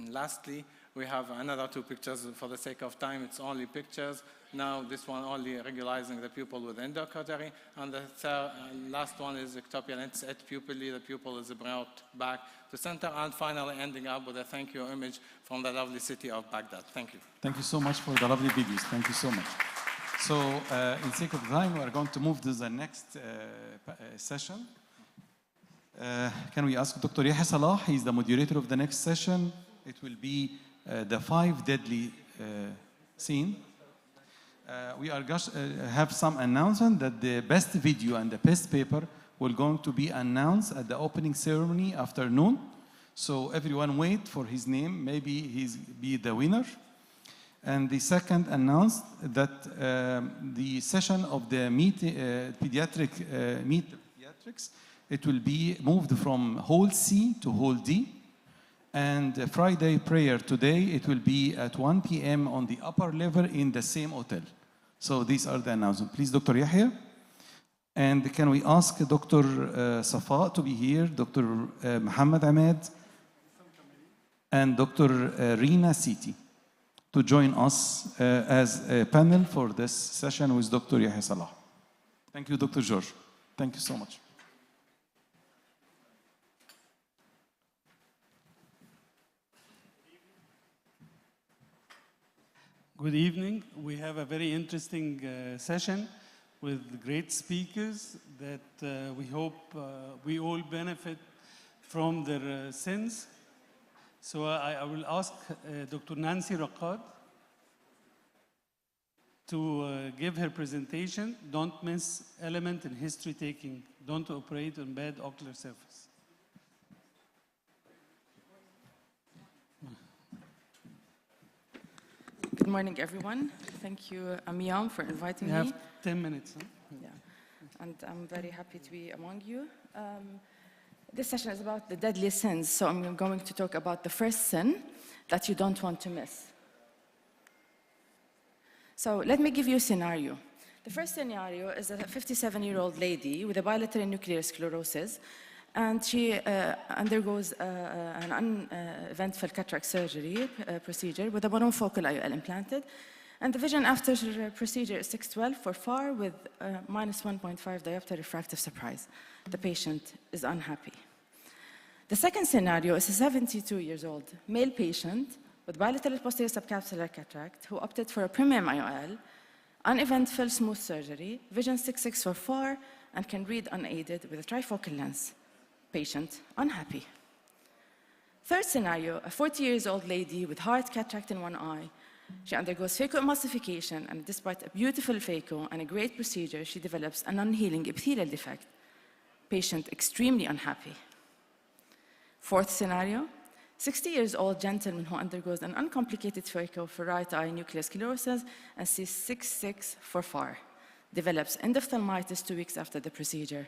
lastly, we have another 2 pictures. For the sake of time, it's only pictures. Now this one only regularizing the pupil with endocautery, and the last one is ectopial. It's at pupilly. The pupil is brought back to center, and finally ending up with a thank you image from the lovely city of Baghdad. Thank you. Thank you so much for the lovely videos. Thank you so much. So in sake of time, we are going to move to the next session. Can we ask Dr. Yahya Salah? He's the moderator of the next session. It will be the 5 deadly sin. We are just have some announcement that the best video and the best paper will going to be announced at the opening ceremony afternoon. So everyone wait for his name. Maybe he's be the winner. And the second announced that the session of the pediatrics, it will be moved from Hall C to Hall D. And Friday prayer today, it will be at 1 p.m. on the upper level in the same hotel. So these are the announcements. Please, Dr. Yahya. And can we ask Dr. Safa to be here, Dr. Muhammad Ahmed, and Dr. Rina Siti to join us as a panel for this session with Dr. Yahya Salah. Thank you, Dr. George. Thank you so much. Good evening. We have a very interesting session with great speakers that we hope we all benefit from their sins. So I will ask Dr. Nancy Raqad to give her presentation. Don't miss element in history taking. Don't operate on bad ocular surface. Good morning, everyone. Thank you, MEOM, for inviting me. You have 10 minutes. Huh? Yeah, and I'm very happy to be among you. This session is about the deadly sins, so I'm going to talk about the first sin that you don't want to miss. So let me give you a scenario. The first scenario is a 57-year-old lady with a bilateral nuclear sclerosis, and she undergoes an uneventful cataract surgery procedure with a monofocal IOL implanted. And the vision after the procedure is 612 for far with minus 1.5 diopter refractive surprise. The patient is unhappy. The second scenario is a 72-year-old male patient with bilateral posterior subcapsular cataract who opted for a premium IOL, uneventful smooth surgery, vision 6.6 for far, and can read unaided with a trifocal lens. Patient unhappy. Third scenario, a 40-year-old lady with hard cataract in one eye. She undergoes phacoemulsification, and despite a beautiful phaco and a great procedure, she develops a non-healing epithelial defect. Patient extremely unhappy. Fourth scenario, 60-year-old gentleman who undergoes an uncomplicated phaco for right eye nuclear sclerosis and sees 6.6 for far. Develops endophthalmitis 2 weeks after the procedure.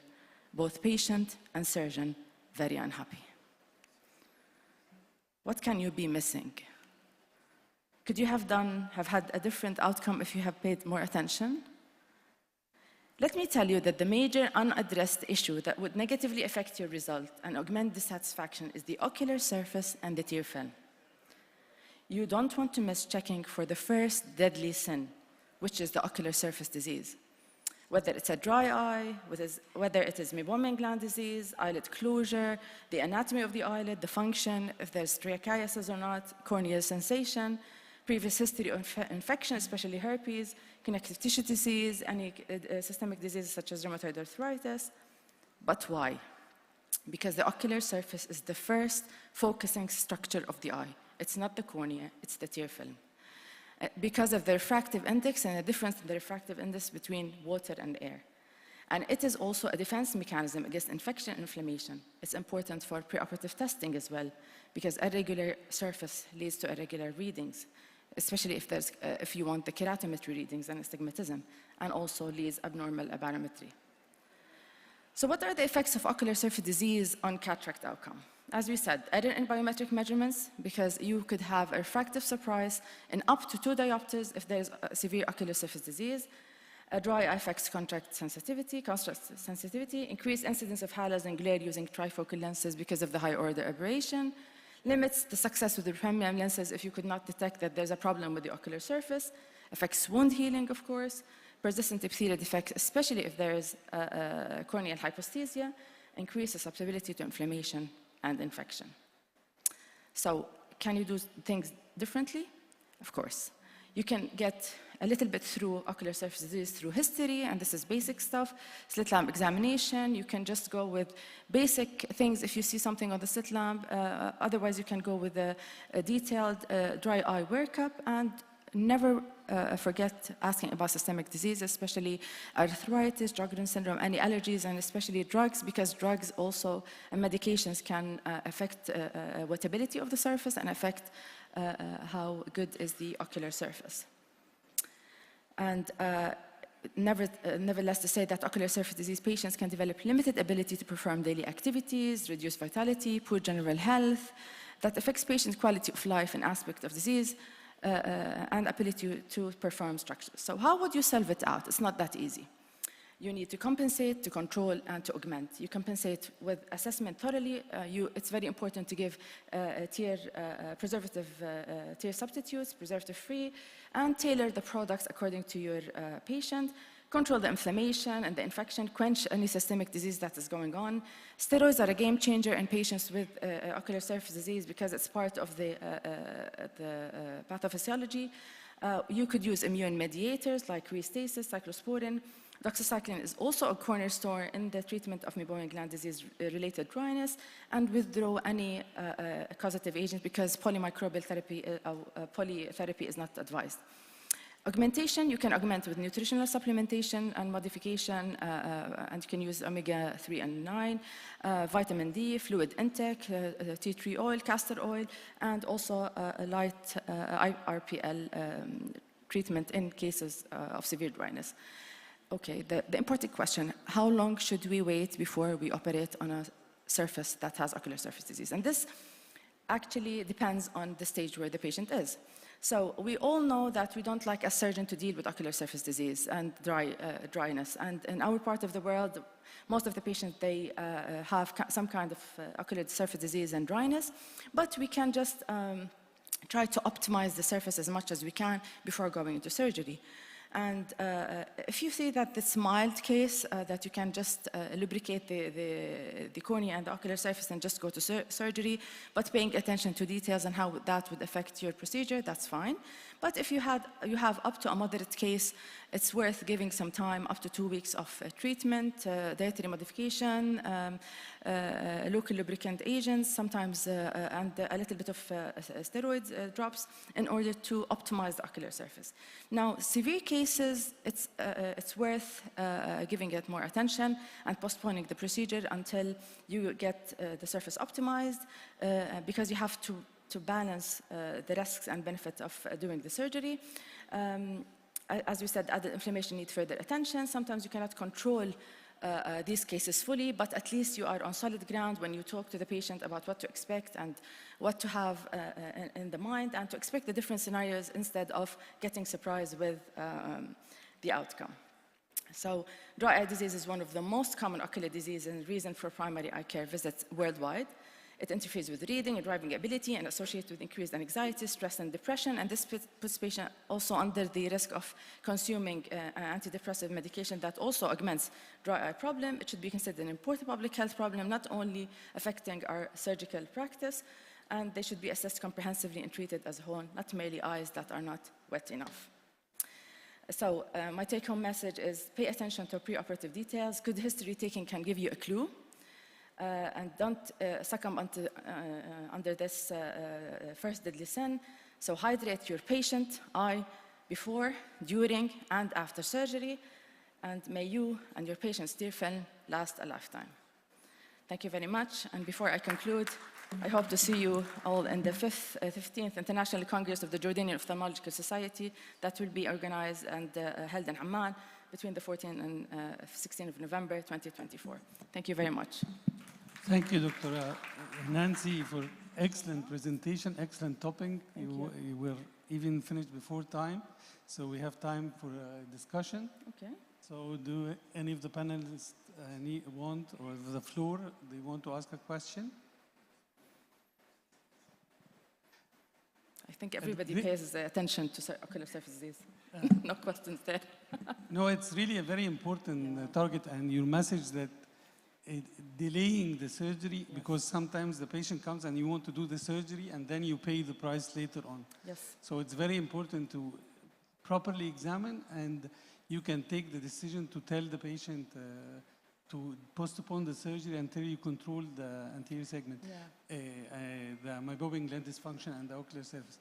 Both patient and surgeon very unhappy. What can you be missing? Could you have had a different outcome if you have paid more attention? Let me tell you that the major unaddressed issue that would negatively affect your result and augment dissatisfaction is the ocular surface and the tear film. You don't want to miss checking for the first deadly sin, which is the ocular surface disease. Whether it's a dry eye, whether it is meibomian gland disease, eyelid closure, the anatomy of the eyelid, the function, if there's striachiasis or not, corneal sensation, previous history of infection, especially herpes, connective tissue disease, any systemic diseases such as rheumatoid arthritis. But why? Because the ocular surface is the first focusing structure of the eye. It's not the cornea, it's the tear film. Because of the refractive index and the difference in the refractive index between water and air. And it is also a defense mechanism against infection and inflammation. It's important for preoperative testing as well, because irregular surface leads to irregular readings, especially if you want the keratometry readings and astigmatism, and also leads abnormal barometry. So what are the effects of ocular surface disease on cataract outcome? As we said, error in biometric measurements, because you could have a refractive surprise in up to 2 diopters if there's a severe ocular surface disease. A dry eye affects contrast sensitivity, increased incidence of halos and glare using trifocal lenses because of the high order aberration, limits the success with the premium lenses if you could not detect that there's a problem with the ocular surface, affects wound healing, of course, persistent epithelial defects, especially if there is corneal hyposthesia, increases susceptibility to inflammation and infection. So, can you do things differently? Of course. You can get a little bit through ocular surface disease through history, and this is basic stuff. Slit lamp examination, you can just go with basic things if you see something on the slit lamp. Otherwise, you can go with a detailed dry eye workup, and never forget asking about systemic disease, especially arthritis, Sjogren's syndrome, any allergies, and especially drugs, because drugs also and medications can affect wettability of the surface and affect how good is the ocular surface. And nevertheless, to say that ocular surface disease patients can develop limited ability to perform daily activities, reduced vitality, poor general health, that affects patients' quality of life and aspect of disease, and ability to perform structures. So how would you solve it out? It's not that easy. You need to compensate, to control, and to augment. You compensate with assessment thoroughly. It's very important to give preservative tear substitutes, preservative-free, and tailor the products according to your patient. Control the inflammation and the infection, quench any systemic disease that is going on. Steroids are a game changer in patients with ocular surface disease because it's part of the pathophysiology. You could use immune mediators like rheostasis, cyclosporin. Doxycycline is also a cornerstone in the treatment of meibomian gland disease-related dryness, and withdraw any causative agents because polymicrobial therapy, polytherapy is not advised. Augmentation, you can augment with nutritional supplementation and modification, and you can use omega-3 and 9, vitamin D, fluid intake, tea tree oil, castor oil, and also a light IRPL treatment in cases of severe dryness. Okay, the important question, how long should we wait before we operate on a surface that has ocular surface disease? And this actually depends on the stage where the patient is. So we all know that we don't like as surgeon to deal with ocular surface disease and dryness. And in our part of the world, most of the patients, they have some kind of ocular surface disease and dryness, but we can just try to optimize the surface as much as we can before going into surgery. And if you see that this mild case, that you can just lubricate the cornea and the ocular surface and just go to surgery, but paying attention to details and how that would affect your procedure, that's fine. But if you have up to a moderate case, it's worth giving some time, up to 2 weeks of treatment, dietary modification, local lubricant agents, sometimes, and a little bit of steroid drops in order to optimize the ocular surface. Now, severe cases, it's worth giving it more attention and postponing the procedure until you get the surface optimized, because you have to balance the risks and benefits of doing the surgery. As we said, added inflammation needs further attention. Sometimes you cannot control these cases fully, but at least you are on solid ground when you talk to the patient about what to expect and what to have in the mind, and to expect the different scenarios instead of getting surprised with the outcome. So dry eye disease is one of the most common ocular diseases and reason for primary eye care visits worldwide. It interferes with reading and driving ability and associated with increased anxiety, stress, and depression. And this puts patients also under the risk of consuming antidepressive medication that also augments dry eye problem. It should be considered an important public health problem, not only affecting our surgical practice, and they should be assessed comprehensively and treated as a whole, not merely eyes that are not wet enough. So my take-home message is pay attention to preoperative details. Good history taking can give you a clue. And don't succumb under this first deadly sin. So hydrate your patient eye before, during, and after surgery. And may you and your patient's tear film last a lifetime. Thank you very much. And before I conclude, I hope to see you all in the 15th International Congress of the Jordanian Ophthalmological Society that will be organized and held in Amman between the 14th and 16th of November 2024. Thank you very much. Thank you, Dr. Nancy, for excellent presentation, excellent topic. You were even finished before time, so we have time for discussion. Okay. So do any of the panelists want, or the floor, they want to ask a question? I think everybody pays attention to ocular surface disease. No questions there. No, it's really a very important target, and your message that delaying the surgery, because sometimes the patient comes and you want to do the surgery and then you pay the price later on. Yes. So it's very important to properly examine, and you can take the decision to tell the patient to postpone the surgery until you control the anterior segment, the meibomian gland dysfunction and the ocular surface.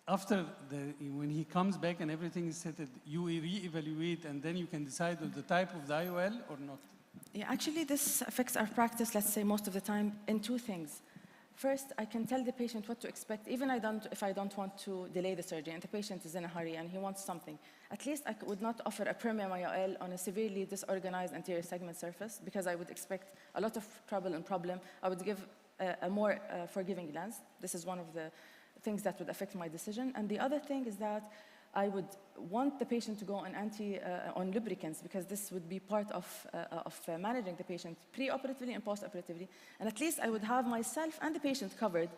When he comes back and everything is settled, you re-evaluate and then you can decide on the type of the IOL or not. Yeah, actually this affects our practice, let's say most of the time, in two things. First, I can tell the patient what to expect, even if I don't want to delay the surgery and the patient is in a hurry and he wants something. At least I would not offer a premium IOL on a severely disorganized anterior segment surface, because I would expect a lot of trouble and problem. I would give a more forgiving lens. This is one of the things that would affect my decision. And the other thing is that I would want the patient to go on on lubricants, because this would be part of managing the patient pre-operatively and post-operatively. And at least I would have myself and the patient covered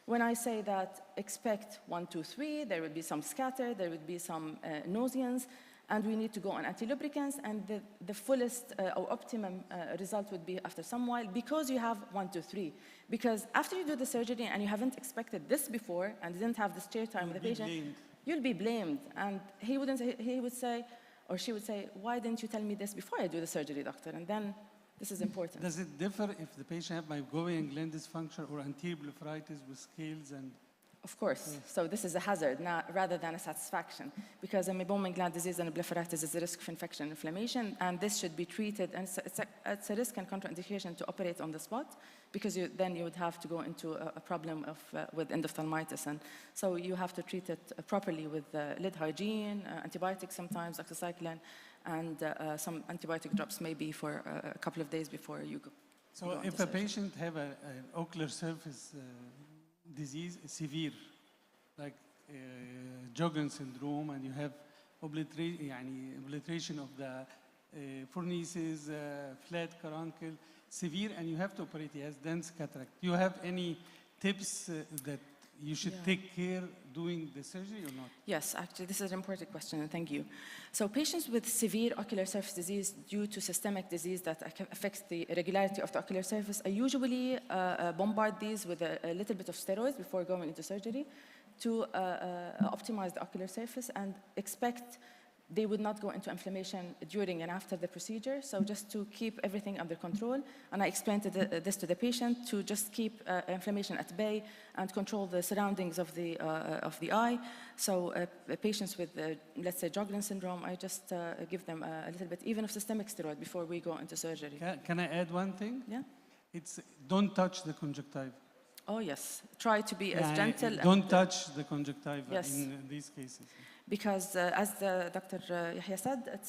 when I say that expect 1, 2, 3, there would be some scatter, there would be some nauseans, and we need to go on anti-lubricants, and the fullest or optimum result would be after some while, because you have 1, 2, 3. Because after you do the surgery and you haven't expected this before and didn't have this chair time with the patient, you'll be blamed. And he would say, or she would say, why didn't you tell me this before I do the surgery, doctor? And then this is important. Does it differ if the patient have meibomian gland dysfunction or anterior blepharitis with scales and? Of course. So this is a hazard rather than a satisfaction, because a meibomian gland disease and a blepharitis is a risk of infection and inflammation, and this should be treated, and it's a risk and contraindication to operate on the spot, because then you would have to go into a problem with endophthalmitis, and so you have to treat it properly with lid hygiene, antibiotics sometimes, doxycycline, and some antibiotic drops maybe for a couple of days before you go. So if a patient have an ocular surface disease severe, like Sjogren syndrome, and you have obliteration of the fornices, flat caruncle, severe, and you have to operate. He has dense cataract. Do you have any tips that you should take care doing the surgery or not? Yes, actually, this is an important question, and thank you. So patients with severe ocular surface disease due to systemic disease that affects the regularity of the ocular surface, I usually bombard these with a little bit of steroids before going into surgery to optimize the ocular surface and expect they would not go into inflammation during and after the procedure, so just to keep everything under control. And I explained this to the patient to just keep inflammation at bay and control the surroundings of the eye. So patients with, let's say, Sjogren syndrome, I just give them a little bit, even of systemic steroid before we go into surgery. Can I add one thing? Yeah. It's don't touch the conjunctiva. Oh, yes. Try to be as gentle. Don't touch the conjunctiva yes. in these cases. Because as Dr. Yahya said,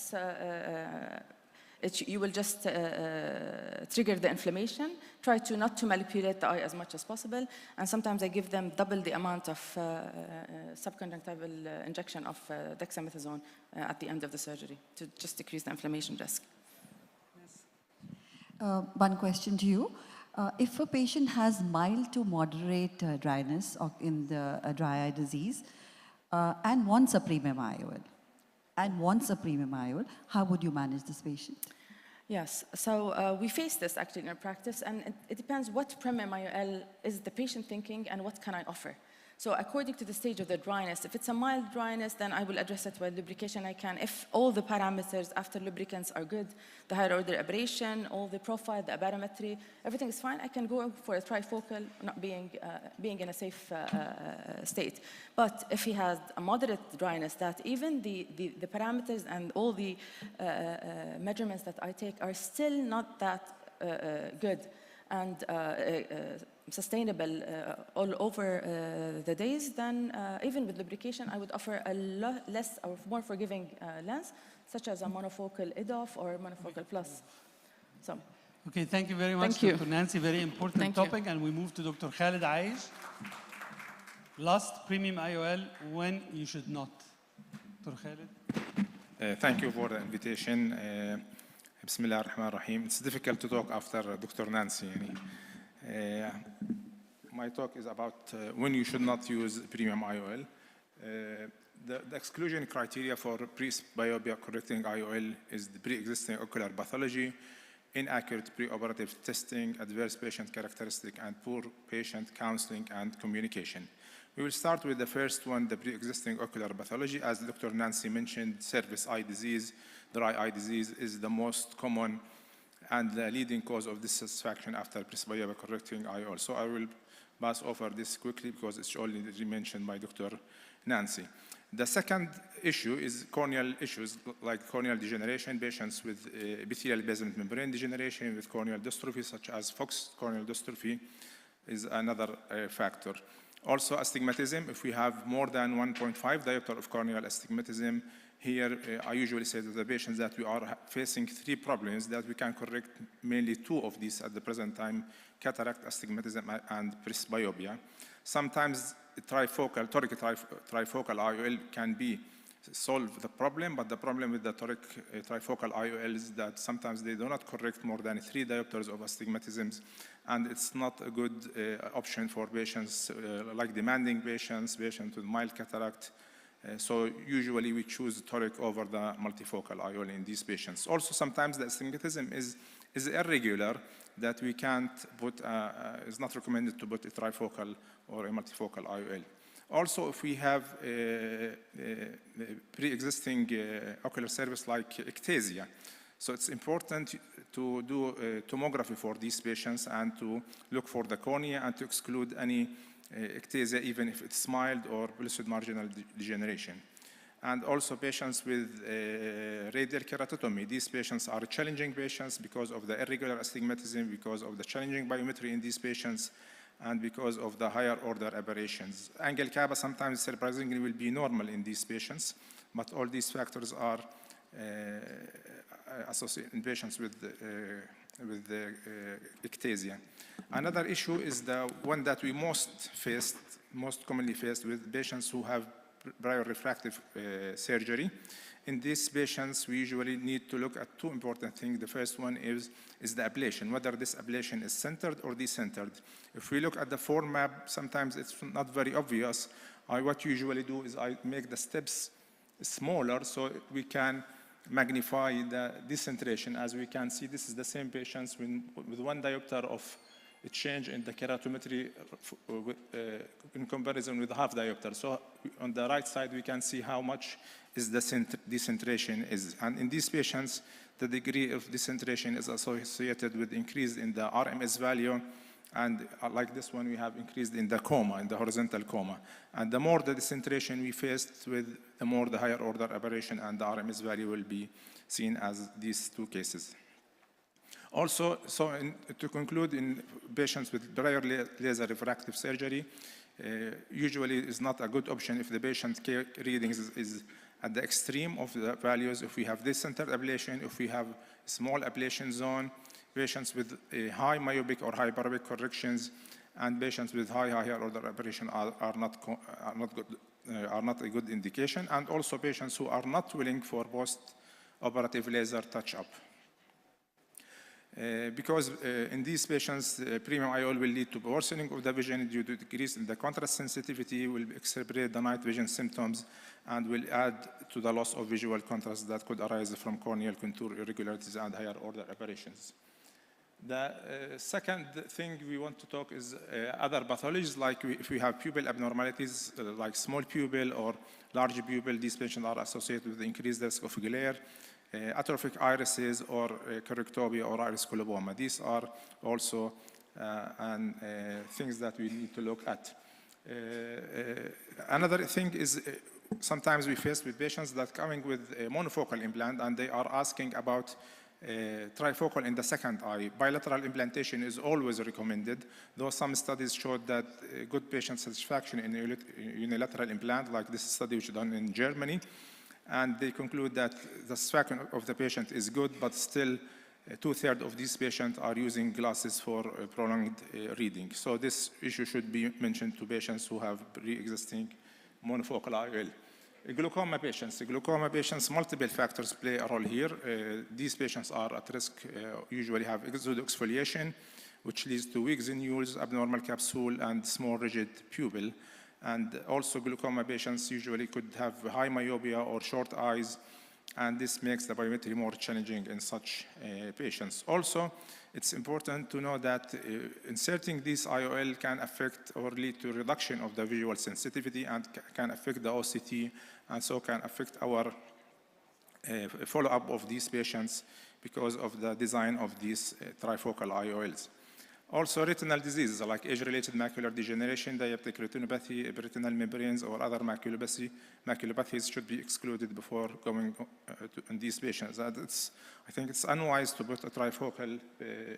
you will just trigger the inflammation. Try to not to manipulate the eye as much as possible. And sometimes I give them double the amount of subconjunctival injection of dexamethasone at the end of the surgery to just decrease the inflammation risk. One question to you. If a patient has mild to moderate dryness in the dry eye disease and wants a premium IOL, how would you manage this patient? Yes, so we face this actually in our practice, and it depends what premium IOL is the patient thinking and what can I offer. So according to the stage of the dryness, if it's a mild dryness, then I will address it with lubrication. I can, if all the parameters after lubricants are good, the higher order aberration, all the profile, the abarometry, everything is fine, I can go for a trifocal, not being in a safe state. But if he has a moderate dryness, that even the parameters and all the measurements that I take are still not that good and sustainable all over the days, then even with lubrication, I would offer a less or more forgiving lens, such as a monofocal EDOF or monofocal plus. So. Okay, thank you very much, Dr. Nancy. Very important topic, and we move to Dr. Khalid Aish. Last premium IOL, when you should not. Dr. Khalid. Thank you for the invitation. Bismillah ar-Rahman ar-Rahim. It's difficult to talk after Dr. Nancy. My talk is about when you should not use premium IOL. The exclusion criteria for presbyopia correcting IOL is the pre-existing ocular pathology, inaccurate preoperative testing, adverse patient characteristic, and poor patient counseling and communication. We will start with the first one, the pre-existing ocular pathology. As Dr. Nancy mentioned, surface eye disease, dry eye disease is the most common and the leading cause of dissatisfaction after presbyopia correcting IOL. So I will pass over this quickly because it's already mentioned by Dr. Nancy. The second issue is corneal issues like corneal degeneration, patients with epithelial basement membrane degeneration with corneal dystrophy, such as Fox corneal dystrophy, is another factor. Also astigmatism, if we have more than 1.5 diopter of corneal astigmatism, here I usually say to the patients that we are facing 3 problems that we can correct mainly 2 of these at the present time, cataract, astigmatism, and presbyopia. Sometimes toric trifocal IOL can solve the problem, but the problem with the toric trifocal IOL is that sometimes they do not correct more than 3 diopters of astigmatisms, and it's not a good option for patients like demanding patients with mild cataract. So usually we choose toric over the multifocal IOL in these patients. Also sometimes the astigmatism is irregular, that we can't put, it's not recommended to put a trifocal or a multifocal IOL. Also, if we have pre-existing ocular surface like ectasia, so it's important to do tomography for these patients and to look for the cornea and to exclude any ectasia, even if it's mild or pellucid marginal degeneration. And also patients with radial keratotomy. These patients are challenging patients because of the irregular astigmatism, because of the challenging biometry in these patients, and because of the higher order aberrations. Angle kappa sometimes surprisingly will be normal in these patients, but all these factors are associated in patients with ectasia. Another issue is the one that we most commonly faced with patients who have prior refractive surgery. In these patients, we usually need to look at two important things. The first one is the ablation, whether this ablation is centered or decentered. If we look at the form map, sometimes it's not very obvious. What you usually do is I make the steps smaller so we can magnify the decentration. As we can see, this is the same patients with 1 diopter of a change in the keratometry in comparison with half diopter. So on the right side, we can see how much is the decentration is. And in these patients, the degree of decentration is associated with increase in the RMS value. And like this one, we have increased in the coma, in the horizontal coma. And the more the decentration we faced with, the more the higher order aberration and the RMS value will be seen as these two cases. Also, to conclude, in patients with prior laser refractive surgery, usually is not a good option if the patient readings is at the extreme of the values. If we have decentered ablation, if we have small ablation zone, patients with a high myopic or hyperopic corrections, and patients with higher order aberration are not a good indication, and also patients who are not willing for post-operative laser touch-up. Because in these patients, premium IOL will lead to worsening of the vision due to decrease in the contrast sensitivity, will exacerbate the night vision symptoms, and will add to the loss of visual contrast that could arise from corneal contour irregularities and higher order aberrations. The second thing we want to talk is other pathologies, like if we have pupil abnormalities, like small pupil or large pupil, these patients are associated with increased risk of glare, atrophic irises, or correctopia or iris coloboma. These are also things that we need to look at. Another thing is sometimes we face with patients that coming with a monofocal implant and they are asking about trifocal in the second eye. Bilateral implantation is always recommended, though some studies showed that good patient satisfaction in unilateral implant, like this study which is done in Germany, and they conclude that the satisfaction of the patient is good, but still 2/3 of these patients are using glasses for prolonged reading. So this issue should be mentioned to patients who have pre-existing monofocal IOL. Glaucoma patients, multiple factors play a role here. These patients are at risk, usually have exudoexfoliation, which leads to weak zenules, abnormal capsule, and small rigid pupil. And also glaucoma patients usually could have high myopia or short eyes, and this makes the biometry more challenging in such patients. Also, it's important to know that inserting this IOL can affect or lead to reduction of the visual sensitivity and can affect the OCT, and so can affect our follow-up of these patients because of the design of these trifocal IOLs. Also, retinal diseases like age-related macular degeneration, diabetic retinopathy, retinal membranes, or other maculopathies should be excluded before going in these patients. I think it's unwise to put a trifocal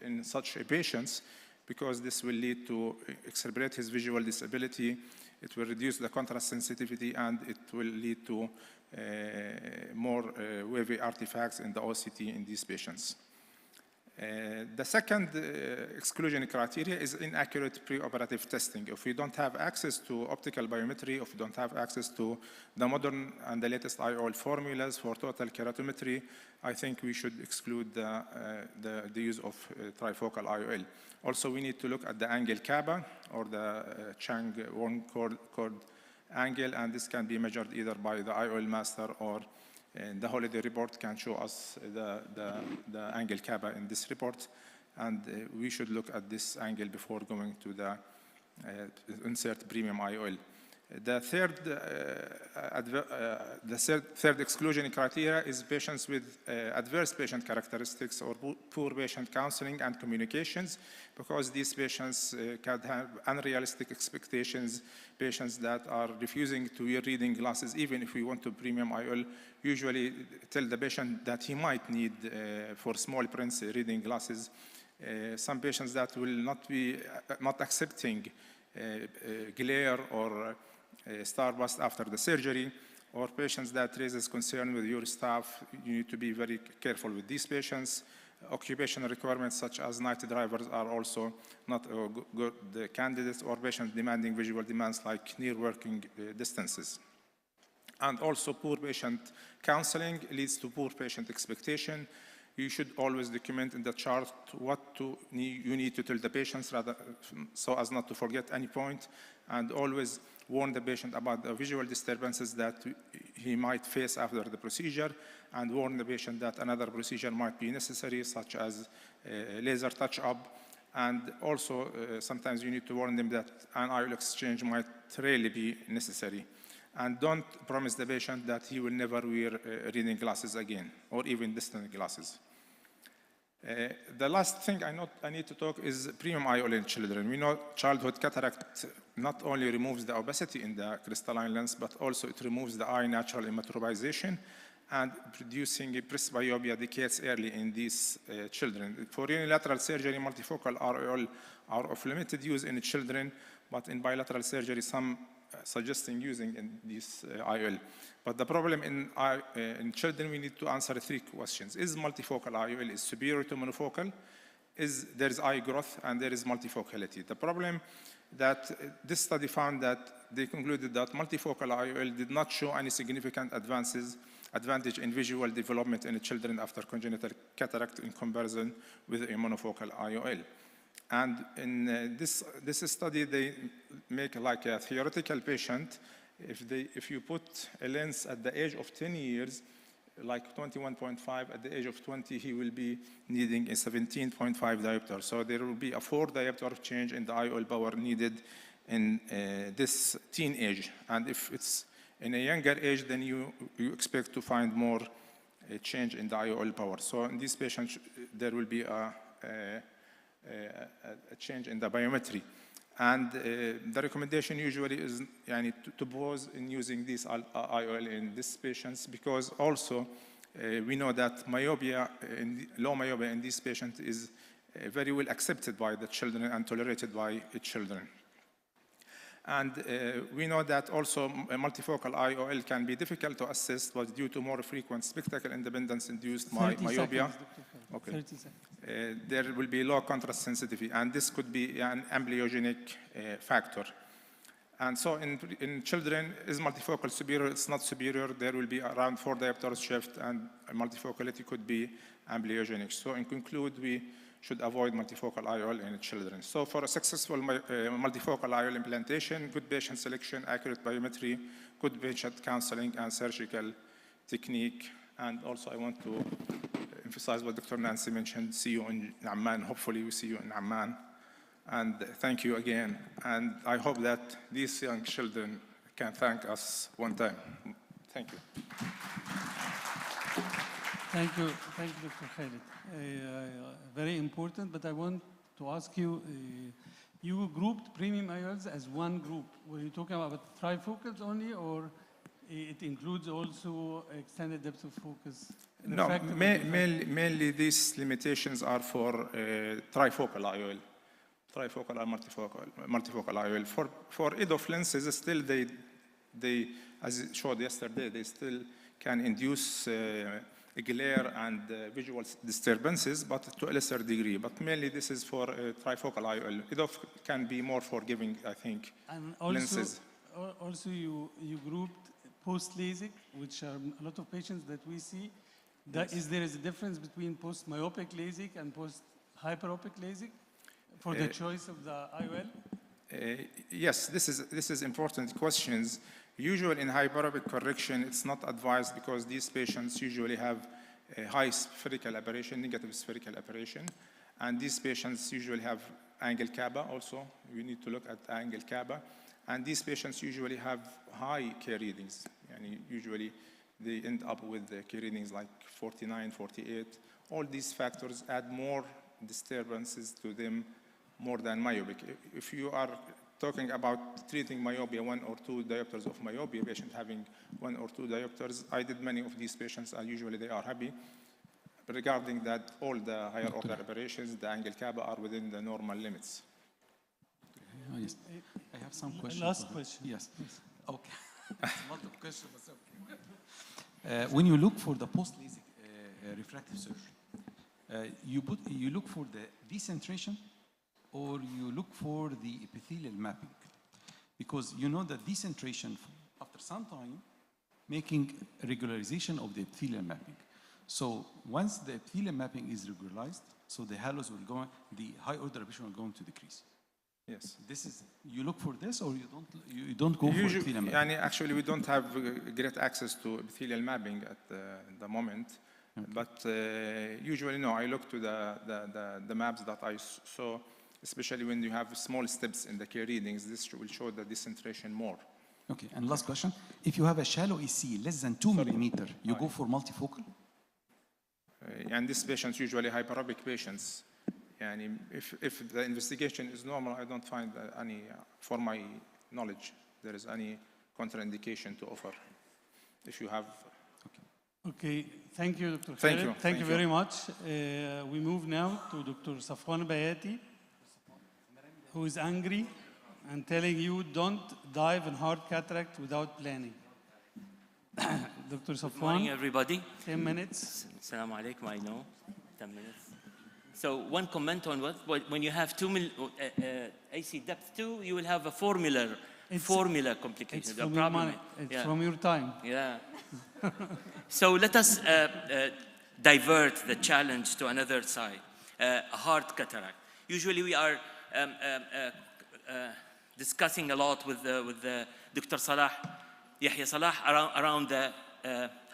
in such patients because this will lead to exacerbate his visual disability. It will reduce the contrast sensitivity, and it will lead to more wavy artifacts in the OCT in these patients. The second exclusion criteria is inaccurate preoperative testing. If we don't have access to optical biometry, if we don't have access to the modern and the latest IOL formulas for total keratometry, I think we should exclude the use of trifocal IOL. Also, we need to look at the angle kappa or the Chang-Wong chord angle, and this can be measured either by the IOL master or the holiday report can show us the angle kappa in this report, and we should look at this angle before going to the insert premium IOL. The third exclusion criteria is patients with adverse patient characteristics or poor patient counseling and communications, because these patients can have unrealistic expectations, patients that are refusing to wear reading glasses. Even if we want to premium IOL, usually tell the patient that he might need for small prints reading glasses. Some patients that will not accepting glare or starburst after the surgery, or patients that raises concern with your staff. You need to be very careful with these patients. Occupational requirements such as night drivers are also not good candidates, or patients demanding visual demands like near working distances. And also poor patient counseling leads to poor patient expectation. You should always document in the chart what you need to tell the patients so as not to forget any point, and always warn the patient about the visual disturbances that he might face after the procedure, and warn the patient that another procedure might be necessary, such as laser touch-up. And also, sometimes you need to warn them that an IOL exchange might really be necessary. And don't promise the patient that he will never wear reading glasses again, or even distant glasses. The last thing I need to talk is premium IOL in children. We know childhood cataract not only removes the opacity in the crystalline lens, but also it removes the eye natural immetropisation and producing a presbyopia decades early in these children. For unilateral surgery, multifocal IOL are of limited use in children, but in bilateral surgery, some suggesting using in this IOL. But the problem in children, we need to answer 3 questions. Is multifocal IOL is superior to monofocal? There is eye growth and there is multifocality. The problem that this study found that they concluded that multifocal IOL did not show any significant advantage in visual development in children after congenital cataract in comparison with a monofocal IOL. And in this study, they make like a theoretical patient. If you put a lens at the age of 10 years, like 21.5, at the age of 20, he will be needing a 17.5 diopter. So there will be a 4 diopter change in the IOL power needed in this teen age. And if it's in a younger age, then you expect to find more change in the IOL power. So in these patients, there will be a change in the biometry. And the recommendation usually is to pause in using this IOL in these patients, because also we know that myopia, low myopia in these patients is very well accepted by the children and tolerated by the children. And we know that also a multifocal IOL can be difficult to assess, but due to more frequent spectacle independence induced myopia, there will be low contrast sensitivity, and this could be an amblyogenic factor. And so in children, is multifocal superior? It's not superior. There will be around 4 diopters shift, and multifocality could be amblyogenic. So in conclude, we should avoid multifocal IOL in children. So for a successful multifocal IOL implantation, good patient selection, accurate biometry, good patient counseling, and surgical technique. And also I want to emphasize what Dr. Nancy mentioned, see you in Amman. Hopefully we see you in Amman. And thank you again. And I hope that these young children can thank us one time. Thank you. Thank you, Dr. Khalid. Very important, but I want to ask you, you grouped premium IOLs as one group. Were you talking about trifocals only, or it includes also extended depth of focus? No, mainly these limitations are for trifocal IOL. Trifocal or multifocal IOL. For EDOF lenses, still they, as showed yesterday, they still can induce glare and visual disturbances, but to a lesser degree. But mainly this is for trifocal IOL. EDOF can be more forgiving, I think, and also, lenses. Also, you grouped post-LASIK, which are a lot of patients that we see. That is there is a difference between post-myopic LASIK and post-hyperopic LASIK for the choice of the IOL? Yes, this is important questions. Usually in hyperopic correction, it's not advised because these patients usually have a high spherical aberration, negative spherical aberration, and these patients usually have angle kappa also. We need to look at angle kappa, and these patients usually have high K readings. And usually they end up with the K readings like 49, 48. All these factors add more disturbances to them more than myopic. If you are talking about treating myopia, 1 or 2 diopters of myopia, patient having 1 or 2 diopters, I did many of these patients, and usually they are happy. But regarding that, all the higher order aberrations, the angle kappa are within the normal limits. Yes. I have some questions. Last question. Yes. Okay. A lot of questions. When you look for the post-LASIK refractive surgery, you look for the decentration or you look for the epithelial mapping. Because you know that decentration, after some time, making regularization of the epithelial mapping. So once the epithelial mapping is regularized, so the halos will go, the high order aberration will go to decrease. Yes. This is, you look for this or you don't go for epithelial mapping? Actually, we don't have great access to epithelial mapping at the moment. Okay. But usually, no, I look to the maps that I saw, especially when you have small steps in the K readings. This will show the decentration more. Okay, and last question. If you have a shallow EC less than 2 millimeter, you go for multifocal? And these patients, usually hyperopic patients, and if the investigation is normal, I don't find any, for my knowledge, there is any contraindication to offer. If you have. Okay, thank you, Dr. Thank Khaled. you. Thank you very much. We move now to Dr. Safwan Bayati, who is angry and telling you don't dive in hard cataract without planning. Dr. Safwan. Good morning, everybody. 10 minutes. Assalamu alaikum, I know. 10 minutes. So one comment on when you have AC depth 2, you will have a formula complication. It's from your money. It's from your time. Yeah. So let us divert the challenge to another side, a hard cataract. Usually we are discussing a lot with Dr. Yahya Salah around the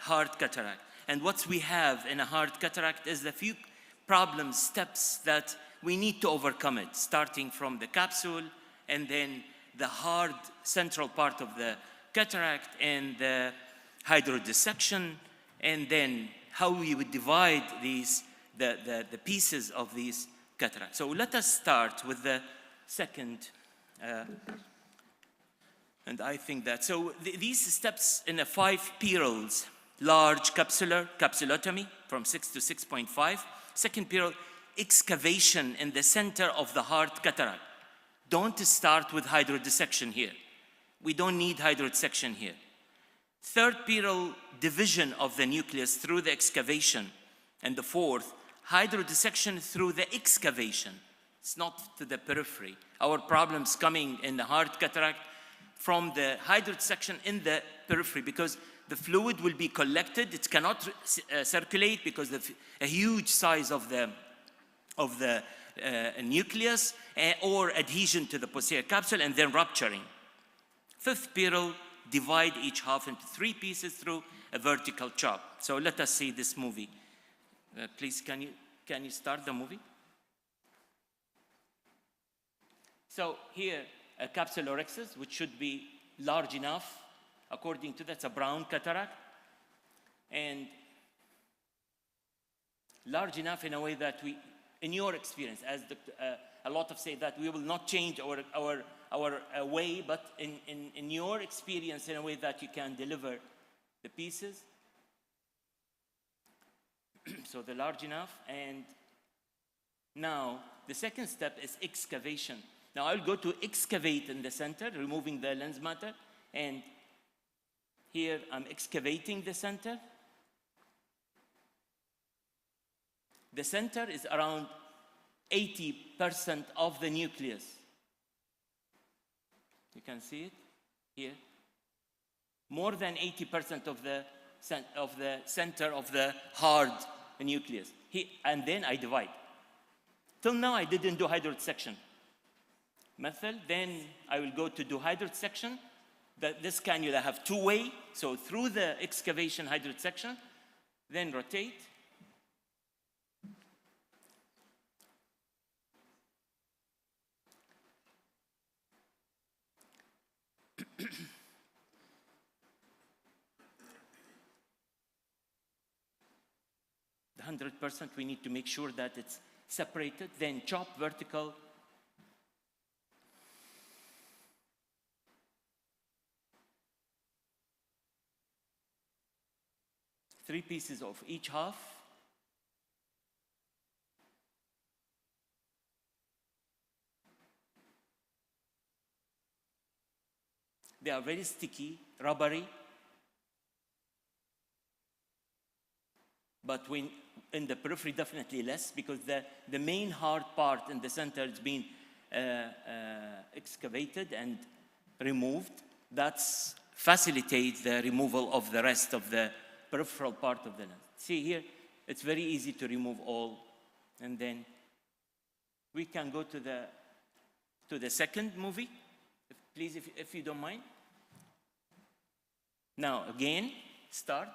hard cataract. And what we have in a hard cataract is the few problem steps that we need to overcome it, starting from the capsule and then the hard central part of the cataract and the hydrodissection, and then how we would divide these, the pieces of these cataracts. So let us start with the second, and I think that, so these steps in the 5 periods, large capsulotomy from 6 to 6.5, second period, excavation in the center of the hard cataract. Don't start with hydrodissection here. We don't need hydrodissection here. Third period, division of the nucleus through the excavation. And the fourth, hydrodissection through the excavation. It's not to the periphery. Our problem's coming in the hard cataract from the hydrodissection in the periphery because the fluid will be collected. It cannot circulate because of a huge size of the nucleus or adhesion to the posterior capsule and then rupturing. Fifth period, divide each half into 3 pieces through a vertical chop. So let us see this movie. Please, can you start the movie? So here, a capsulorhexis, which should be large enough. According to that's a brown cataract. And large enough in a way that we, in your experience, as a lot of say that we will not change our way, but in your experience, in a way that you can deliver the pieces. So the large enough. And now the second step is excavation. Now I'll go to excavate in the center, removing the lens matter. And here I'm excavating the center. The center is around 80% of the nucleus. You can see it here. More than 80% of the center of the hard nucleus. And then I divide. Till now I didn't do hydrodissection method. Then I will go to do hydrodissection. This cannula have 2-way, so through the excavation hydrodissection, then rotate. The 100%, we need to make sure that it's separated, then chop vertical. Three pieces of each half. They are very sticky, rubbery. But when in the periphery, definitely less, because the main hard part in the center has been excavated and removed. That facilitates the removal of the rest of the peripheral part of the lens. See here, it's very easy to remove all. And then we can go to the second movie, please, if you don't mind. Now, again, start.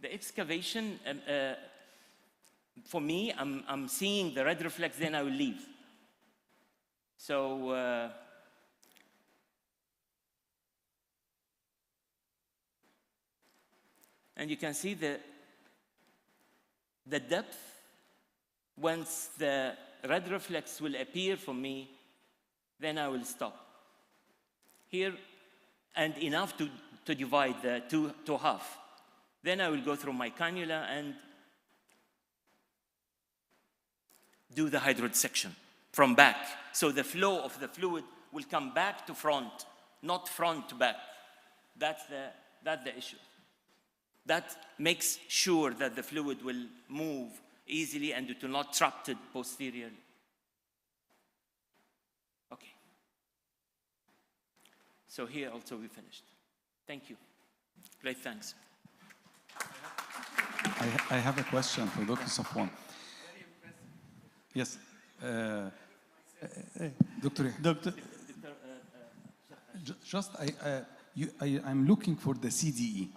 The excavation, for me, I'm seeing the red reflex, then I will leave. So, and you can see the depth. Once the red reflex will appear for me, then I will stop. Here, and enough to divide the to half. Then I will go through my cannula and do the hydrodissection from back. So the flow of the fluid will come back to front, not front to back. That's the issue. That makes sure that the fluid will move easily and it will not trap it posteriorly. Okay. So here also we finished. Thank you. Great, thanks. I have a question for Dr. Safwan. Yes. Doctor. Just I'm looking for the CDE.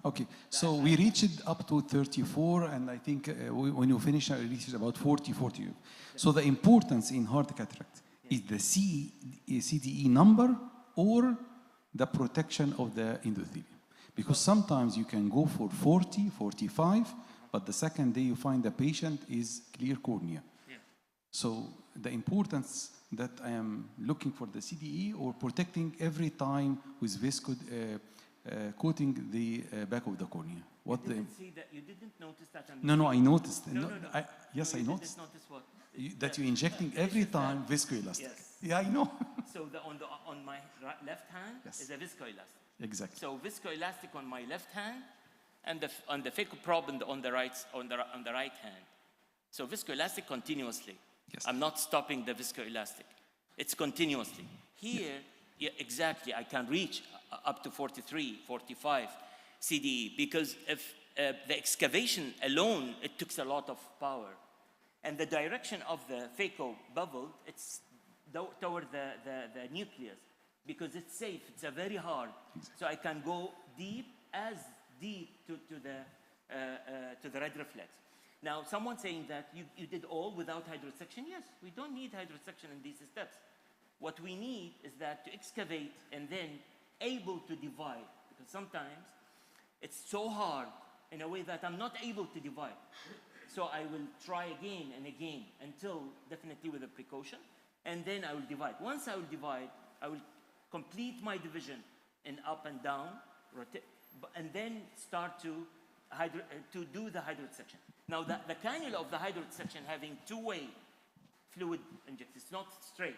Okay, so we reached up to 34, and I think when you finish, I reached about 40. So the importance in hard cataract is the CDE number or the protection of the endothelium. Because sometimes you can go for 40, 45, but the second day you find the patient is clear cornea. Yeah. So the importance that I am looking for the CDE or protecting every time with visco coating the back of the cornea. What you didn't see that? You didn't notice that? No, I noticed. No. Yes, I noticed. Notice what? That you're injecting every time viscoelastic. Yes. Yeah, I know. So on my left hand is a viscoelastic. Exactly. So viscoelastic on my left hand, and the phaco probe on the right hand. So viscoelastic continuously. Yes. I'm not stopping the viscoelastic. It's continuously. Here, yeah, exactly, I can reach up to 43, 45 CDE because if the excavation alone, it took a lot of power. And the direction of the phaco bubble, it's toward the nucleus because it's safe, it's a very hard. Exactly. So I can go deep to the red reflex. Now, someone saying that you did all without hydrosection. Yes, we don't need hydrosection in these steps. What we need is that to excavate and then able to divide, because sometimes it's so hard in a way that I'm not able to divide. So I will try again and again until definitely with a precaution, and then I will divide. Once I will divide, I will complete my division in up and down, rotate, and then start to do the hydrodissection. Now the cannula of the hydrodissection having two-way fluid injection, it's not straight,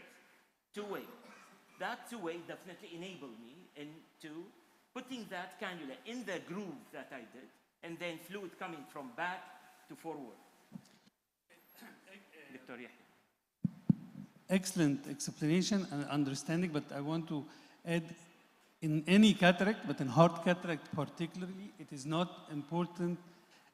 two-way. That two-way definitely enabled me into putting that cannula in the groove that I did, and then fluid coming from back to forward. Victoria. Excellent explanation and understanding, but I want to add, in any cataract, but in hard cataract particularly, it is not important,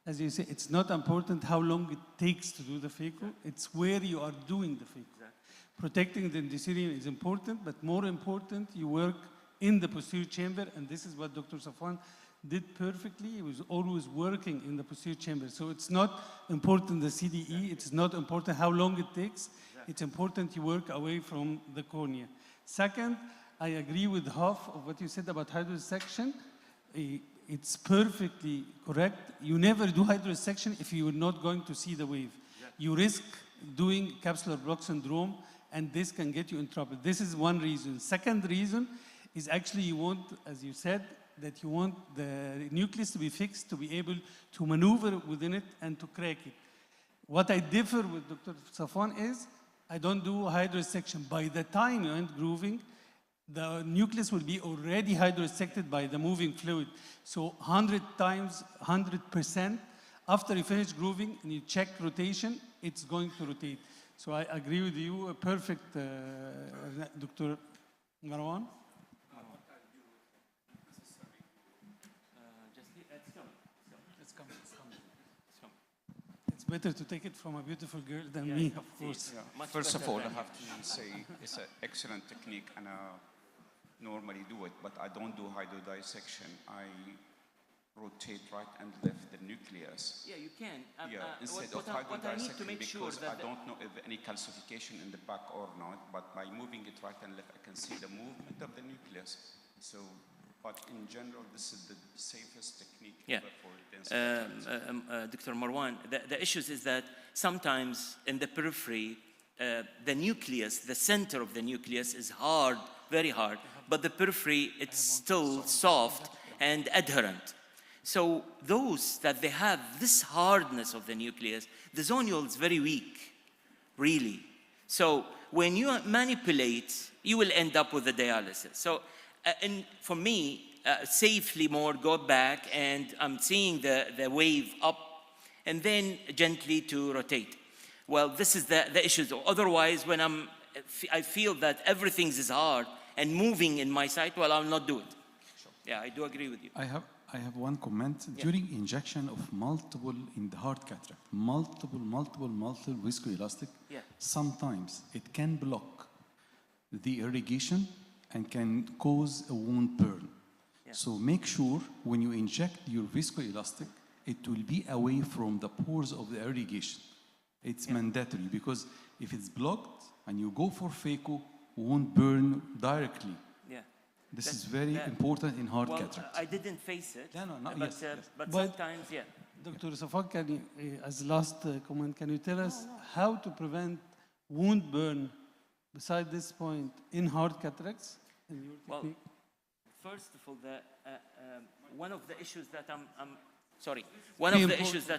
as you say, it's not important how long it takes to do the phaco, it's where you are doing the phaco. Exactly. Protecting the endothelium is important, but more important, you work in the posterior chamber, and this is what Dr. Safwan did perfectly. He was always working in the posterior chamber. So it's not important the CDE, it's not important how long it takes, it's important you work away from the cornea. Second, I agree with half of what you said about hydrodissection. It's perfectly correct. You never do hydrodissection if you are not going to see the wave. You risk doing capsular block syndrome, and this can get you in trouble. This is one reason. Second reason is actually you want, as you said, that you want the nucleus to be fixed to be able to maneuver within it and to crack it. What I differ with Dr. Safwan is I don't do hydrosection. By the time you end grooving, the nucleus will be already hydrosected by the moving fluid. So 100 times, 100%, after you finish grooving and you check rotation, it's going to rotate. So I agree with you, perfect, Dr. Marwan. It's better to take it from a beautiful girl than me, of course. Yeah. First of all, I have to say it's an excellent technique, and I normally do it, but I don't do hydrodissection. I rotate right and left the nucleus. Yeah, you can. Instead of hydrodissecting, because I don't know if any calcification in the back or not, but by moving it right and left, I can see the movement of the nucleus. So, but in general, this is the safest technique ever for density. Dr. Marwan, the issue is that sometimes in the periphery, the nucleus, the center of the nucleus is hard, very hard, but the periphery, it's still soft and adherent. So those that they have this hardness of the nucleus, the zonule is very weak, really. So when you manipulate, you will end up with a dialysis. So and for me, safely more go back, and I'm seeing the wave up, and then gently to rotate. Well, this is the issue. Otherwise, when I feel that everything is hard and moving in my site, well, I'll not do it. Yeah, I do agree with you. I have one comment. During injection of multiple in the hard cataract, multiple viscoelastic, sometimes it can block the irrigation and can cause a wound burn. So make sure when you inject your viscoelastic, it will be away from the pores of the irrigation. It's mandatory, because if it's blocked and you go for phaco, won't burn directly. This is very important in hard cataract. I didn't face it, but But sometimes, Dr. Safak, can you, as last comment, can you tell us how to prevent wound burn beside this point in hard cataracts? In your technique? First of all, one of the issues that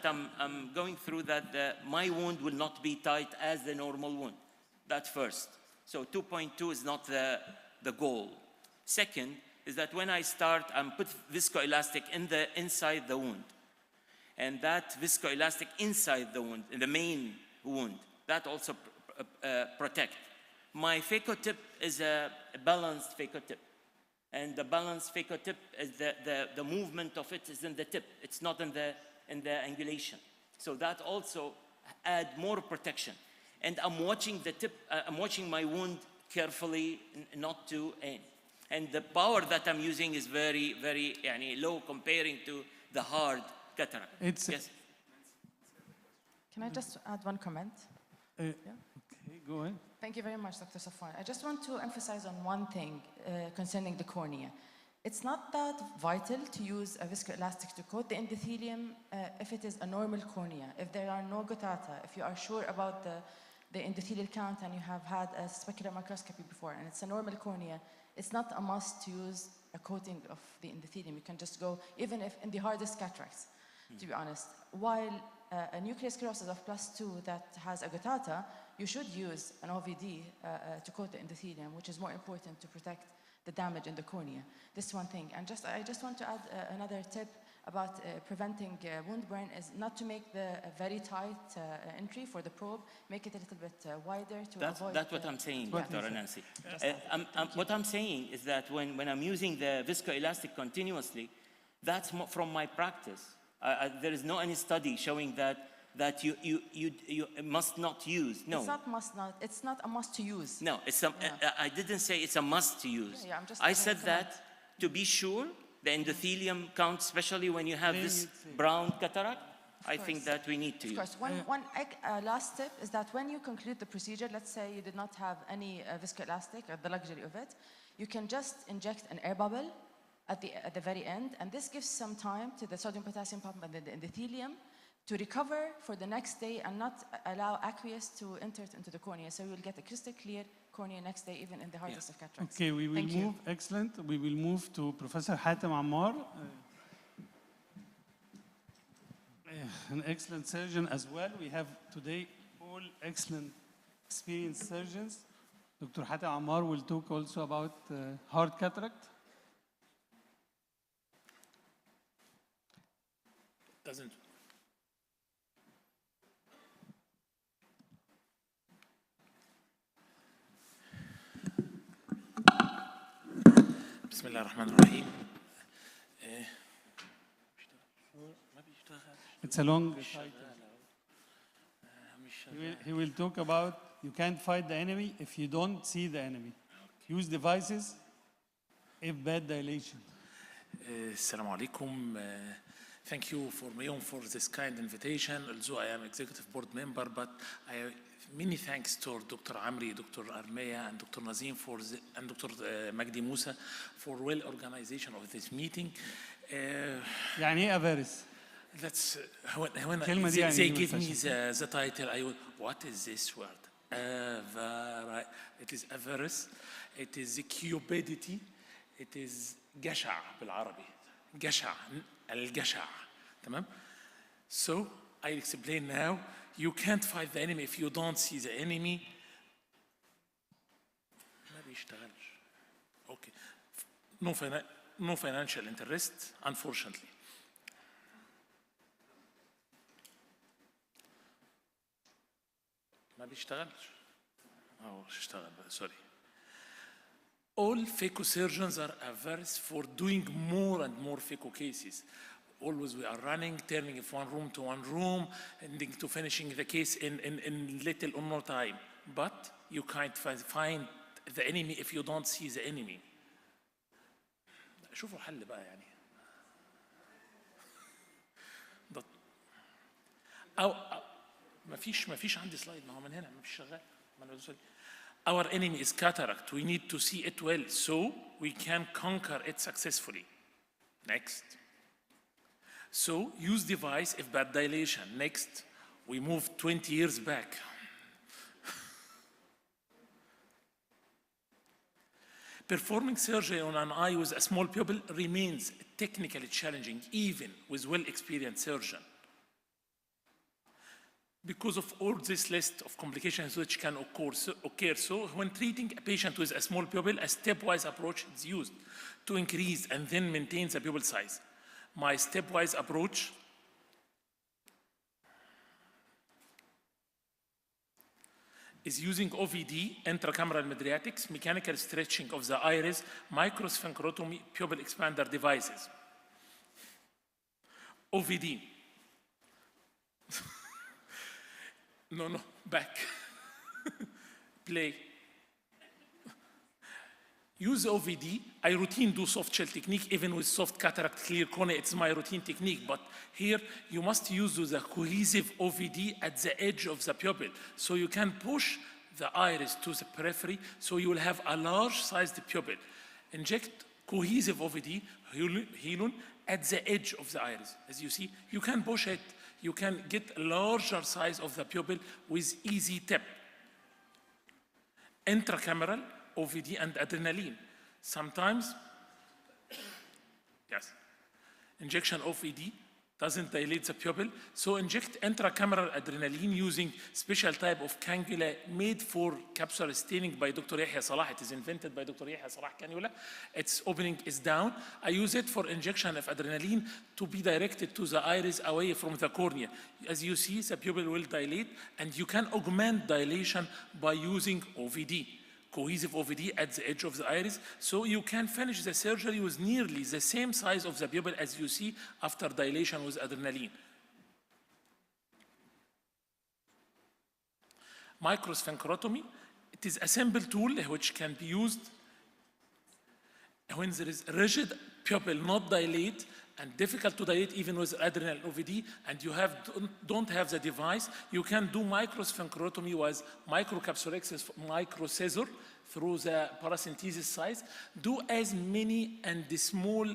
I'm going through, that my wound will not be tight as the normal wound. That first. So 2.2 is not the goal. Second is that when I start, I'm put viscoelastic inside the wound. And that viscoelastic inside the wound, in the main wound, that also protect. My phaco tip is a balanced phaco tip. And the balanced phaco tip is the movement of it is in the tip. It's not in the angulation. So that also add more protection. And I'm watching the tip, I'm watching my wound carefully, not to aim. And the power that I'm using is very, very low comparing to the hard cataract. Yes. Can I just add one comment? Okay, go ahead. Thank you very much, Dr. Safwan. I just want to emphasize on one thing concerning the cornea. It's not that vital to use a viscoelastic to coat the endothelium if it is a normal cornea. If there are no guttata, if you are sure about the endothelial count and you have had a specular microscopy before and it's a normal cornea, it's not a must to use a coating of the endothelium. You can just go, even if in the hardest cataracts, to be honest. While a nuclear sclerosis of +2 that has a guttata, you should use an OVD to coat the endothelium, which is more important to protect the damage in the cornea. This is one thing. And I just want to add another tip about preventing wound burn is not to make the very tight entry for the probe, make it a little bit wider to avoid... That's what I'm saying, Dr. Nancy. What I'm saying is that when I'm using the viscoelastic continuously, that's from my practice. There is no any study showing that you must not use. No. It's not a must to use. No, I didn't say it's a must to use. I said that to be sure, the endothelium count, especially when you have this brown cataract, I think that we need to use. Of course. One last tip is that when you conclude the procedure, let's say you did not have any viscoelastic or the luxury of it, you can just inject an air bubble at the very end, and this gives some time to the sodium-potassium pump and the endothelium to recover for the next day and not allow aqueous to enter into the cornea. So you will get a crystal clear cornea next day, even in the hardest of cataracts. Okay, we will move. Excellent. We will move to Professor Hatem Ammar, an excellent surgeon as well. We have today all excellent experienced surgeons. Dr. Hatem Ammar will talk also about hard cataract. Doesn't. بسم الله الرحمن الرحيم. It's a long title. He will talk about you can't fight the enemy if you don't see the enemy. Use devices if bad dilation. السلام عليكم. Thank you for MEOM for this kind invitation. Although I am executive board member, but I have many thanks to Dr. Amri, Dr. Armeya, and Dr. Nazim and Dr. Magdi Musa for well organization of this meeting. يعني إيه أفارس؟ That's when they give me the title. I will, what is this word? It is avarice. It is cupidity. It is جشع بالعربي. جشع. الجشع. تمام? So I explain now. You can't fight the enemy if you don't see the enemy. ما بيشتغلش. Okay. No financial interest, unfortunately. ما بيشتغلش. اشتغل بقى. Sorry. All phaco surgeons are averse for doing more and more phaco cases. Always we are running, turning from one room to one room, ending to finishing the case in little or no time. But you can't find the enemy if you don't see the enemy. شوفوا حل بقى يعني. أو ما فيش عندي سلايد ما هو من هنا ما فيش شغال. Our enemy is cataract. We need to see it well so we can conquer it successfully. Next. So use device if bad dilation. Next, we move 20 years back. Performing surgery on an eye with a small pupil remains technically challenging even with well-experienced surgeon. Because of all this list of complications which can occur. So when treating a patient with a small pupil, a stepwise approach is used to increase and then maintain the pupil size. My stepwise approach is using OVD, intracameral mydriatics, mechanical stretching of the iris, microsphincterotomy, pupil expander devices. OVD. No, back. Play. Use OVD. I routine do soft shell technique even with soft cataract clear cornea. It's my routine technique. But here you must use the cohesive OVD at the edge of the pupil. So you can push the iris to the periphery so you will have a large sized pupil. Inject cohesive OVD, Helon, at the edge of the iris. As you see, you can push it. You can get a larger size of the pupil with easy tip. Intracameral, OVD, and adrenaline. Sometimes, yes, injection OVD doesn't dilate the pupil, so inject intracameral adrenaline using special type of cannula made for capsular staining by Dr. Yahya Salah. It is invented by Dr. Yahya Salah cannula. Its opening is down. I use it for injection of adrenaline to be directed to the iris away from the cornea. As you see, the pupil will dilate, and you can augment dilation by using OVD. Cohesive OVD at the edge of the iris, so you can finish the surgery with nearly the same size of the pupil as you see after dilation with adrenaline. Microsphincterotomy, it is a simple tool which can be used when there is rigid pupil, not dilate, and difficult to dilate even with adrenal OVD, and you don't have the device, you can do microsphincterotomy with microcapsulexis, microscissor through the paracentesis size. Do as many and the small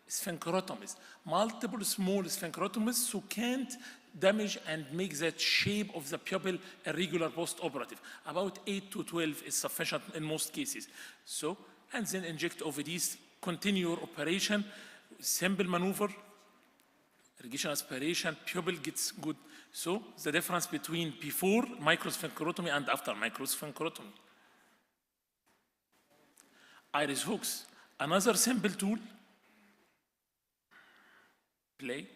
sphincterotomies, multiple small sphincterotomies, so can't damage and make that shape of the pupil irregular post-operative. About 8 to 12 is sufficient in most cases. So, and then inject OVDs, continue your operation. Simple maneuver, irrigation aspiration, pupil gets good So the difference between before microsphincterotomy and after microsphincterotomy. Iris hooks, another simple tool. Play.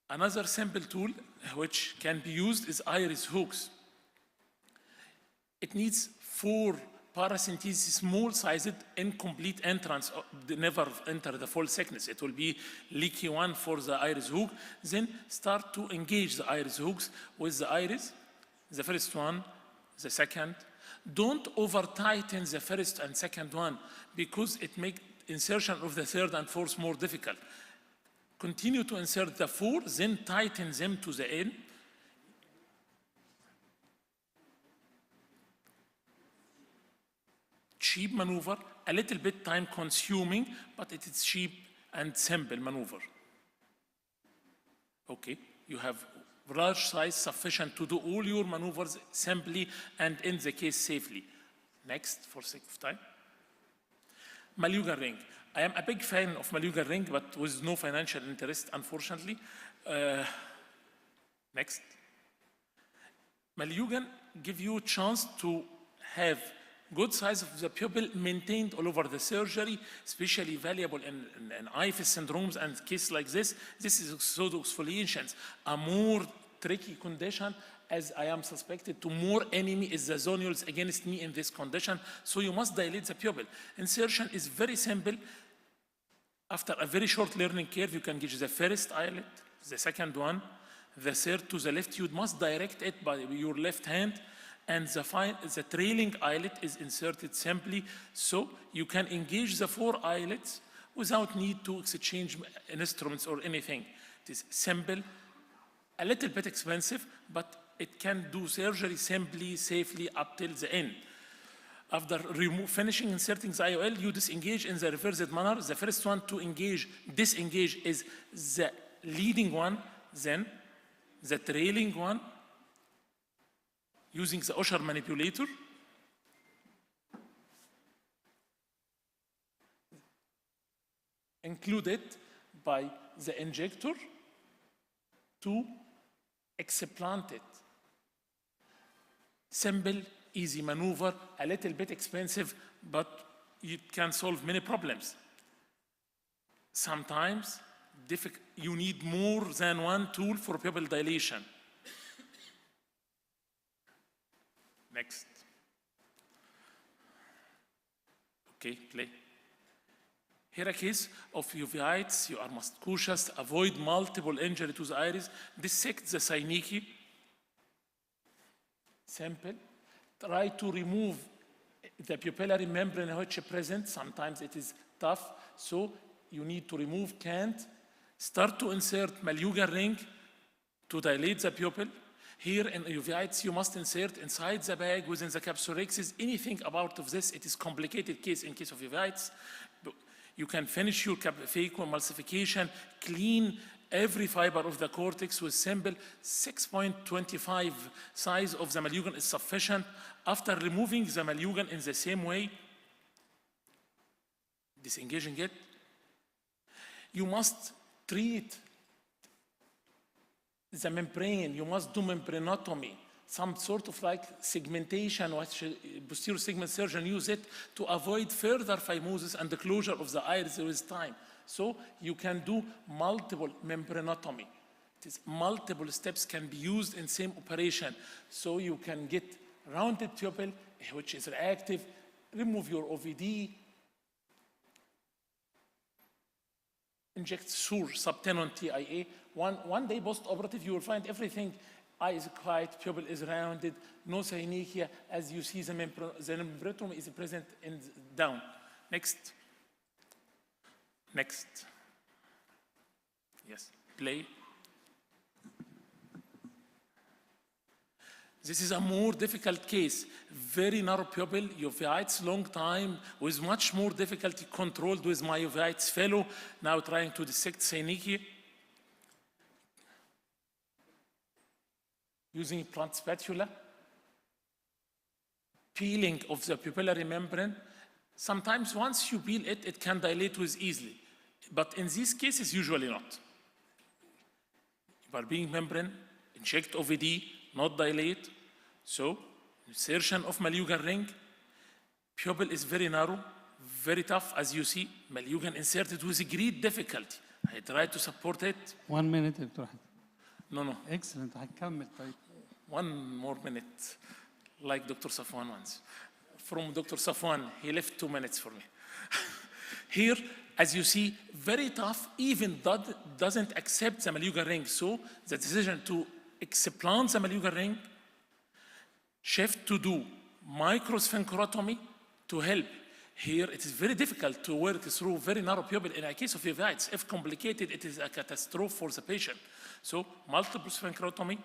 Another simple tool which can be used is iris hooks. It needs 4 paracentesis, small-sized, incomplete entrance, never enter the full thickness. It will be leaky one for the iris hook. Then start to engage the iris hooks with the iris, the first one, the second. Don't over-tighten the first and second one because it makes insertion of the third and fourth more difficult. Continue to insert the 4, then tighten them to the end. Cheap maneuver, a little bit time consuming, but it is cheap and simple maneuver. Okay, you have large size sufficient to do all your maneuvers simply and in the case safely. Next, for sake of time. Maluga ring. I am a big fan of Maluga ring, but with no financial interest, unfortunately. Next. Malugan give you a chance to have good size of the pupil maintained all over the surgery, especially valuable in IFS syndromes and cases like this. This is pseudoexfoliations, a more tricky condition, as I am suspected to more enemy is the zonules against me in this condition, so you must dilate the pupil. Insertion is very simple. After a very short learning curve, you can get the first eyelid, the second one, the third to the left. You must direct it by your left hand, and the trailing eyelid is inserted simply, so you can engage the 4 eyelids without need to exchange instruments or anything. It is simple, a little bit expensive, but it can do surgery simply, safely up till the end. After finishing inserting the IOL, you disengage in the reversed manner. The first one to disengage is the leading one, then the trailing one, using the Usher manipulator. Included by the injector to explant it. Simple, easy maneuver, a little bit expensive, but it can solve many problems. Sometimes you need more than one tool for pupil dilation. Next. Okay, play. Here a case of uveitis. You must cautious, avoid multiple injury to the iris, dissect the synecdoche. Simple. Try to remove the pupillary membrane which is present. Sometimes it is tough, so you need to remove, can't. Start to insert Maluga ring to dilate the pupil. Here in uveitis, you must insert inside the bag within the capsulorhexis. Anything about of this, it is complicated case in case of uveitis. You can finish your phacoemulsification, clean every fiber of the cortex with simple 6.25 size of the Malugan is sufficient. After removing the Malugan in the same way, disengaging it, you must treat the membrane. You must do membranotomy, some sort of like segmentation, which posterior segment surgeon use it to avoid further phimosis and the closure of the iris with time. So you can do multiple membranotomy. Multiple steps can be used in same operation. So you can get rounded pupil, which is reactive, remove your OVD, inject SUR, subtenon TIA. One day post-operative, you will find everything. Eye is quiet, pupil is rounded, no synechia. As you see, the membranotomy is present in down. Next. Next. Yes, play. This is a more difficult case. Very narrow pupil, uveitis, long time, with much more difficulty controlled with my uveitis fellow, now trying to dissect synechia. Using plant spatula, peeling of the pupillary membrane. Sometimes once you peel it, it can dilate with easily. But in these cases, usually not. Barbeing membrane, inject OVD, not dilate. So, insertion of Malyugan ring. Pupil is very narrow, very tough, as you see. Malyugan inserted with great difficulty. I tried to support it. 1 minute, Dr. Hatem. No. Excellent. هكمل طيب. 1 more minute, like Dr. Safwan once. From Dr. Safwan, he left 2 minutes for me. Here, as you see, very tough, even doesn't accept the Malyugan ring. So the decision to explant the Malyugan ring, shift to do microsphincterotomy to help. Here, it is very difficult to work through very narrow pupil. In a case of uveitis, if complicated, it is a catastrophe for the patient. So multiple sphincterotomy.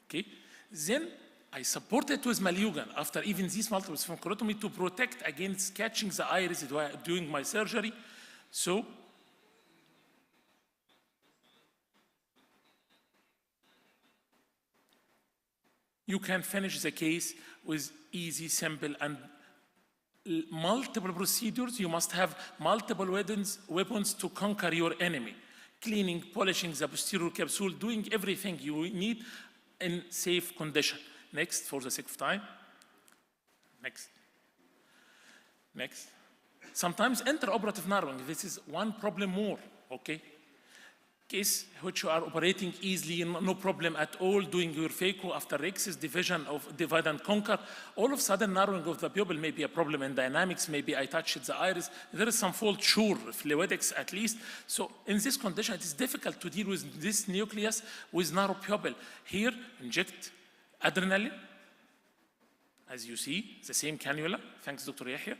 Okay, then I support it with Malyugan after even this multiple sphincterotomy to protect against catching the iris during my surgery. So you can finish the case with easy, simple, and multiple procedures. You must have multiple weapons to conquer your enemy. Cleaning, polishing the posterior capsule, doing everything you need in safe condition. Next, for the sake of time. Next. Sometimes intraoperative narrowing. This is one problem more, okay? Case which you are operating easily, no problem at all, doing your phaco after rhexis, division of divide and conquer. All of a sudden, narrowing of the pupil may be a problem in dynamics. Maybe I touched the iris. There is some fault, sure, fluidics at least. So in this condition, it is difficult to deal with this nucleus with narrow pupil. Here, inject adrenaline. As you see, the same cannula. Thanks, Dr. Yahya.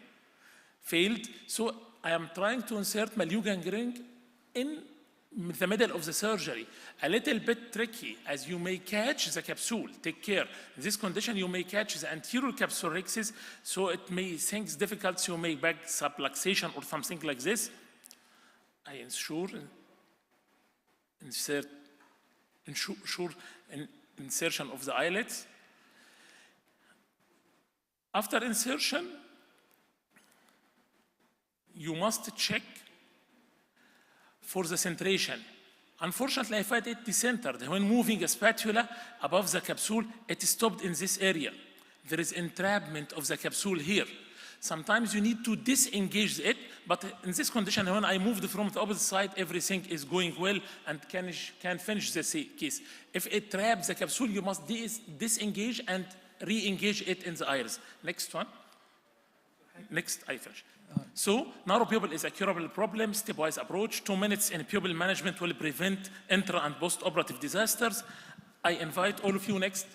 Failed. So I am trying to insert Malyugan ring in the middle of the surgery. A little bit tricky, as you may catch the capsule. Take care. In this condition, you may catch the anterior capsule rhexis, so it may things difficult, so you may back subluxation or something like this. I ensure insertion of the eyelets. After insertion, you must check for the centration. Unfortunately, I find it decentered. When moving a spatula above the capsule, it is stopped in this area. There is entrapment of the capsule here. Sometimes you need to disengage it, but in this condition, when I moved from the opposite side, everything is going well and can finish the case. If it traps the capsule, you must disengage and re-engage it in the iris. Next one. Next, I finish. So, narrow pupil is a curable problem, stepwise approach. 2 minutes in pupil management will prevent intra and post-operative disasters. I invite all of you next.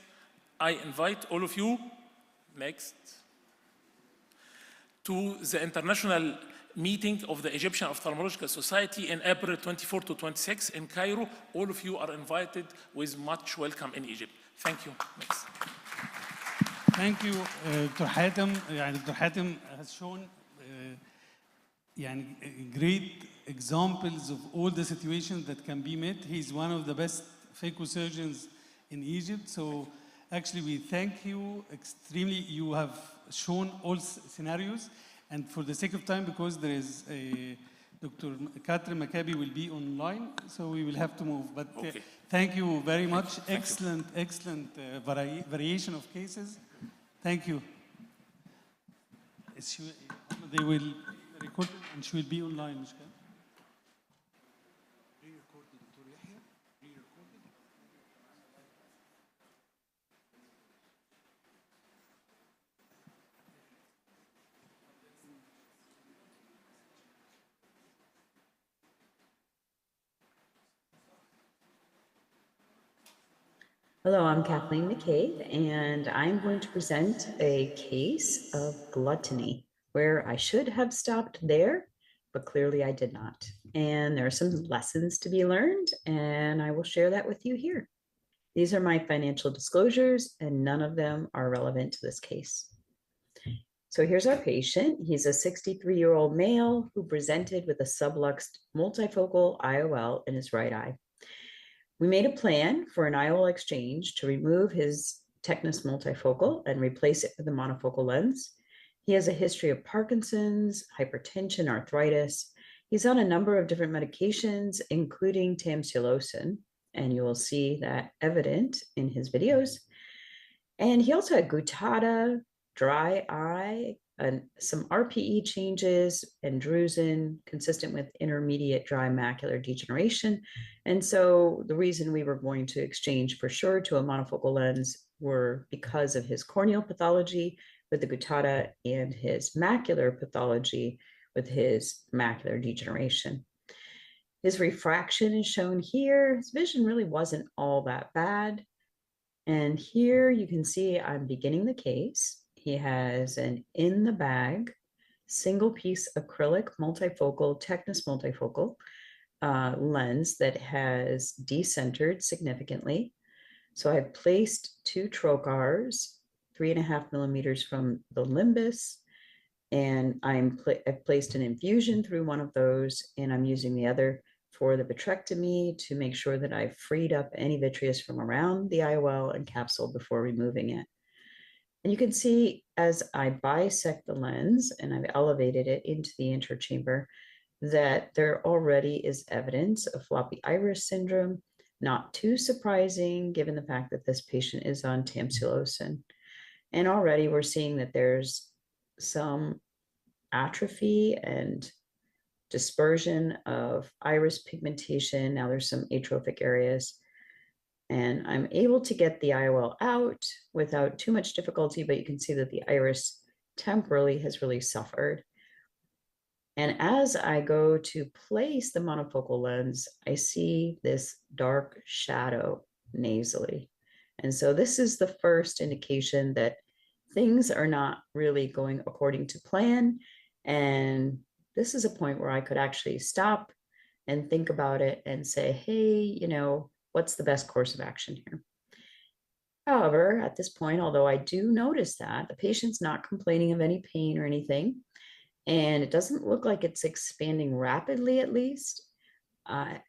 To the international meeting of the Egyptian Ophthalmological Society in April 24 to 26 in Cairo. All of you are invited with much welcome in Egypt. Thank you. Next. Thank you, Dr. Hatem. Dr. Hatem has shown great examples of all the situations that can be met. He's one of the best phacosurgeons in Egypt. So actually, we thank you extremely. You have shown all scenarios. And for the sake of time, because there is a Dr. Katrin Maccabi will be online, so we will have to move. But okay. Thank you very much. Excellent variation of cases. Thank you. They will record it and she will be online. Hello, I'm Kathleen McCabe, and I'm going to present a case of gluttony where I should have stopped there, but clearly I did not. And there are some lessons to be learned, and I will share that with you here. These are my financial disclosures, and none of them are relevant to this case. So here's our patient. He's a 63-year-old male who presented with a subluxed multifocal IOL in his right eye. We made a plan for an IOL exchange to remove his Technis multifocal and replace it with a monofocal lens. He has a history of Parkinson's, hypertension, arthritis. He's on a number of different medications, including tamsulosin, and you will see that evident in his videos. And he also had gutata, dry eye, and some RPE changes, and drusen, consistent with intermediate dry macular degeneration. And so the reason we were going to exchange for sure to a monofocal lens were because of his corneal pathology with the gutata and his macular pathology with his macular degeneration. His refraction is shown here. His vision really wasn't all that bad. And here you can see I'm beginning the case. He has an in the bag, single piece acrylic multifocal, Technis multifocal lens that has decentered significantly. So I've placed 2 trocars, 3.5 millimeters from the limbus, and I've placed an infusion through one of those, and I'm using the other for the vitrectomy to make sure that I've freed up any vitreous from around the IOL and capsule before removing it. And you can see as I bisect the lens and I've elevated it into the interchamber that there already is evidence of floppy iris syndrome. Not too surprising given the fact that this patient is on tamsulosin. And already we're seeing that there's some atrophy and dispersion of iris pigmentation. Now there's some atrophic areas. And I'm able to get the IOL out without too much difficulty, but you can see that the iris temporally has really suffered. And as I go to place the monofocal lens, I see this dark shadow nasally. And so this is the first indication that things are not really going according to plan. And this is a point where I could actually stop and think about it and say, hey, you know, what's the best course of action here? However, at this point, although I do notice that the patient's not complaining of any pain or anything, and it doesn't look like it's expanding rapidly, at least, I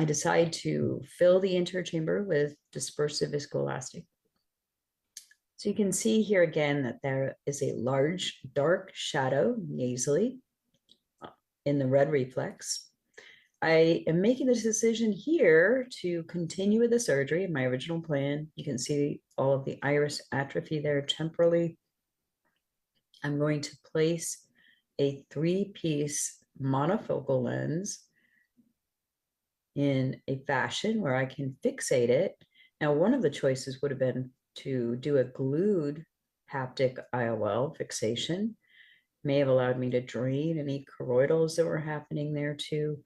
decide to fill the interchamber with dispersive viscoelastic. So you can see here again that there is a large dark shadow nasally in the red reflex. I am making the decision here to continue with the surgery. My original plan, you can see all of the iris atrophy there temporally. I'm going to place a 3-piece monofocal lens in a fashion where I can fixate it. Now, one of the choices would have been to do a glued haptic IOL fixation. May have allowed me to drain any choroidals that were happening there too.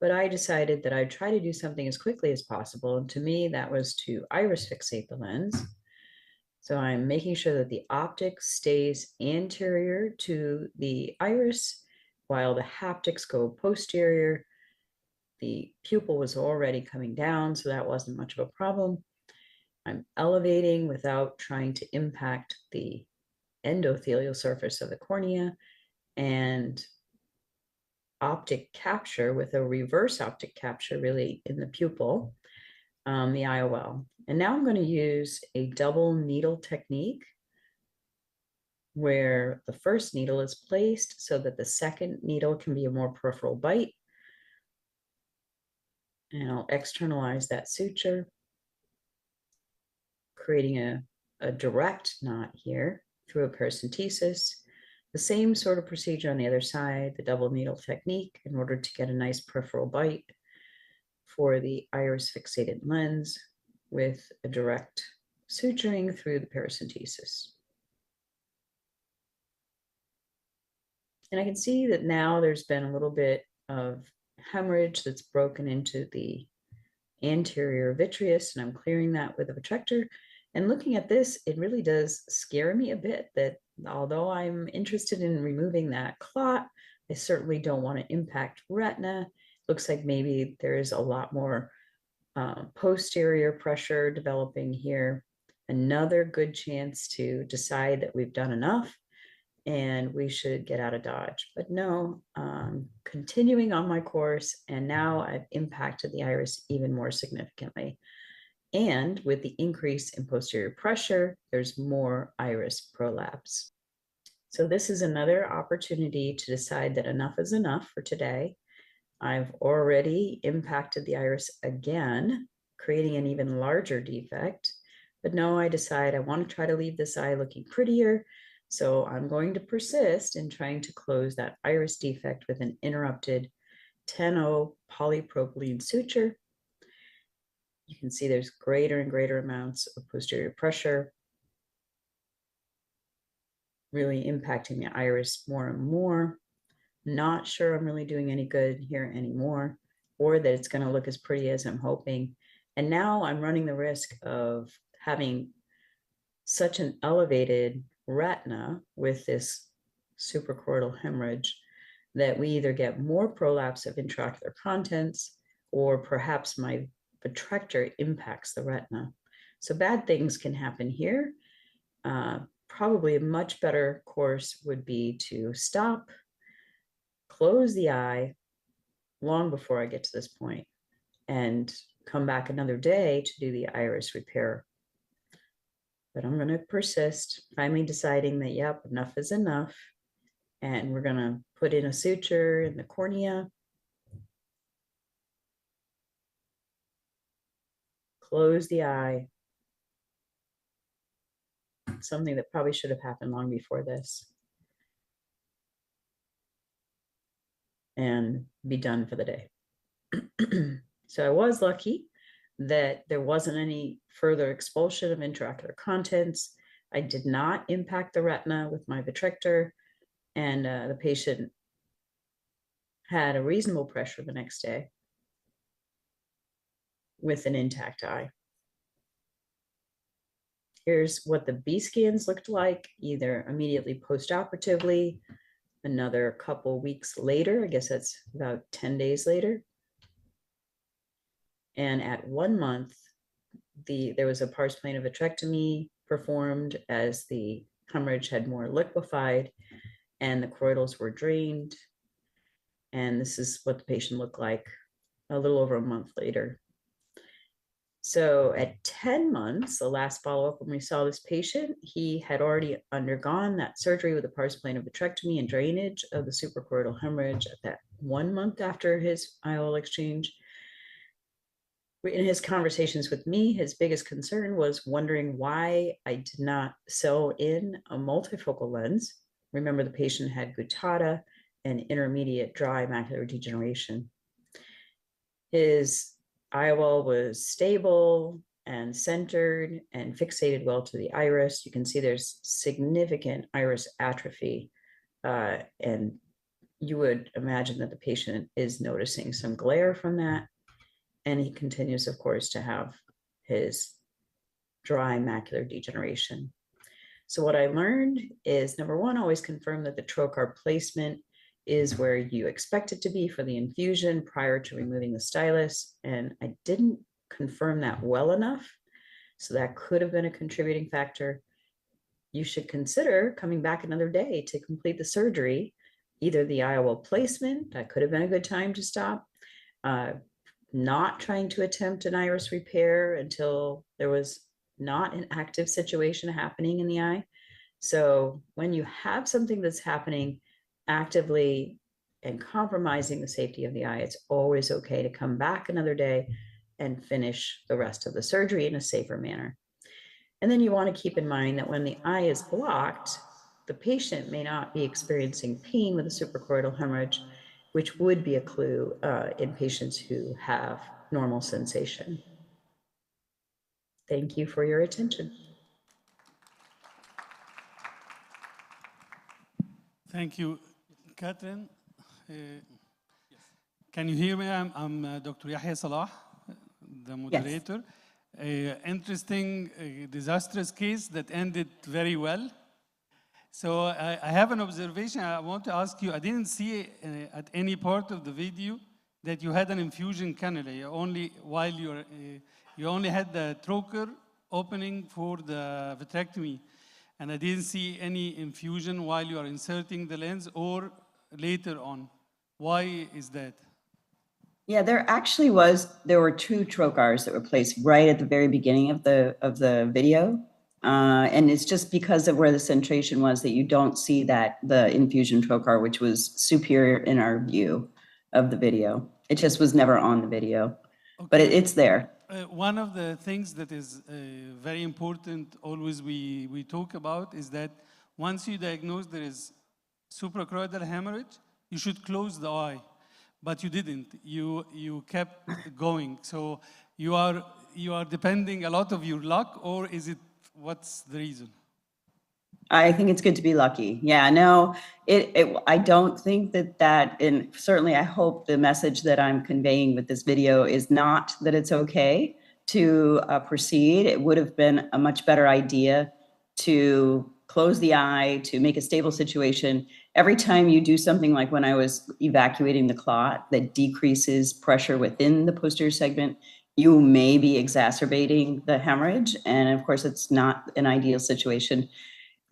But I decided that I'd try to do something as quickly as possible. And to me, that was to iris fixate the lens. So I'm making sure that the optic stays anterior to the iris while the haptics go posterior. The pupil was already coming down, so that wasn't much of a problem. I'm elevating without trying to impact the endothelial surface of the cornea, and optic capture with a reverse optic capture really in the pupil, the IOL. And now I'm going to use a double needle technique where the first needle is placed so that the second needle can be a more peripheral bite. And I'll externalize that suture, creating a direct knot here through a paracentesis. The same sort of procedure on the other side, the double needle technique, in order to get a nice peripheral bite for the iris fixated lens with a direct suturing through the paracentesis. And I can see that now there's been a little bit of hemorrhage that's broken into the anterior vitreous, and I'm clearing that with a vitrector. And looking at this, it really does scare me a bit that although I'm interested in removing that clot, I certainly don't want to impact retina. Looks like maybe there is a lot more posterior pressure developing here. Another good chance to decide that we've done enough and we should get out of Dodge. But no, continuing on my course, and now I've impacted the iris even more significantly. And with the increase in posterior pressure, there's more iris prolapse. So this is another opportunity to decide that enough is enough for today. I've already impacted the iris again, creating an even larger defect. But no, I decide I want to try to leave this eye looking prettier. So I'm going to persist in trying to close that iris defect with an interrupted 10-0 polypropylene suture. You can see there's greater and greater amounts of posterior pressure, really impacting the iris more and more. Not sure I'm really doing any good here anymore, or that it's going to look as pretty as I'm hoping. And now I'm running the risk of having such an elevated retina with this suprachoroidal hemorrhage that we either get more prolapse of intraocular contents, or perhaps my vitrector impacts the retina. So bad things can happen here. Probably a much better course would be to stop, close the eye long before I get to this point, and come back another day to do the iris repair. But I'm going to persist, finally deciding that, yep, enough is enough. And we're going to put in a suture in the cornea, close the eye, something that probably should have happened long before this, and be done for the day. So I was lucky that there wasn't any further expulsion of intraocular contents. I did not impact the retina with my vitrector, and the patient had a reasonable pressure the next day with an intact eye. Here's what the B scans looked like, either immediately postoperatively, another couple weeks later, I guess that's about 10 days later. And at 1 month, there was a pars plana vitrectomy performed as the hemorrhage had more liquefied and the choroidals were drained. And this is what the patient looked like a little over a month later. So at 10 months, the last follow-up when we saw this patient, he had already undergone that surgery with a pars plana vitrectomy and drainage of the suprachoroidal hemorrhage at that 1 month after his IOL exchange. In his conversations with me, his biggest concern was wondering why I did not sew in a multifocal lens. Remember, the patient had guttata and intermediate dry macular degeneration. His IOL was stable and centered and fixated well to the iris. You can see there's significant iris atrophy, and you would imagine that the patient is noticing some glare from that. And he continues, of course, to have his dry macular degeneration. So what I learned is, number one, always confirm that the trocar placement is where you expect it to be for the infusion prior to removing the stylus. And I didn't confirm that well enough. So that could have been a contributing factor. You should consider coming back another day to complete the surgery, either the IOL placement, that could have been a good time to stop, not trying to attempt an iris repair until there was not an active situation happening in the eye. So when you have something that's happening actively and compromising the safety of the eye, it's always okay to come back another day and finish the rest of the surgery in a safer manner. And then you want to keep in mind that when the eye is blocked, the patient may not be experiencing pain with a suprachoroidal hemorrhage, which would be a clue in patients who have normal sensation. Thank you for your attention. Thank you, Catherine. Can you hear me? I'm Dr. Yahya Salah, the moderator. Interesting, disastrous case that ended very well. So I have an observation I want to ask you. I didn't see at any part of the video that you had an infusion cannula. You only had the trocar opening for the vitrectomy, and I didn't see any infusion while you are inserting the lens or later on. Why is that? Yeah, there were two trocars that were placed right at the very beginning of the video. And it's just because of where the centration was that you don't see that the infusion trocar, which was superior in our view of the video. It just was never on the video, but it's there. One of the things that is very important always we talk about is that once you diagnose there is suprachoroidal hemorrhage, you should close the eye, but you didn't. You kept going. So you are depending a lot of your luck, or is it, what's the reason? I think it's good to be lucky. Yeah, no, I don't think that, and certainly I hope the message that I'm conveying with this video is not that it's okay to proceed. It would have been a much better idea to close the eye, to make a stable situation. Every time you do something like when I was evacuating the clot that decreases pressure within the posterior segment, you may be exacerbating the hemorrhage. And of course, it's not an ideal situation.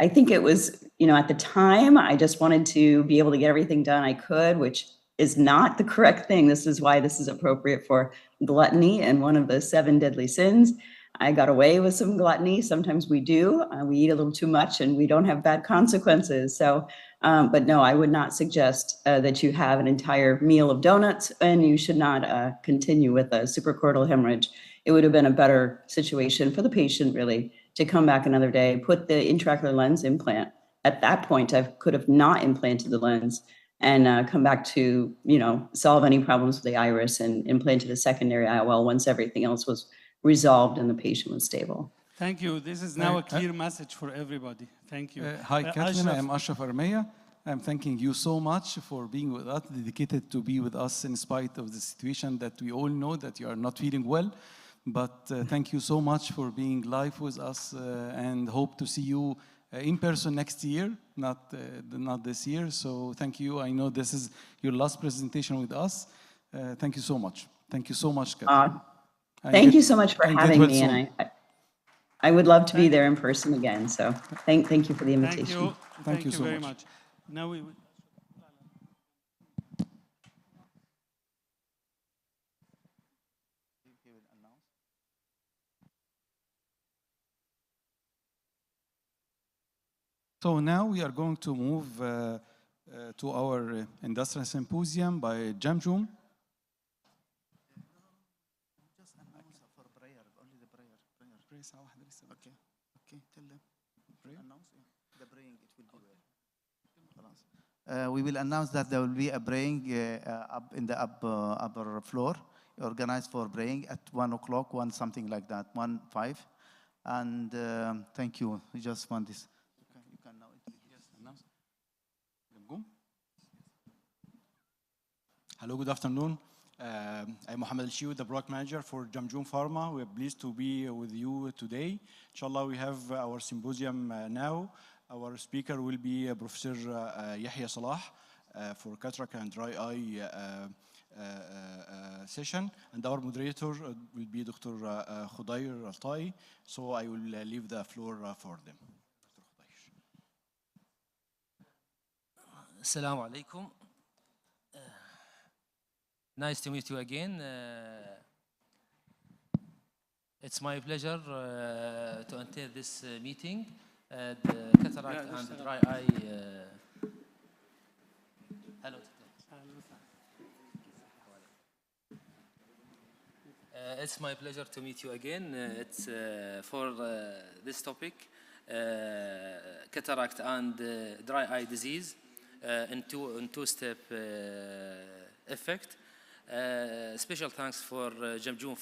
I think it was, at the time, I just wanted to be able to get everything done I could, which is not the correct thing. This is why this is appropriate for gluttony and one of the 7 deadly sins. I got away with some gluttony. Sometimes we do. We eat a little too much and we don't have bad consequences. So, but no, I would not suggest that you have an entire meal of donuts and you should not continue with a suprachoroidal hemorrhage. It would have been a better situation for the patient, really, to come back another day, put the intraocular lens implant. At that point, I could have not implanted the lens and come back to, solve any problems with the iris and implanted a secondary IOL once everything else was resolved and the patient was stable. Thank you. This is now a clear message for everybody. Thank you. Hi, Kathleen. I am Ashraf Armeya. I'm thanking you so much for being with us, dedicated to be with us in spite of the situation that we all know that you are not feeling well. But thank you so much for being live with us and hope to see you in person next year, not this year. So thank you. I know this is your last presentation with us. Thank you so much. Thank you so much, Kathleen. Thank you so much for having me. And I would love to be there in person again. So thank you for the invitation. Thank you so very much. Now we would. So now we are going to move to our industrial symposium by Jamjoom. We will announce that there will be a praying up in the upper floor, organized for praying at 1 o'clock, something like that, 1:05. And thank you. We just want this. Okay, you can now announce. Hello, good afternoon. I'm Mohammed Al-Shiwi, the product manager for Jamjoom Pharma. We're pleased to be with you today. Inshallah, we have our symposium now. Our speaker will be Professor Yahya Salah for cataract and dry eye session. And our moderator will be Dr. Khudair Al-Tai. So I will leave the floor for them. Assalamu alaikum. Nice to meet you again. It's my pleasure to enter this meeting. The cataract and the dry eye. Hello. It's my pleasure to meet you again. It's for this topic, cataract and dry eye disease in two-step effect. Special thanks for Jamjoom